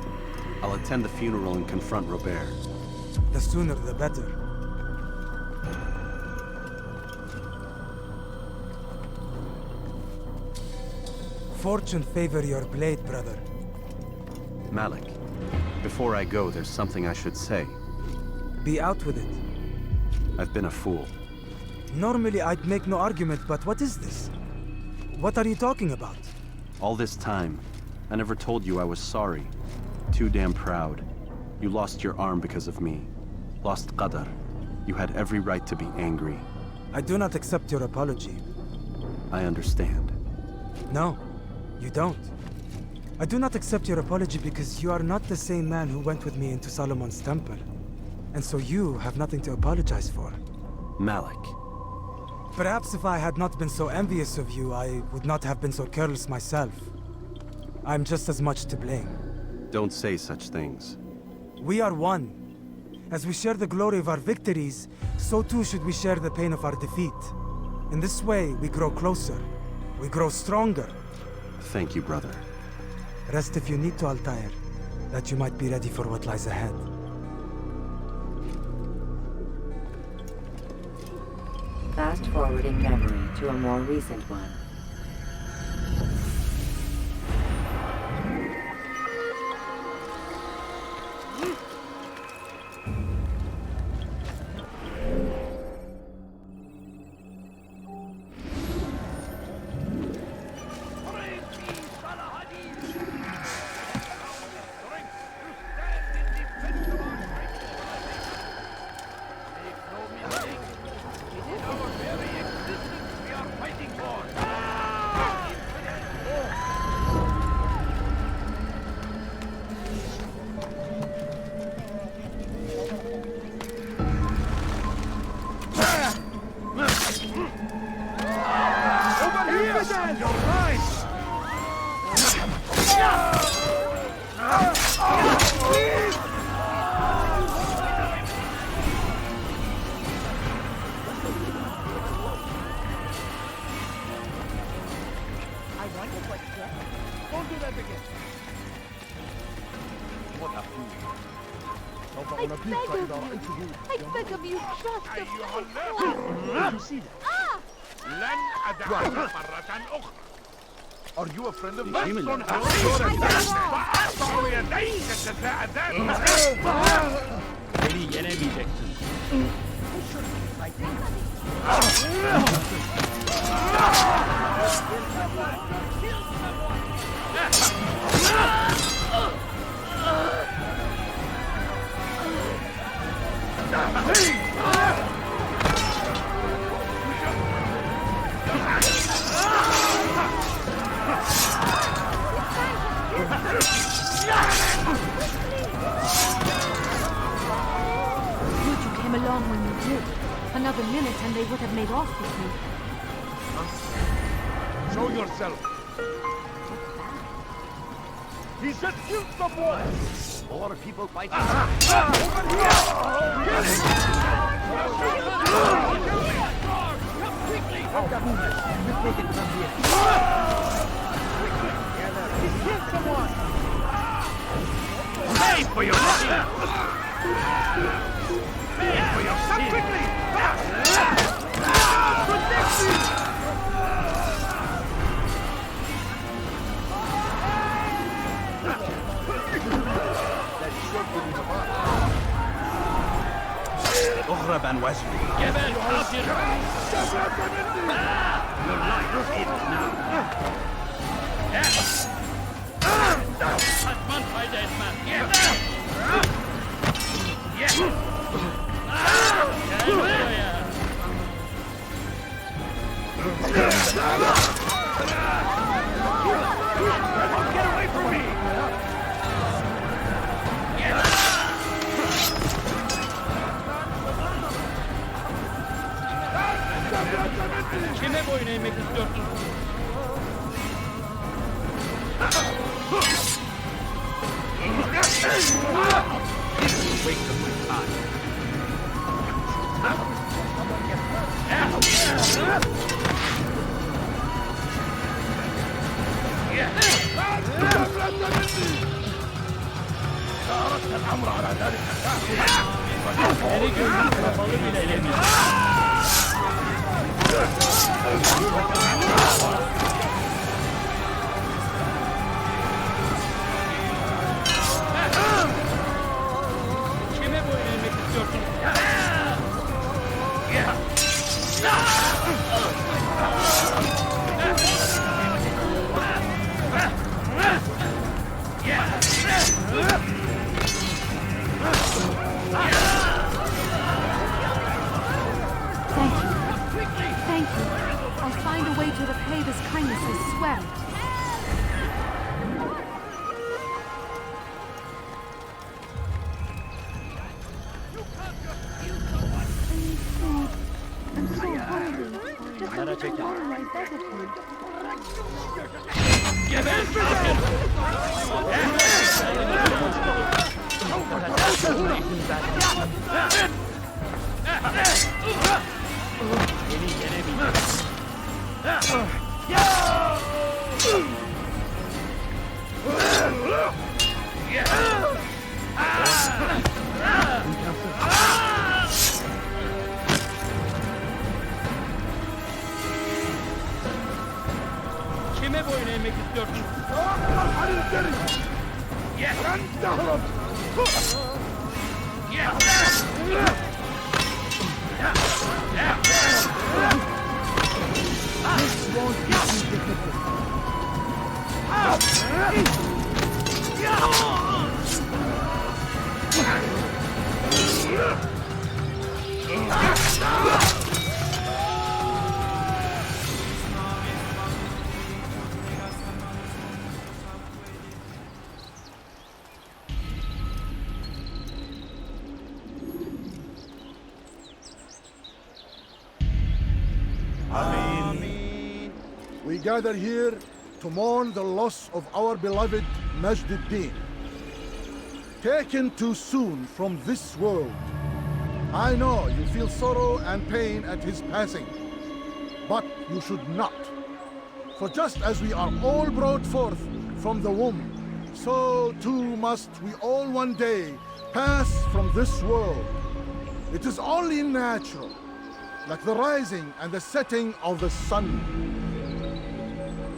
I'll attend the funeral and confront Robert. The sooner the better. Fortune favor your blade, brother. Malik, before I go, there's something I should say. Be out with it. I've been a fool. Normally I'd make no argument, but what is this? What are you talking about? All this time, I never told you I was sorry. Too damn proud. You lost your arm because of me. Lost Qadar. You had every right to be angry. I do not accept your apology. I understand. No, you don't. I do not accept your apology because you are not the same man who went with me into Solomon's temple. And so you have nothing to apologize for. Malik. Perhaps if I had not been so envious of you, I would not have been so careless myself. I'm just as much to blame. Don't say such things. We are one. As we share the glory of our victories, so too should we share the pain of our defeat. In this way, we grow closer. We grow stronger. Thank you, brother. Rest if you need to, Altair, that you might be ready for what lies ahead. Fast forwarding memory to a more recent one. I beg of you, trust the Did you see that? لن أدعك مرة أخرى. Are you a friend of mine? فأقطع يديك جزاء ذلك. Beni yenemeyeceksin. Good you came along when you did. Another minute and they would have made off with me. Show yourself. He said shoot the boy. More people fighting. Quickly! He's killed someone! Pay for your sin! Pay for your sin! Quickly! Protect me! اغرب عن وجهي. جبل حاضر. Your life ends now. Atman fayda etmez. Gel buraya. Get away from me! Kime boyun eğmek istiyorsun? أردت الأمر على ذلك Kime boyun eğmek istiyorsun? Thank you. I'll find a way to repay this kindness, I swear. I'm so hungry. Just a little more, I beg of you. Beni yenebilir. Kime boyun eğmek istiyorsun? We gather here to mourn the loss of our beloved Majd-ad-Din. Taken too soon from this world. I know you feel sorrow and pain at his passing, but you should not. For just as we are all brought forth from the womb, so too must we all one day pass from this world. It is only natural, like the rising and the setting of the sun.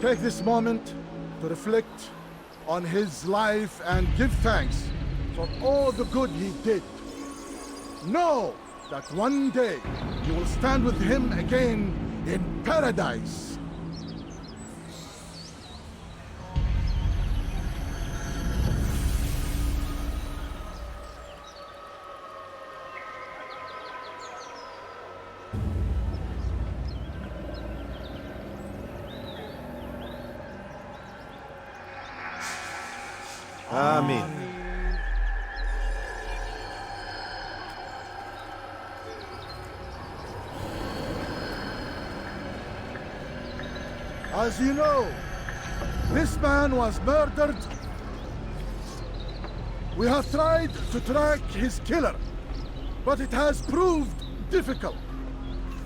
Take this moment to reflect on his life and give thanks for all the good he did. Know that one day you will stand with him again in paradise. Amin. As you know, this man was murdered. We have tried to track his killer, but it has proved difficult.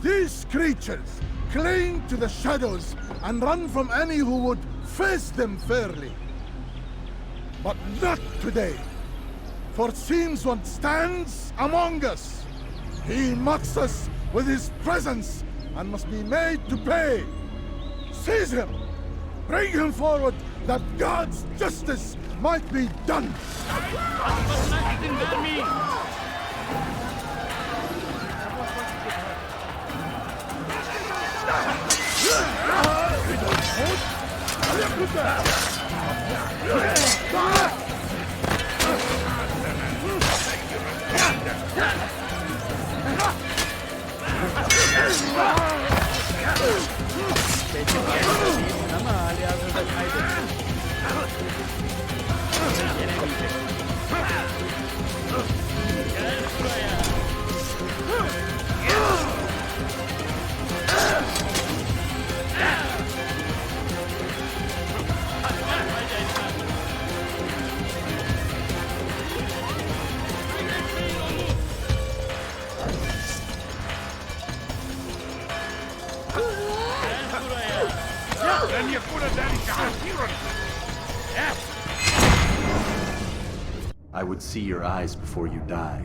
These creatures cling to the shadows and run from any who would face them fairly. But not today, for it seems one stands among us. He mocks us with his presence and must be made to pay. Seize him! Bring him forward that God's justice might be done! Ama hali hazırda kaybettim. Gel buraya. I would see your eyes before you die.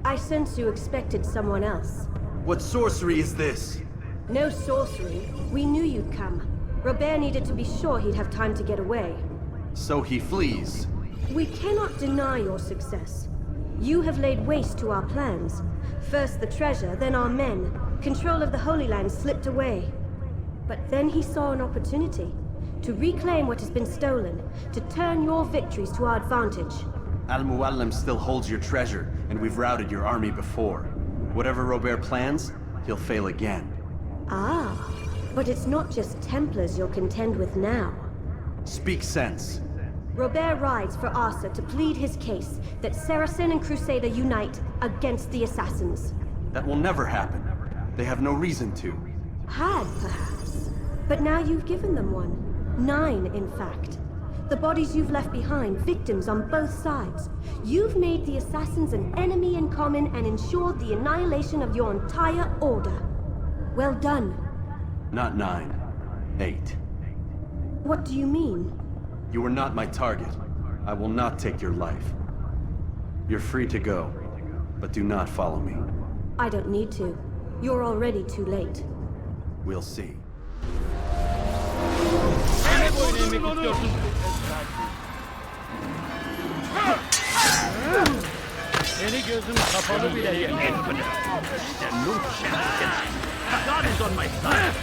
I sense you expected someone else. What sorcery is this? No sorcery. We knew you'd come. Robert needed to be sure he'd have time to get away. So he flees. We cannot deny your success. You have laid waste to our plans. First the treasure, then our men. Control of the Holy Land slipped away. But then he saw an opportunity. To reclaim what has been stolen. To turn your victories to our advantage. Al-Muallim still holds your treasure, and we've routed your army before. Whatever Robert plans, he'll fail again. Ah, but it's not just Templars you'll contend with now. Speak sense. Robert rides for Arsa to plead his case that Saracen and Crusader unite against the Assassins. That will never happen. They have no reason to. Had, perhaps. But now you've given them one. 9, in fact. The bodies you've left behind, victims on both sides. You've made the Assassins an enemy in common and ensured the annihilation of your entire order. Well done. Not 9. 8. What do you mean? You are not my target. I will not take your life. You're free to go, but do not follow me. I don't need to. You're already too late. We'll see. Seni gözüm kapalı bile yedim. Stand no chance against me. God is on my side.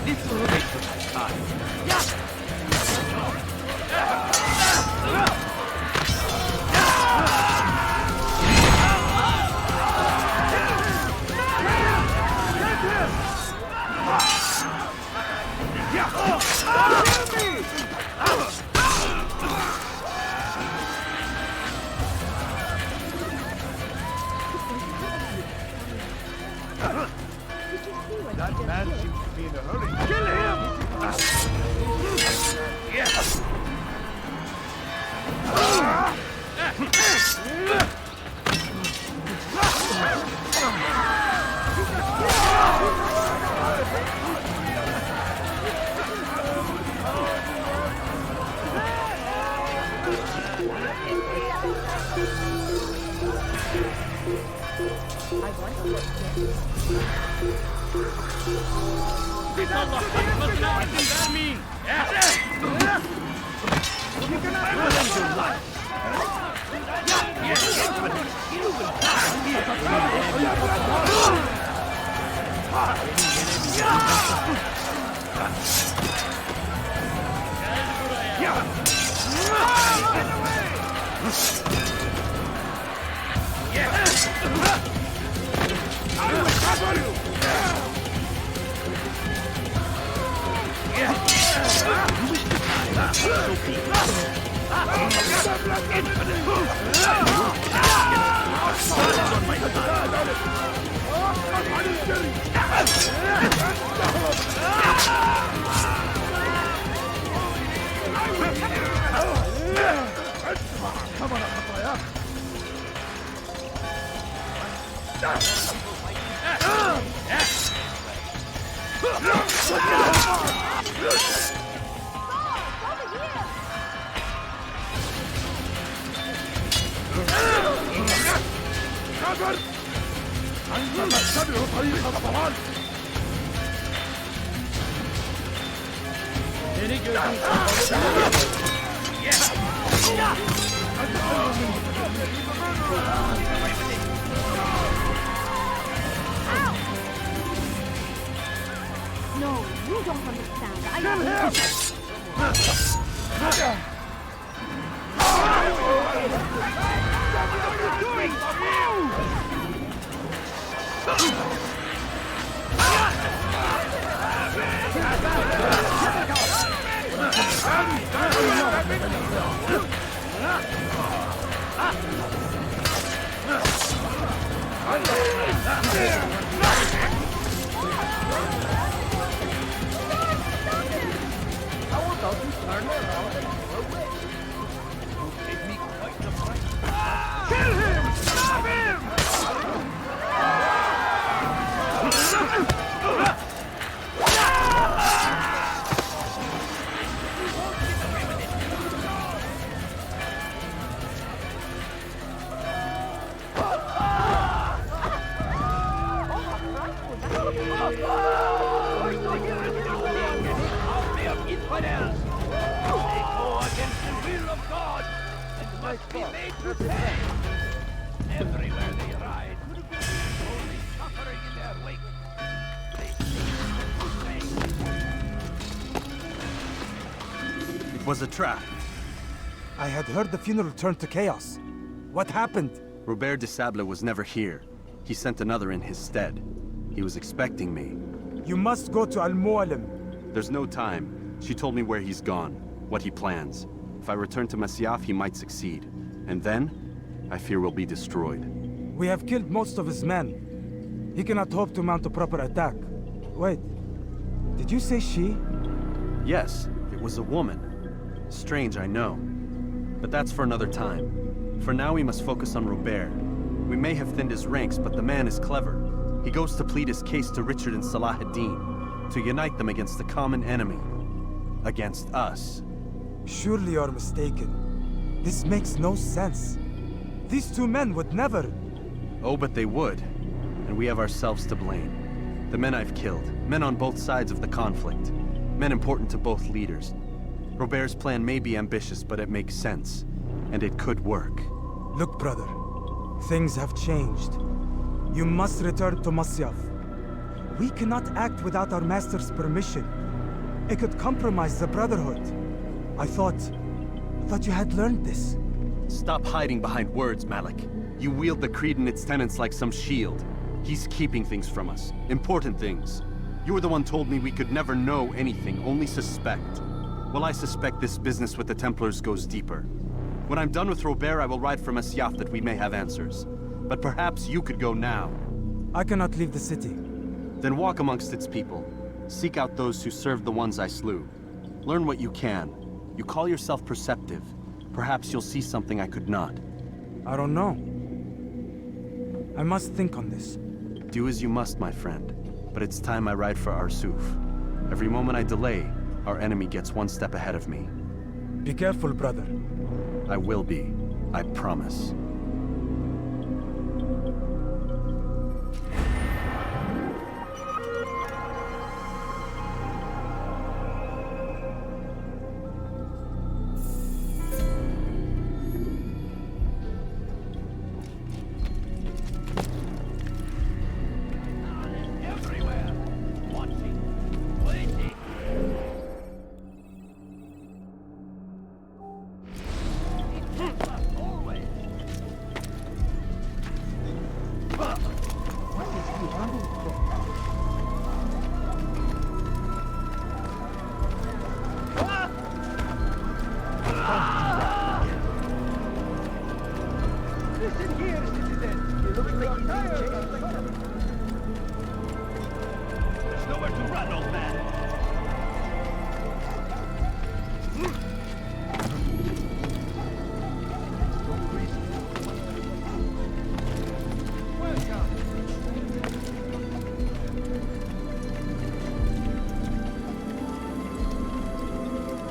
This will wait for my time. That man seems to be in a hurry. Kill him! Yes! Git Allah kahretmesin izin vermeyin. No, you don't understand. I How about you turn around and go away? You give me quite the fright. Kill him! Stop him! Everywhere they ride, only suffering in their wake. It was a trap. I had heard the funeral turned to chaos. What happened? Robert de Sable was never here. He sent another in his stead. He was expecting me. You must go to Al-Mualim. There's no time. She told me where he's gone, what he plans. If I return to Masyaf, he might succeed. And then, I fear we'll be destroyed. We have killed most of his men. He cannot hope to mount a proper attack. Wait, did you say she? Yes, it was a woman. Strange, I know. But that's for another time. For now, we must focus on Robert. We may have thinned his ranks, but the man is clever. He goes to plead his case to Richard and Salah ad-Din, to unite them against the common enemy. Against us. Surely you're mistaken. This makes no sense. These two men would never... Oh, but they would. And we have ourselves to blame. The men I've killed, men on both sides of the conflict. Men important to both leaders. Robert's plan may be ambitious, but it makes sense. And it could work. Look, brother. Things have changed. You must return to Masyaf. We cannot act without our master's permission. It could compromise the Brotherhood. I thought you had learned this. Stop hiding behind words, Malik. You wield the creed and its tenets like some shield. He's keeping things from us. Important things. You were the one told me we could never know anything, only suspect. Well, I suspect this business with the Templars goes deeper. When I'm done with Robert, I will ride for Masyaf that we may have answers. But perhaps you could go now. I cannot leave the city. Then walk amongst its people. Seek out those who served the ones I slew. Learn what you can. You call yourself perceptive. Perhaps you'll see something I could not. I don't know. I must think on this. Do as you must, my friend. But it's time I ride for Arsuf. Every moment I delay, our enemy gets one step ahead of me. Be careful, brother. I will be. I promise.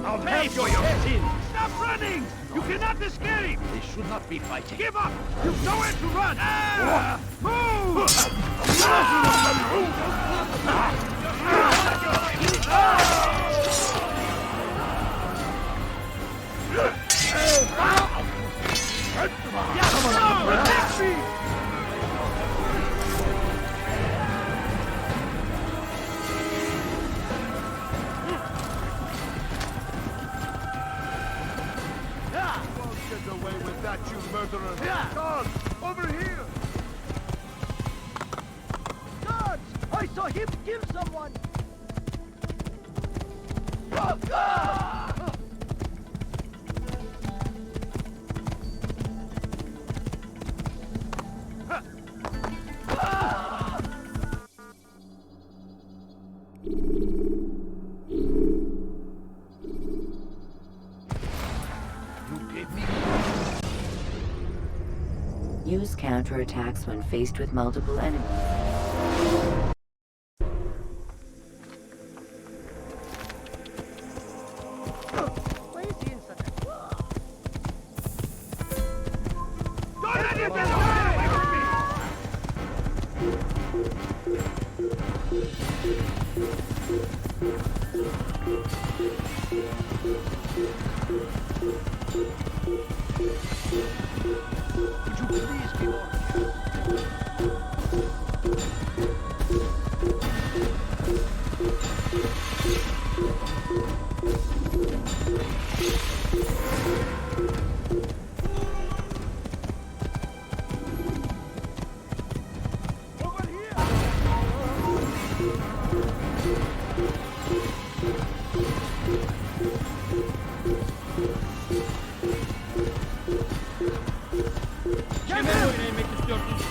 I'll pay for your sin! Stop running! You cannot escape! They should not be fighting. Give up! You've nowhere to run! Move! Protect me! Away with that, you murderer! Guards! Over here! Guards! I saw him kill someone! Use counterattacks when faced with multiple enemies. Why is he in such a... Don't let him get away from me! Would you please be more Kemer oynayın istiyorsunuz.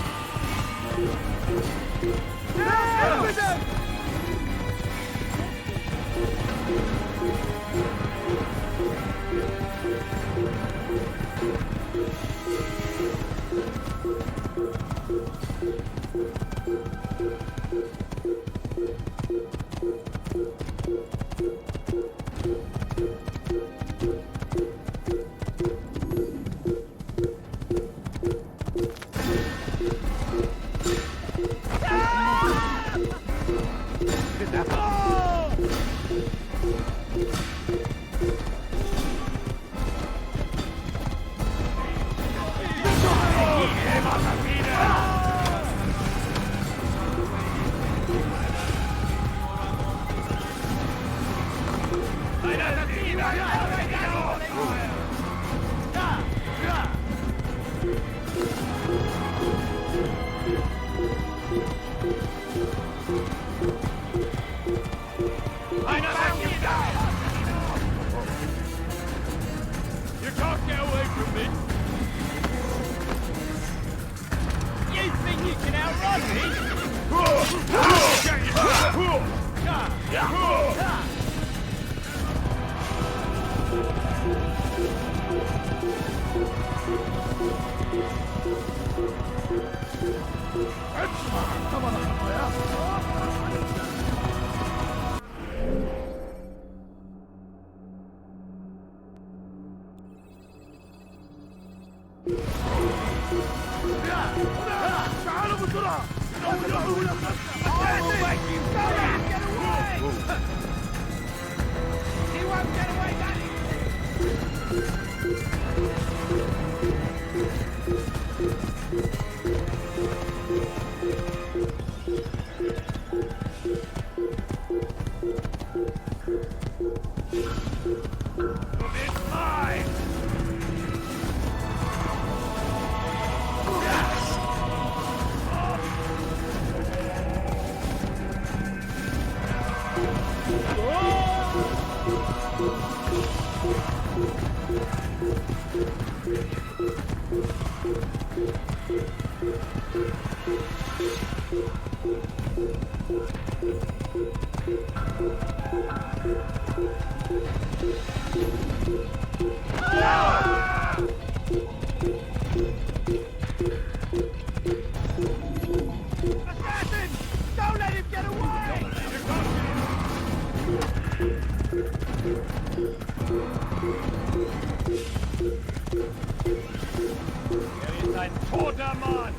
You can't get away from me! You think you can outrun Come on, تعالوا بسرعة! He won't get away, Daddy! It's mine! Assassin! Don't let him get away! Get inside Vordermann!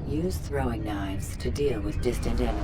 Use throwing knives to deal with distant enemies.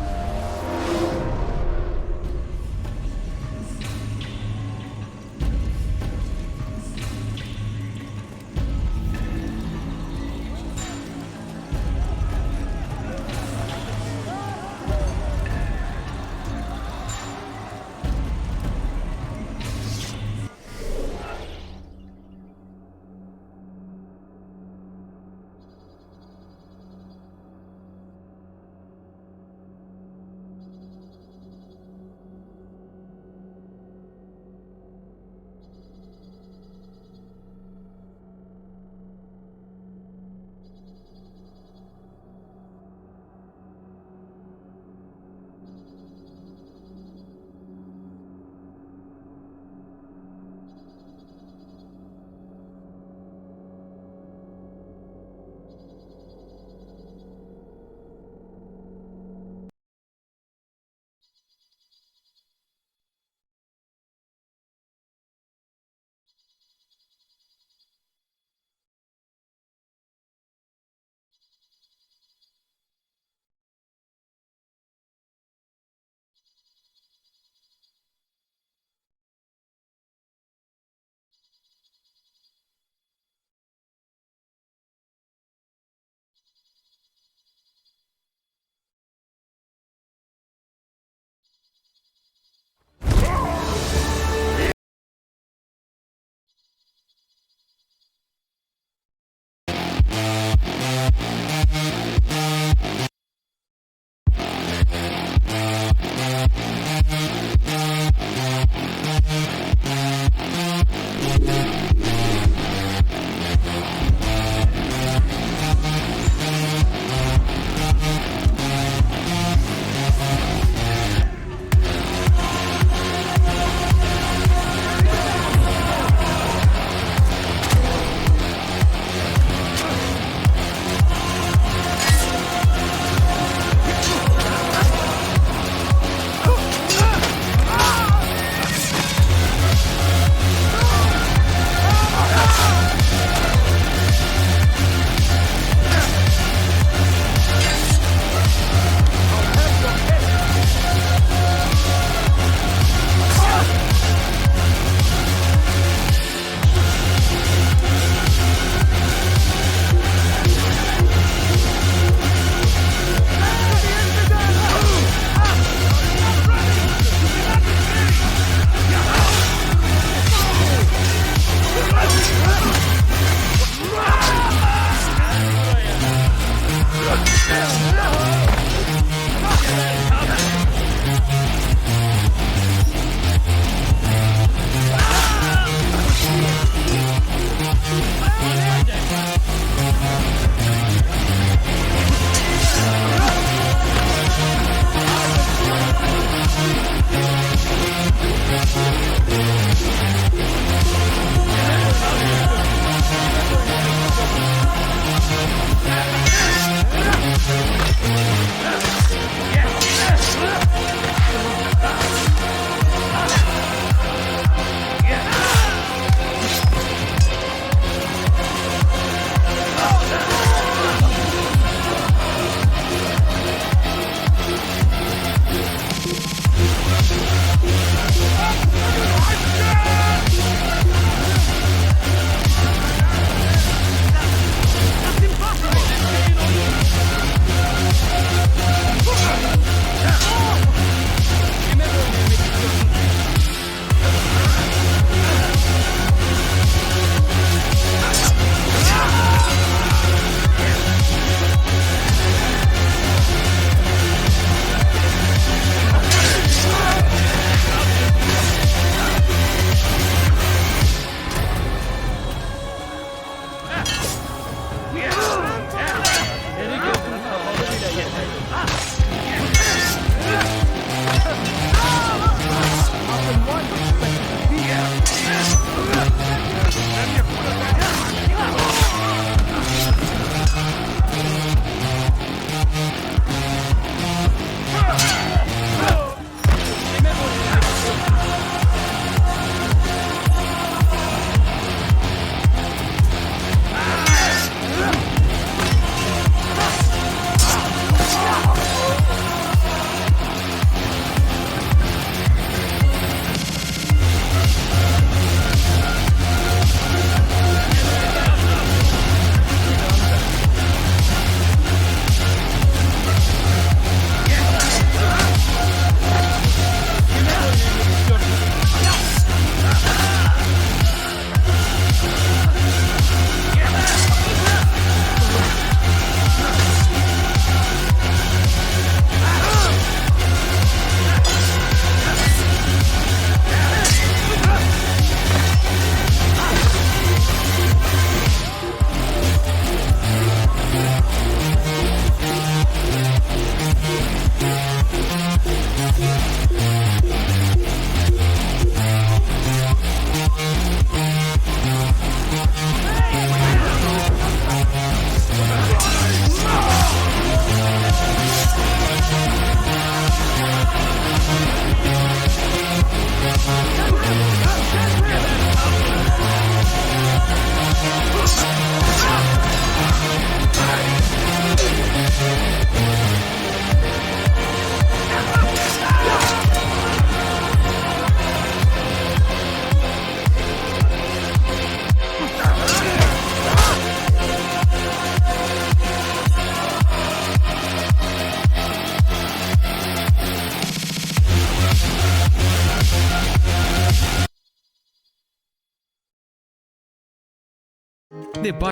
nearby.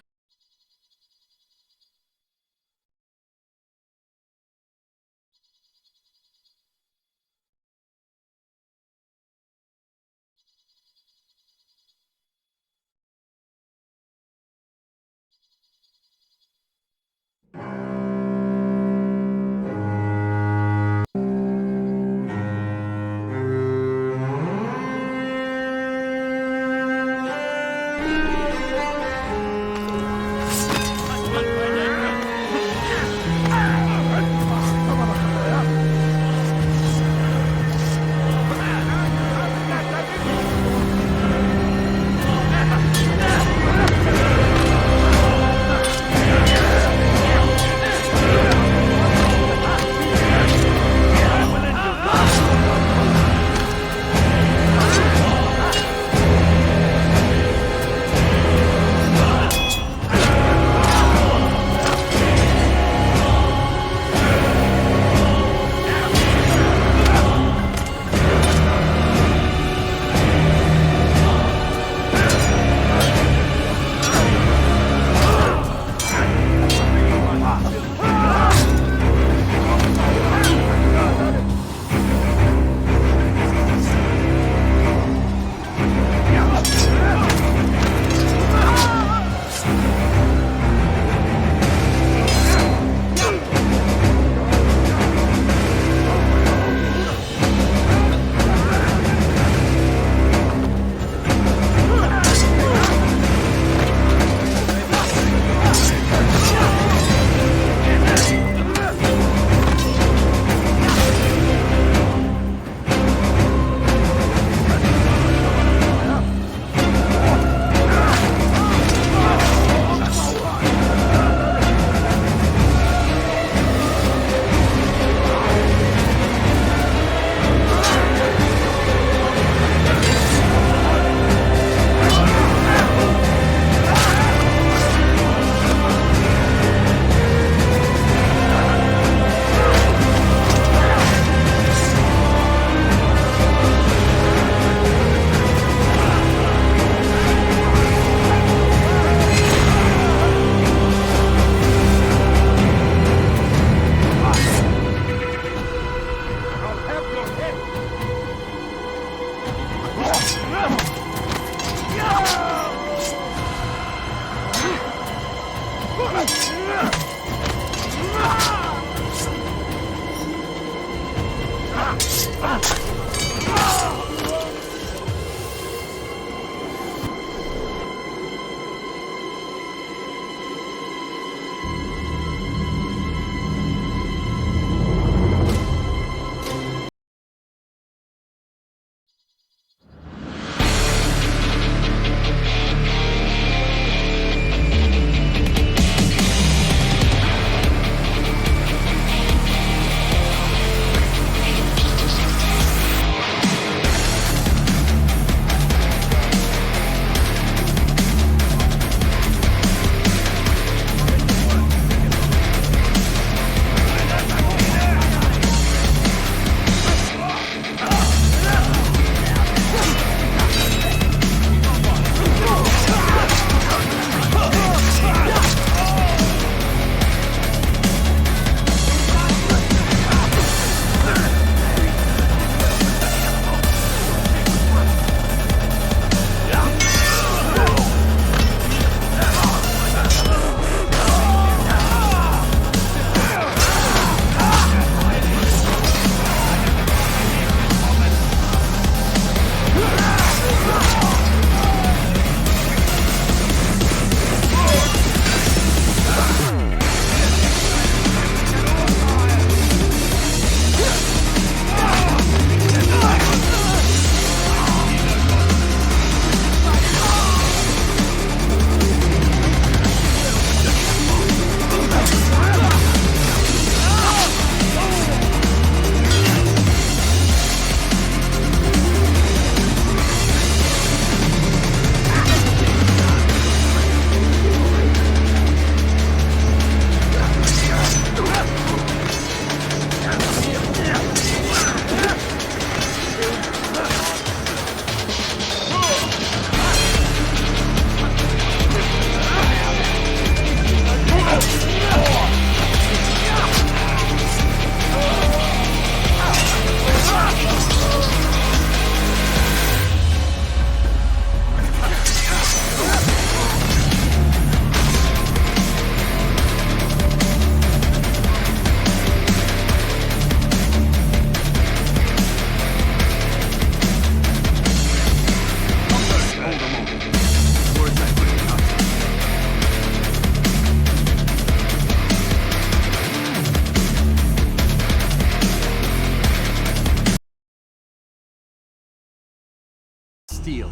field.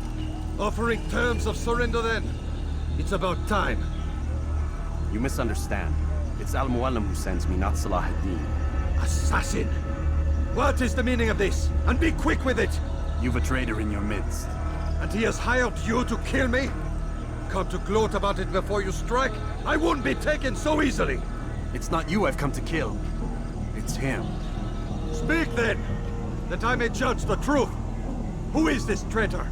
Offering terms of surrender then? It's about time. You misunderstand. It's Al-Mualim who sends me, not Salah ad-Din. Assassin! What is the meaning of this? And be quick with it! You've a traitor in your midst. And he has hired you to kill me? Come to gloat about it before you strike? I wouldn't be taken so easily! It's not you I've come to kill. It's him. Speak then, that I may judge the truth. Who is this traitor?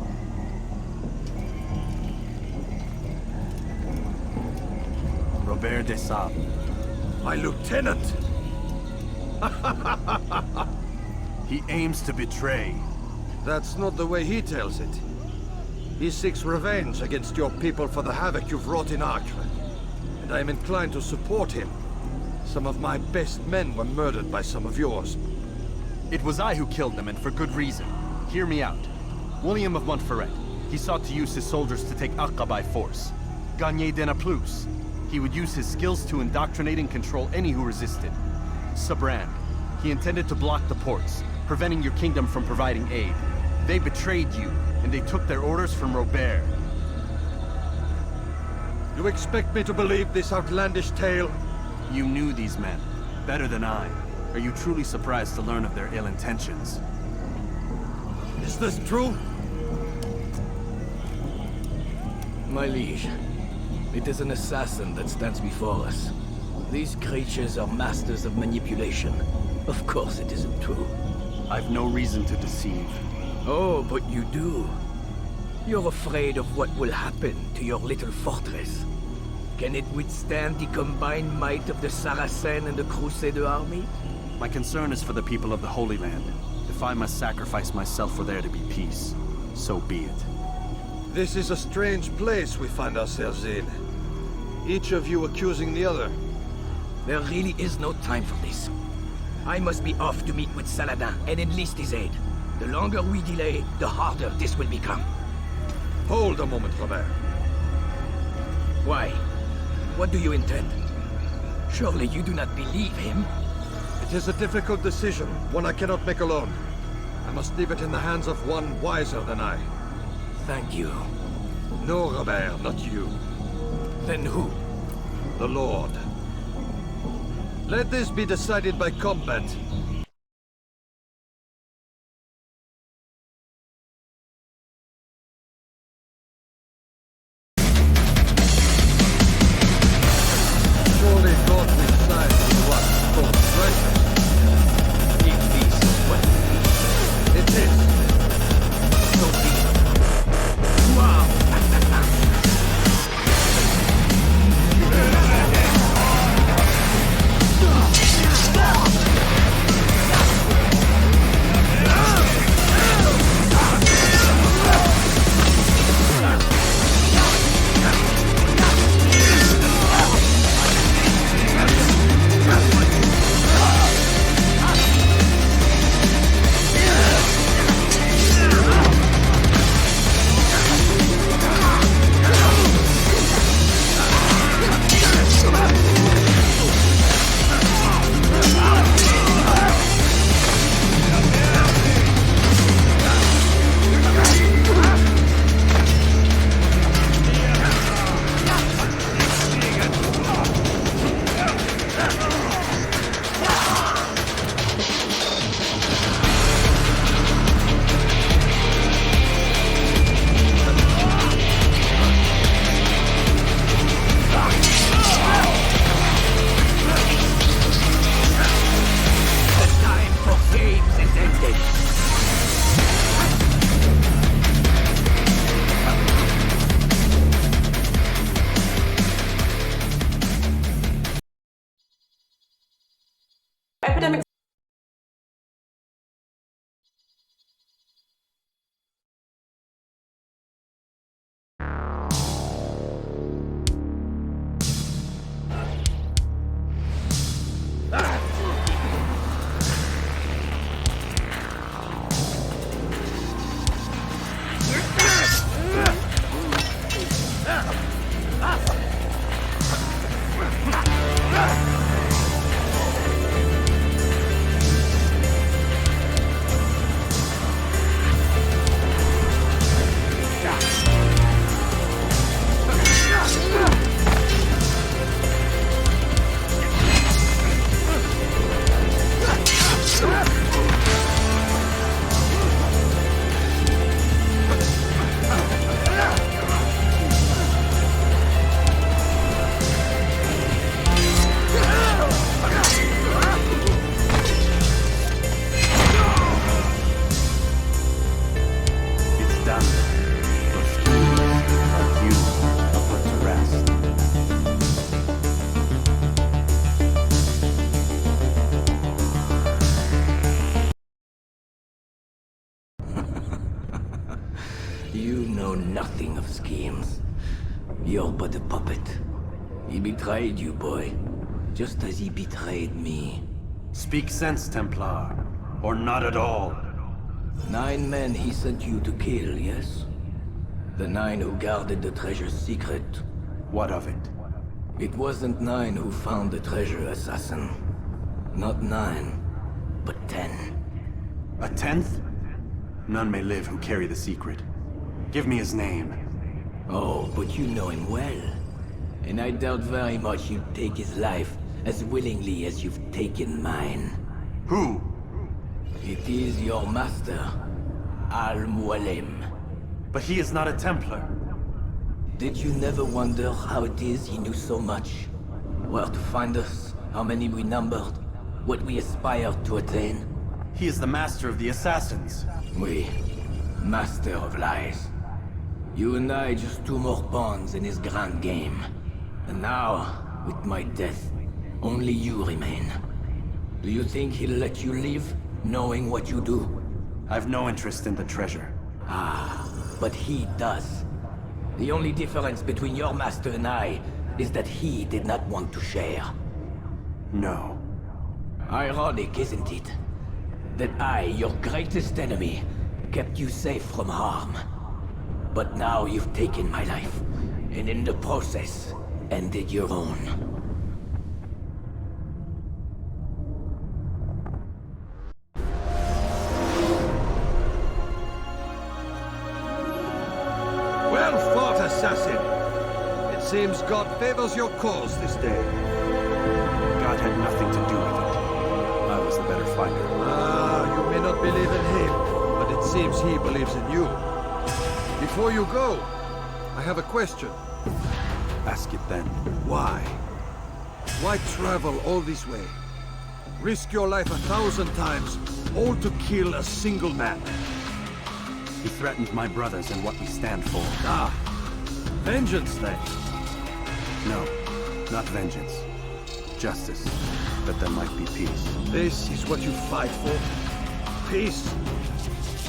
Robert de Sable. My lieutenant! He aims to betray. That's not the way he tells it. He seeks revenge against your people for the havoc you've wrought in Acre. And I am inclined to support him. Some of my best men were murdered by some of yours. It was I who killed them, and for good reason. Hear me out. William of Montferrat. He sought to use his soldiers to take Acre by force. Gagné de Naplouse. He would use his skills to indoctrinate and control any who resisted. Sabran. He intended to block the ports, preventing your kingdom from providing aid. They betrayed you, and they took their orders from Robert. You expect me to believe this outlandish tale? You knew these men, better than I. Are you truly surprised to learn of their ill intentions? Is this true? My liege, it is an assassin that stands before us. These creatures are masters of manipulation. Of course it isn't true. I've no reason to deceive. Oh, but you do. You're afraid of what will happen to your little fortress. Can it withstand the combined might of the Saracen and the Crusader army? My concern is for the people of the Holy Land. If I must sacrifice myself for there to be peace, so be it. This is a strange place we find ourselves in. Each of you accusing the other. There really is no time for this. I must be off to meet with Saladin and enlist his aid. The longer we delay, the harder this will become. Hold a moment, Robert. Why? What do you intend? Surely you do not believe him? It is a difficult decision, one I cannot make alone. I must leave it in the hands of one wiser than I. Thank you. No, Robert, not you. Then who? The Lord. Let this be decided by combat. Surely God resides in what is called treasure. If this is what it is. So be it. Wow! You know nothing of schemes. You're but a puppet. He betrayed you, boy. Just as he betrayed me. Speak sense, Templar. Or not at all. 9 men he sent you to kill, yes? The 9 who guarded the treasure's secret. What of it? It wasn't 9 who found the treasure, assassin. Not 9, but 10. A 10th? None may live who carry the secret. Give me his name. Oh, but you know him well. And I doubt very much you'd take his life as willingly as you've taken mine. Who? It is your master, Al-Mualim. But he is not a Templar. Did you never wonder how it is he knew so much? Where to find us, how many we numbered, what we aspired to attain? He is the master of the assassins. Oui, master of lies. You and I just 2 more pawns in his grand game. And now, with my death, only you remain. Do you think he'll let you live, knowing what you do? I've no interest in the treasure. Ah, but he does. The only difference between your master and I is that he did not want to share. No. Ironic, isn't it? That I, your greatest enemy, kept you safe from harm. But now you've taken my life, and in the process, ended your own. Well fought, assassin. It seems God favors your cause this day. God had nothing to do with it. I was the better fighter. Ah, you may not believe in him, but it seems he believes in you. Before you go, I have a question. Ask it then. Why? Why travel all this way? Risk your life 1,000 times, all to kill a single man. He threatened my brothers and what we stand for. Ah, vengeance then. No, not vengeance. Justice, that there might be peace. This is what you fight for? Peace?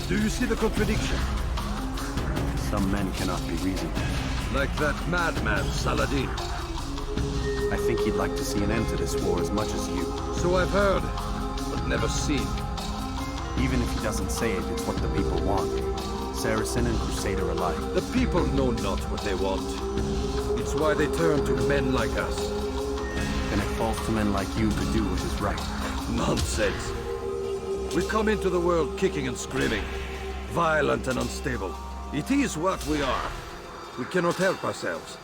Do you see the contradiction? Some men cannot be reasoned. Like that madman, Saladin. I think he'd like to see an end to this war as much as you. So I've heard, but never seen. Even if he doesn't say it, it's what the people want. Saracen and Crusader alike. The people know not what they want. It's why they turn to men like us. Then it falls to men like you to do what is right. Nonsense. We come into the world kicking and screaming. Violent and unstable. It is what we are. We cannot help ourselves.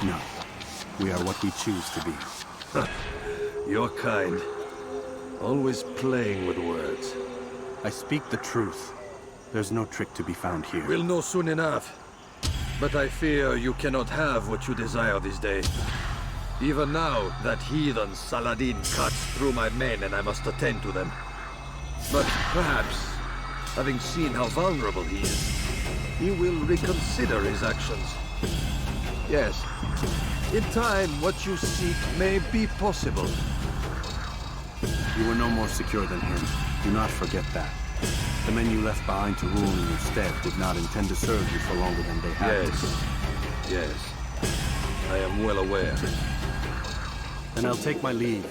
No. We are what we choose to be. Your kind. Always playing with words. I speak the truth. There's no trick to be found here. We'll know soon enough. But I fear you cannot have what you desire this day. Even now, that heathen Saladin cuts through my men and I must attend to them. But perhaps, having seen how vulnerable he is, he will reconsider his actions. Yes, in time, what you seek may be possible. You were no more secure than him. Do not forget that. The men you left behind to rule in your stead did not intend to serve you for longer than they had to. Yes. I am well aware. Then I'll take my leave.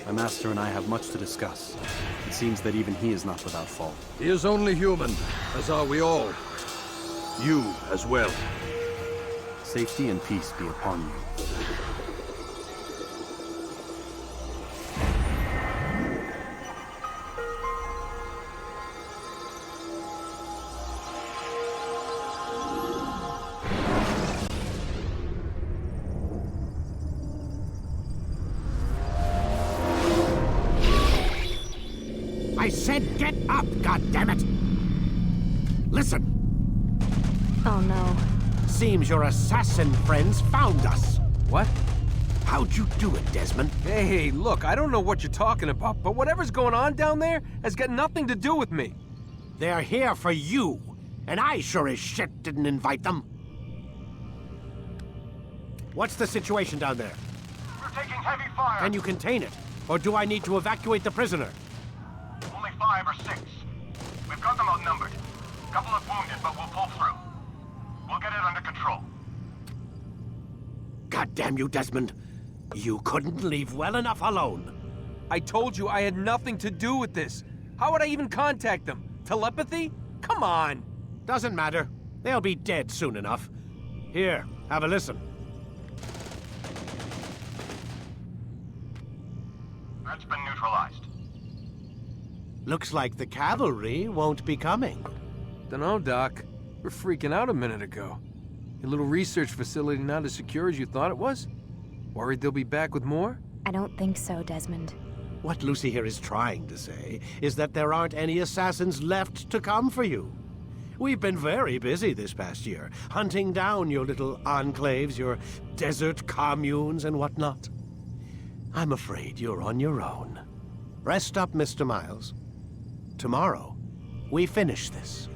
My master and I have much to discuss. It seems that even he is not without fault. He is only human, as are we all. You as well. Safety and peace be upon you. I said get up, goddammit! Listen! Oh no. Seems your assassin friends found us. What? How'd you do it, Desmond? Hey, look, I don't know what you're talking about, but whatever's going on down there has got nothing to do with me. They're here for you, and I sure as shit didn't invite them. What's the situation down there? We're taking heavy fire. Can you contain it? Or do I need to evacuate the prisoner? Only 5 or 6. We've got them outnumbered. Couple of wounded, but we'll pull through. We'll get it under control. God damn you, Desmond. You couldn't leave well enough alone. I told you I had nothing to do with this. How would I even contact them? Telepathy? Come on. Doesn't matter. They'll be dead soon enough. Here, have a listen. Threat's been neutralized. Looks like the cavalry won't be coming. Dunno, Doc. We're freaking out a minute ago. Your little research facility not as secure as you thought it was? Worried they'll be back with more? I don't think so, Desmond. What Lucy here is trying to say is that there aren't any assassins left to come for you. We've been very busy this past year, hunting down your little enclaves, your desert communes and whatnot. I'm afraid you're on your own. Rest up, Mr. Miles. Tomorrow, we finish this.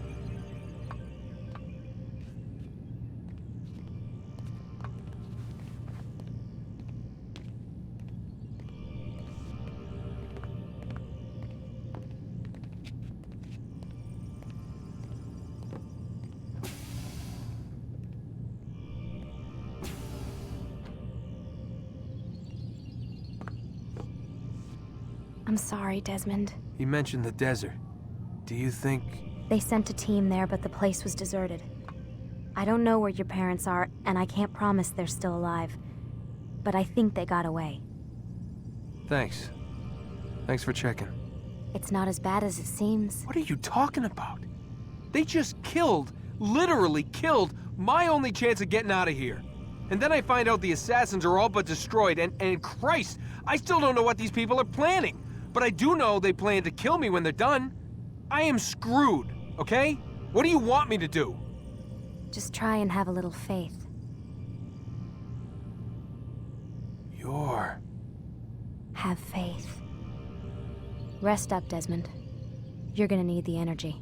I'm sorry, Desmond. You mentioned the desert. Do you think... They sent a team there, but the place was deserted. I don't know where your parents are, and I can't promise they're still alive. But I think they got away. Thanks. Thanks for checking. It's not as bad as it seems. What are you talking about? They just killed, literally killed, my only chance of getting out of here. And then I find out the assassins are all but destroyed, and Christ, I still don't know what these people are planning. But I do know they plan to kill me when they're done. I am screwed, okay? What do you want me to do? Just try and have a little faith. Have faith. Rest up, Desmond. You're gonna need the energy.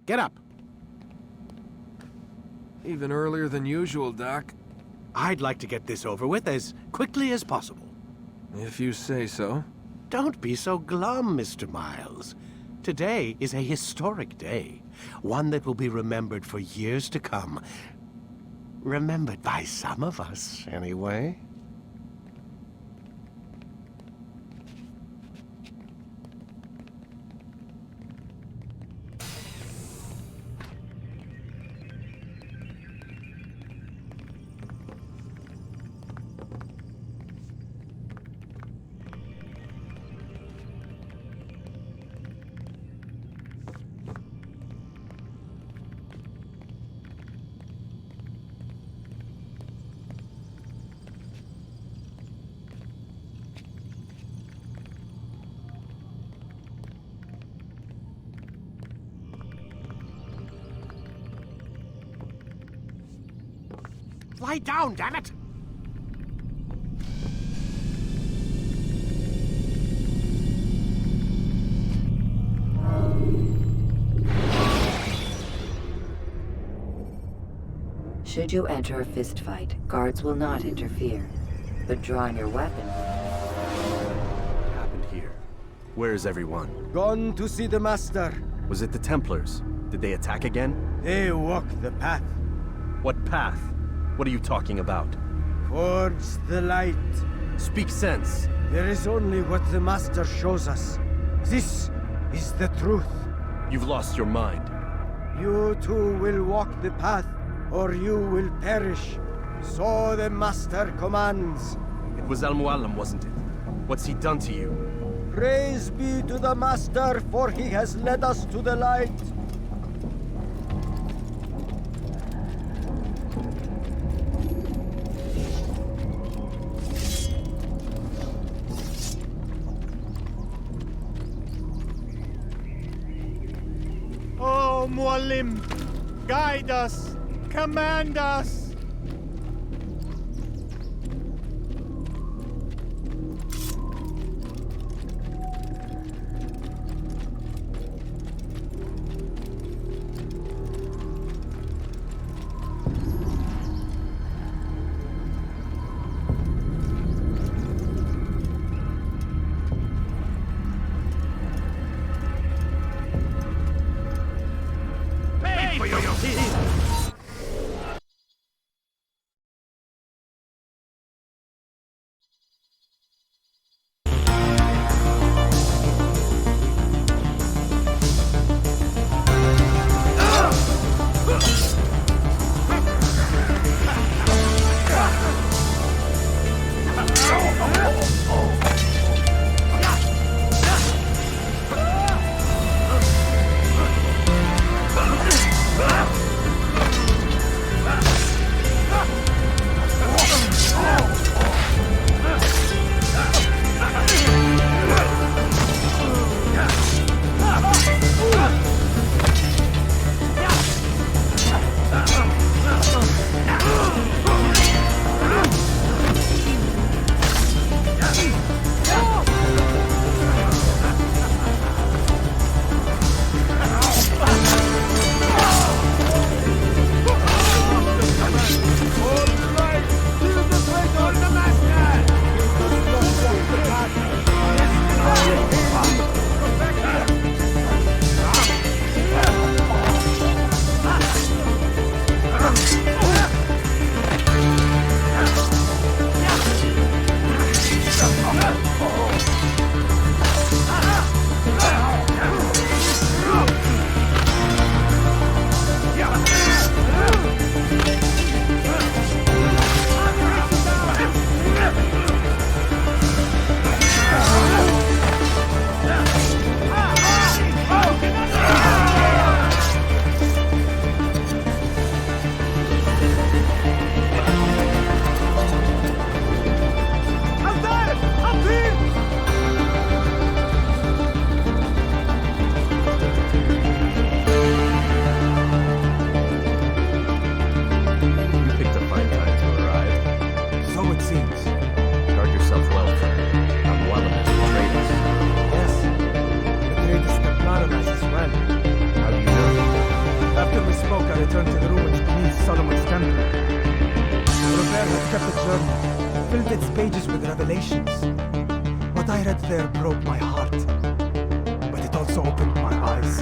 Get up. Even earlier than usual, Doc. I'd like to get this over with as quickly as possible. If you say so. Don't be so glum, Mr. Miles. Today is a historic day. One that will be remembered for years to come. Remembered by some of us, anyway. Lie down, damn it! Should you enter a fistfight, guards will not interfere. But drawing your weapon... What happened here? Where is everyone? Gone to see the Master. Was it the Templars? Did they attack again? They walk the path. What path? What are you talking about? Towards the light. Speak sense. There is only what the Master shows us. This is the truth. You've lost your mind. You too will walk the path, or you will perish. So the Master commands. It was Al-Mualim, wasn't it? What's he done to you? Praise be to the Master, for he has led us to the light. Oh, Mualim, guide us, command us. has kept a journal, filled its pages with revelations. What I read there broke my heart, but it also opened my eyes.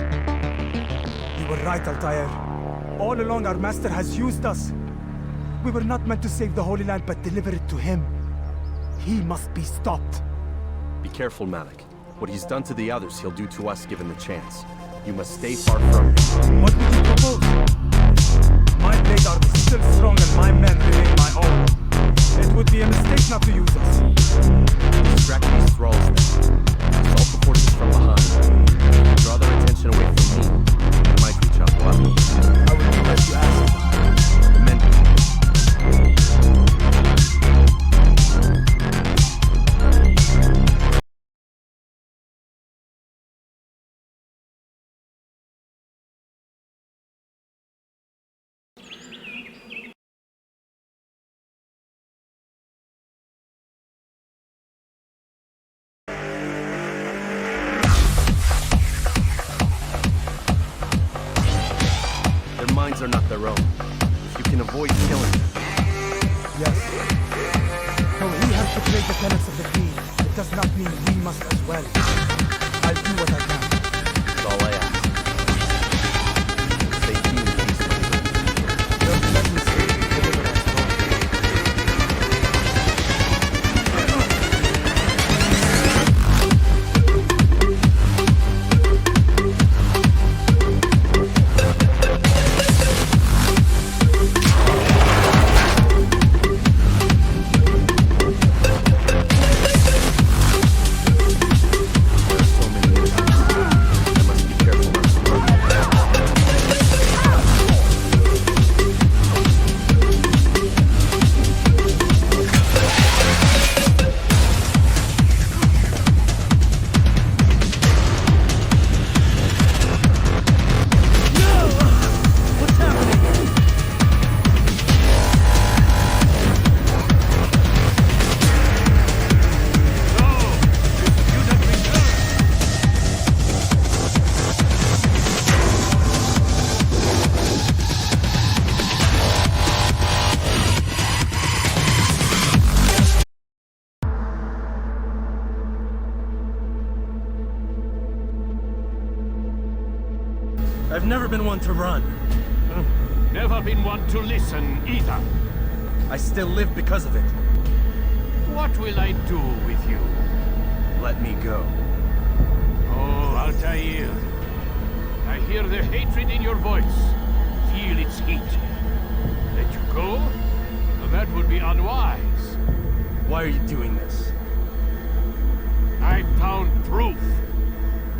You were right, Altair. All along our master has used us. We were not meant to save the Holy Land, but deliver it to him. He must be stopped. Be careful, Malik. What he's done to the others, he'll do to us given the chance. You must stay far from him. What would you propose? My blade arm is still strong and my men remain my own. It would be a mistake not to use us. Distract these thralls then. Assault the forces from behind. Draw their attention away from me. They might reach out weapons. I will do as you ask. The men minds are not their own. If you can avoid killing them. Yes. Though he has betrayed the tenets of the creed, it does not mean we must as well. I'll do what I can. That's all I ask. Stay tuned, peacefully. Don't let me see you deliver us home. I've never been one to run. Never been one to listen, either. I still live because of it. What will I do with you? Let me go. Oh, Altair. I hear the hatred in your voice. Feel its heat. Let you go? Well, that would be unwise. Why are you doing this? I found proof.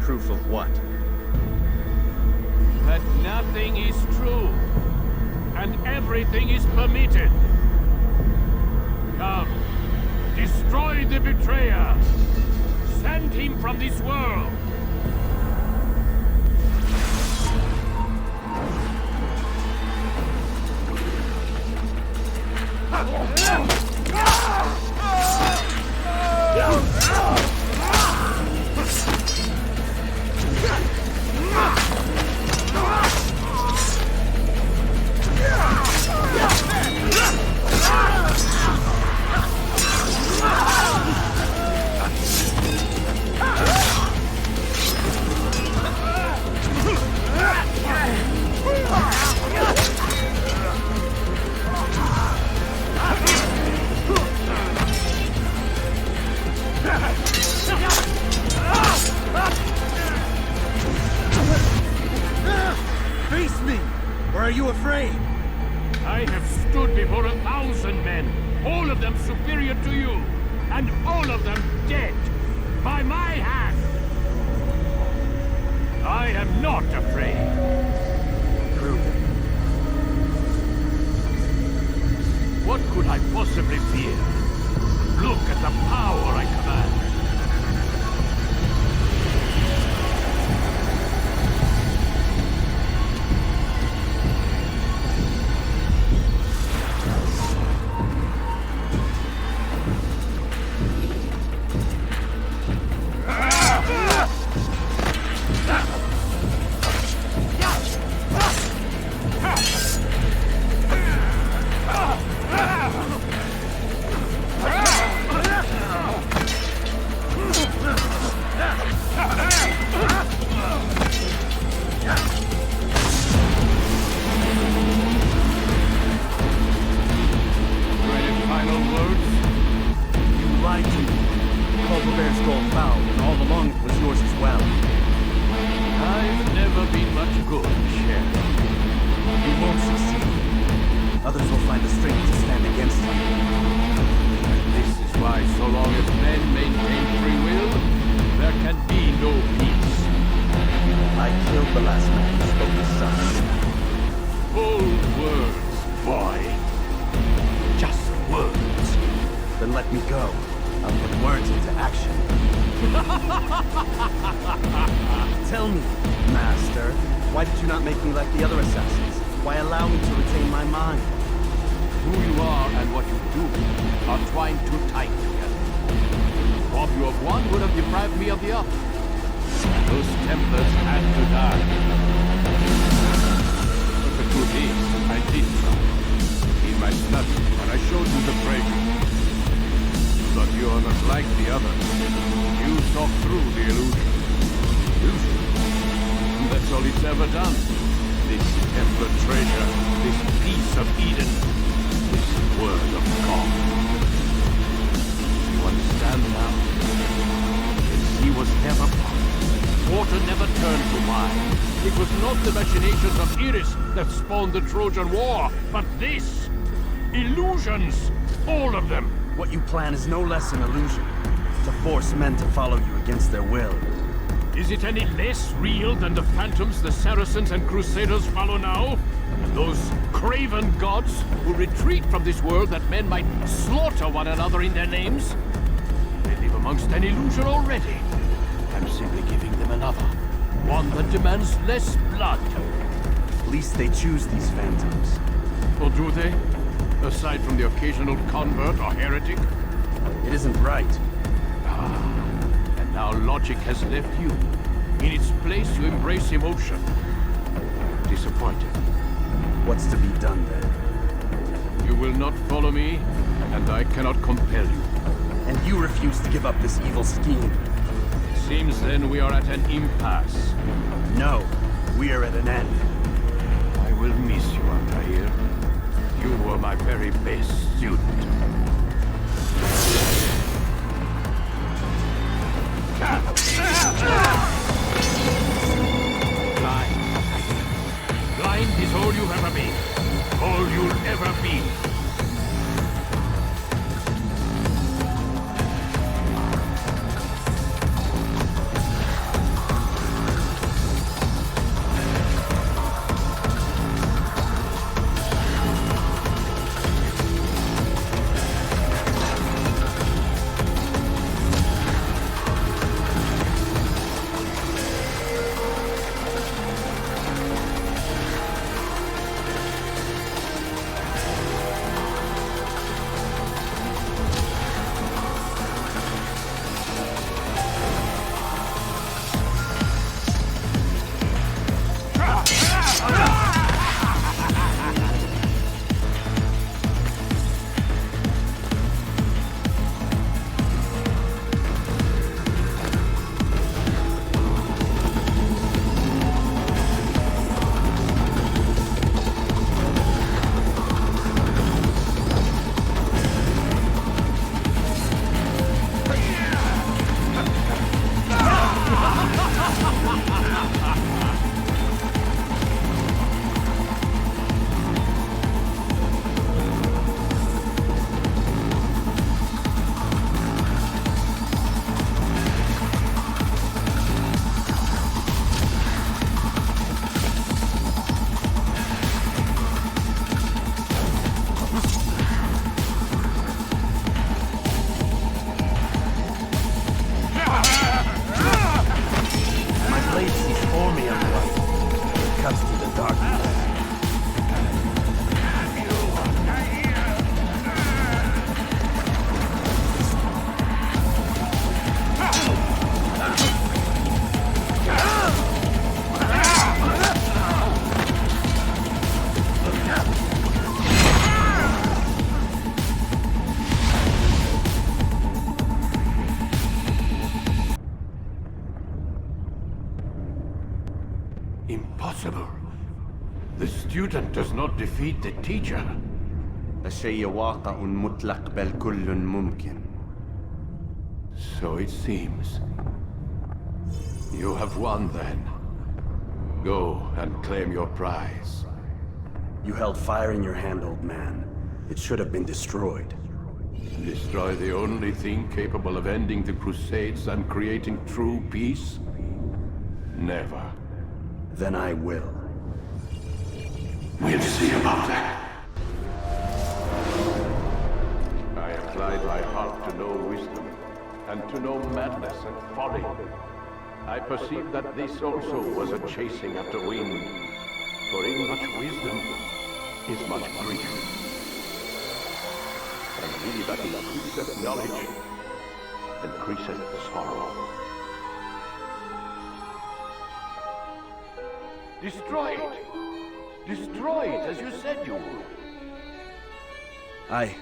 Proof of what? That nothing is true, and everything is permitted. Come, destroy the betrayer. Send him from this world. Face me! Or are you afraid? I have stood before 1,000 men, all of them superior to you, and all of them dead, by my hand. I am not afraid. Prove it. What could I possibly fear? Look at the power I command. Robert's goal foul, and all along it was yours as well. I've never been much good, Sheriff. You won't succeed. Others will find the strength to stand against you. And this is why, so long as men maintain free will, there can be no peace. I killed the last man who spoke the sun. Bold words, boy. Just words. Then let me go. I'll put words into action. Tell me, Master, why did you not make me like the other assassins? Why allow me to retain my mind? Who you are and what you do are twined too tight together. To rob you of one would have deprived me of the other. Those Templars had to die. But the truth is, I did try. In my study, when I showed you the treasure. But you are not like the others. You saw through the illusion. Illusion? That's all it's ever done. This Templar treasure, this piece of Eden, this word of God. You understand now? The sea was never parted. Water never turned to wine. It was not the machinations of Iris that spawned the Trojan War, but this! Illusions! All of them! What you plan is no less an illusion. To force men to follow you against their will. Is it any less real than the phantoms the Saracens and Crusaders follow now? Those craven gods who retreat from this world that men might slaughter one another in their names? They live amongst an illusion already. I'm simply giving them another. One that demands less blood. At least they choose these phantoms. Or do they? Aside from the occasional convert or heretic? It isn't right. And now logic has left you. In its place, you embrace emotion. Disappointed. What's to be done then? You will not follow me, and I cannot compel you. And you refuse to give up this evil scheme. Seems then we are at an impasse. No, we are at an end. I will miss you, Altair. You were my very best student. Blind. Blind is all you've ever been. All you'll ever be. Impossible. The student does not defeat the teacher. الشيء واقع مطلق بل كل ممكن. So it seems. You have won, then. Go and claim your prize. You held fire in your hand, old man. It should have been destroyed. Destroy the only thing capable of ending the Crusades and creating true peace? Never. Then I will. We'll see about that. I applied my heart to know wisdom, and to know madness and folly. I perceived that this also was a chasing after wind, for in much wisdom is much grief. And he that increaseth knowledge increaseth sorrow. Destroy it! Destroy it as you said you would. I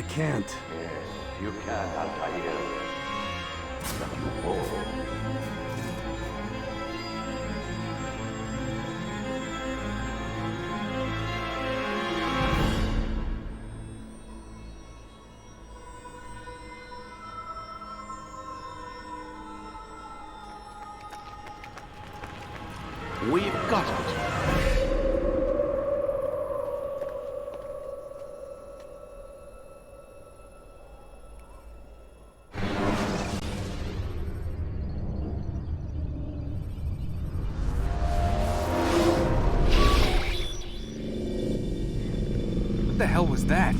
can't. Yes, you can, Altair. But you won't. We've got it. What the hell was that?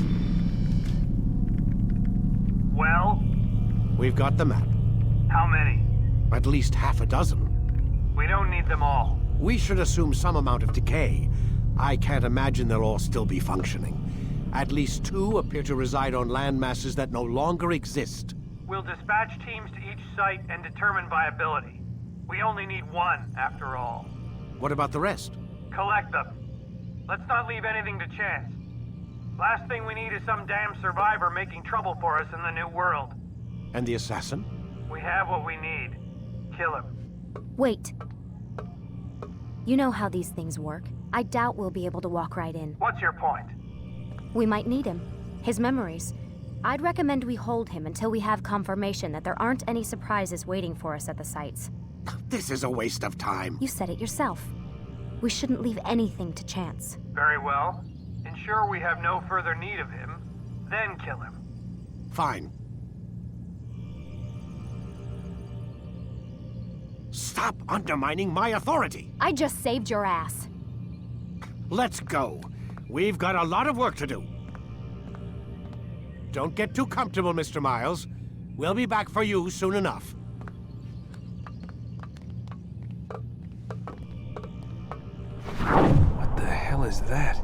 Well? We've got the map. How many? At least half a dozen. We don't need them all. We should assume some amount of decay. I can't imagine they'll all still be functioning. At least 2 appear to reside on land masses that no longer exist. We'll dispatch teams to each site and determine viability. We only need 1, after all. What about the rest? Collect them. Let's not leave anything to chance. Last thing we need is some damn survivor making trouble for us in the new world. And the assassin? We have what we need. Kill him. Wait. You know how these things work. I doubt we'll be able to walk right in. What's your point? We might need him. His memories. I'd recommend we hold him until we have confirmation that there aren't any surprises waiting for us at the sites. This is a waste of time. You said it yourself. We shouldn't leave anything to chance. Very well. Ensure we have no further need of him, then kill him. Fine. Stop undermining my authority! I just saved your ass. Let's go. We've got a lot of work to do. Don't get too comfortable, Mr. Miles. We'll be back for you soon enough. What the hell is that?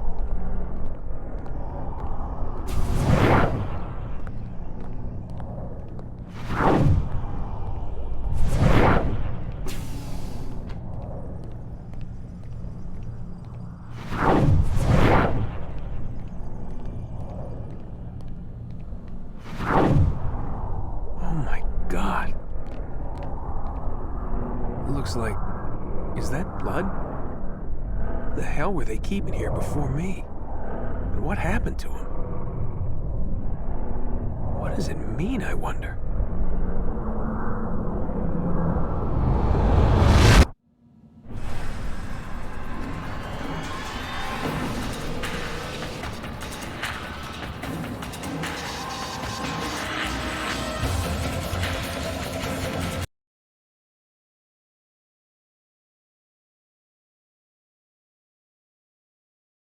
Like, is that blood? The hell were they keeping here before me? And what happened to him? What does it mean, I wonder?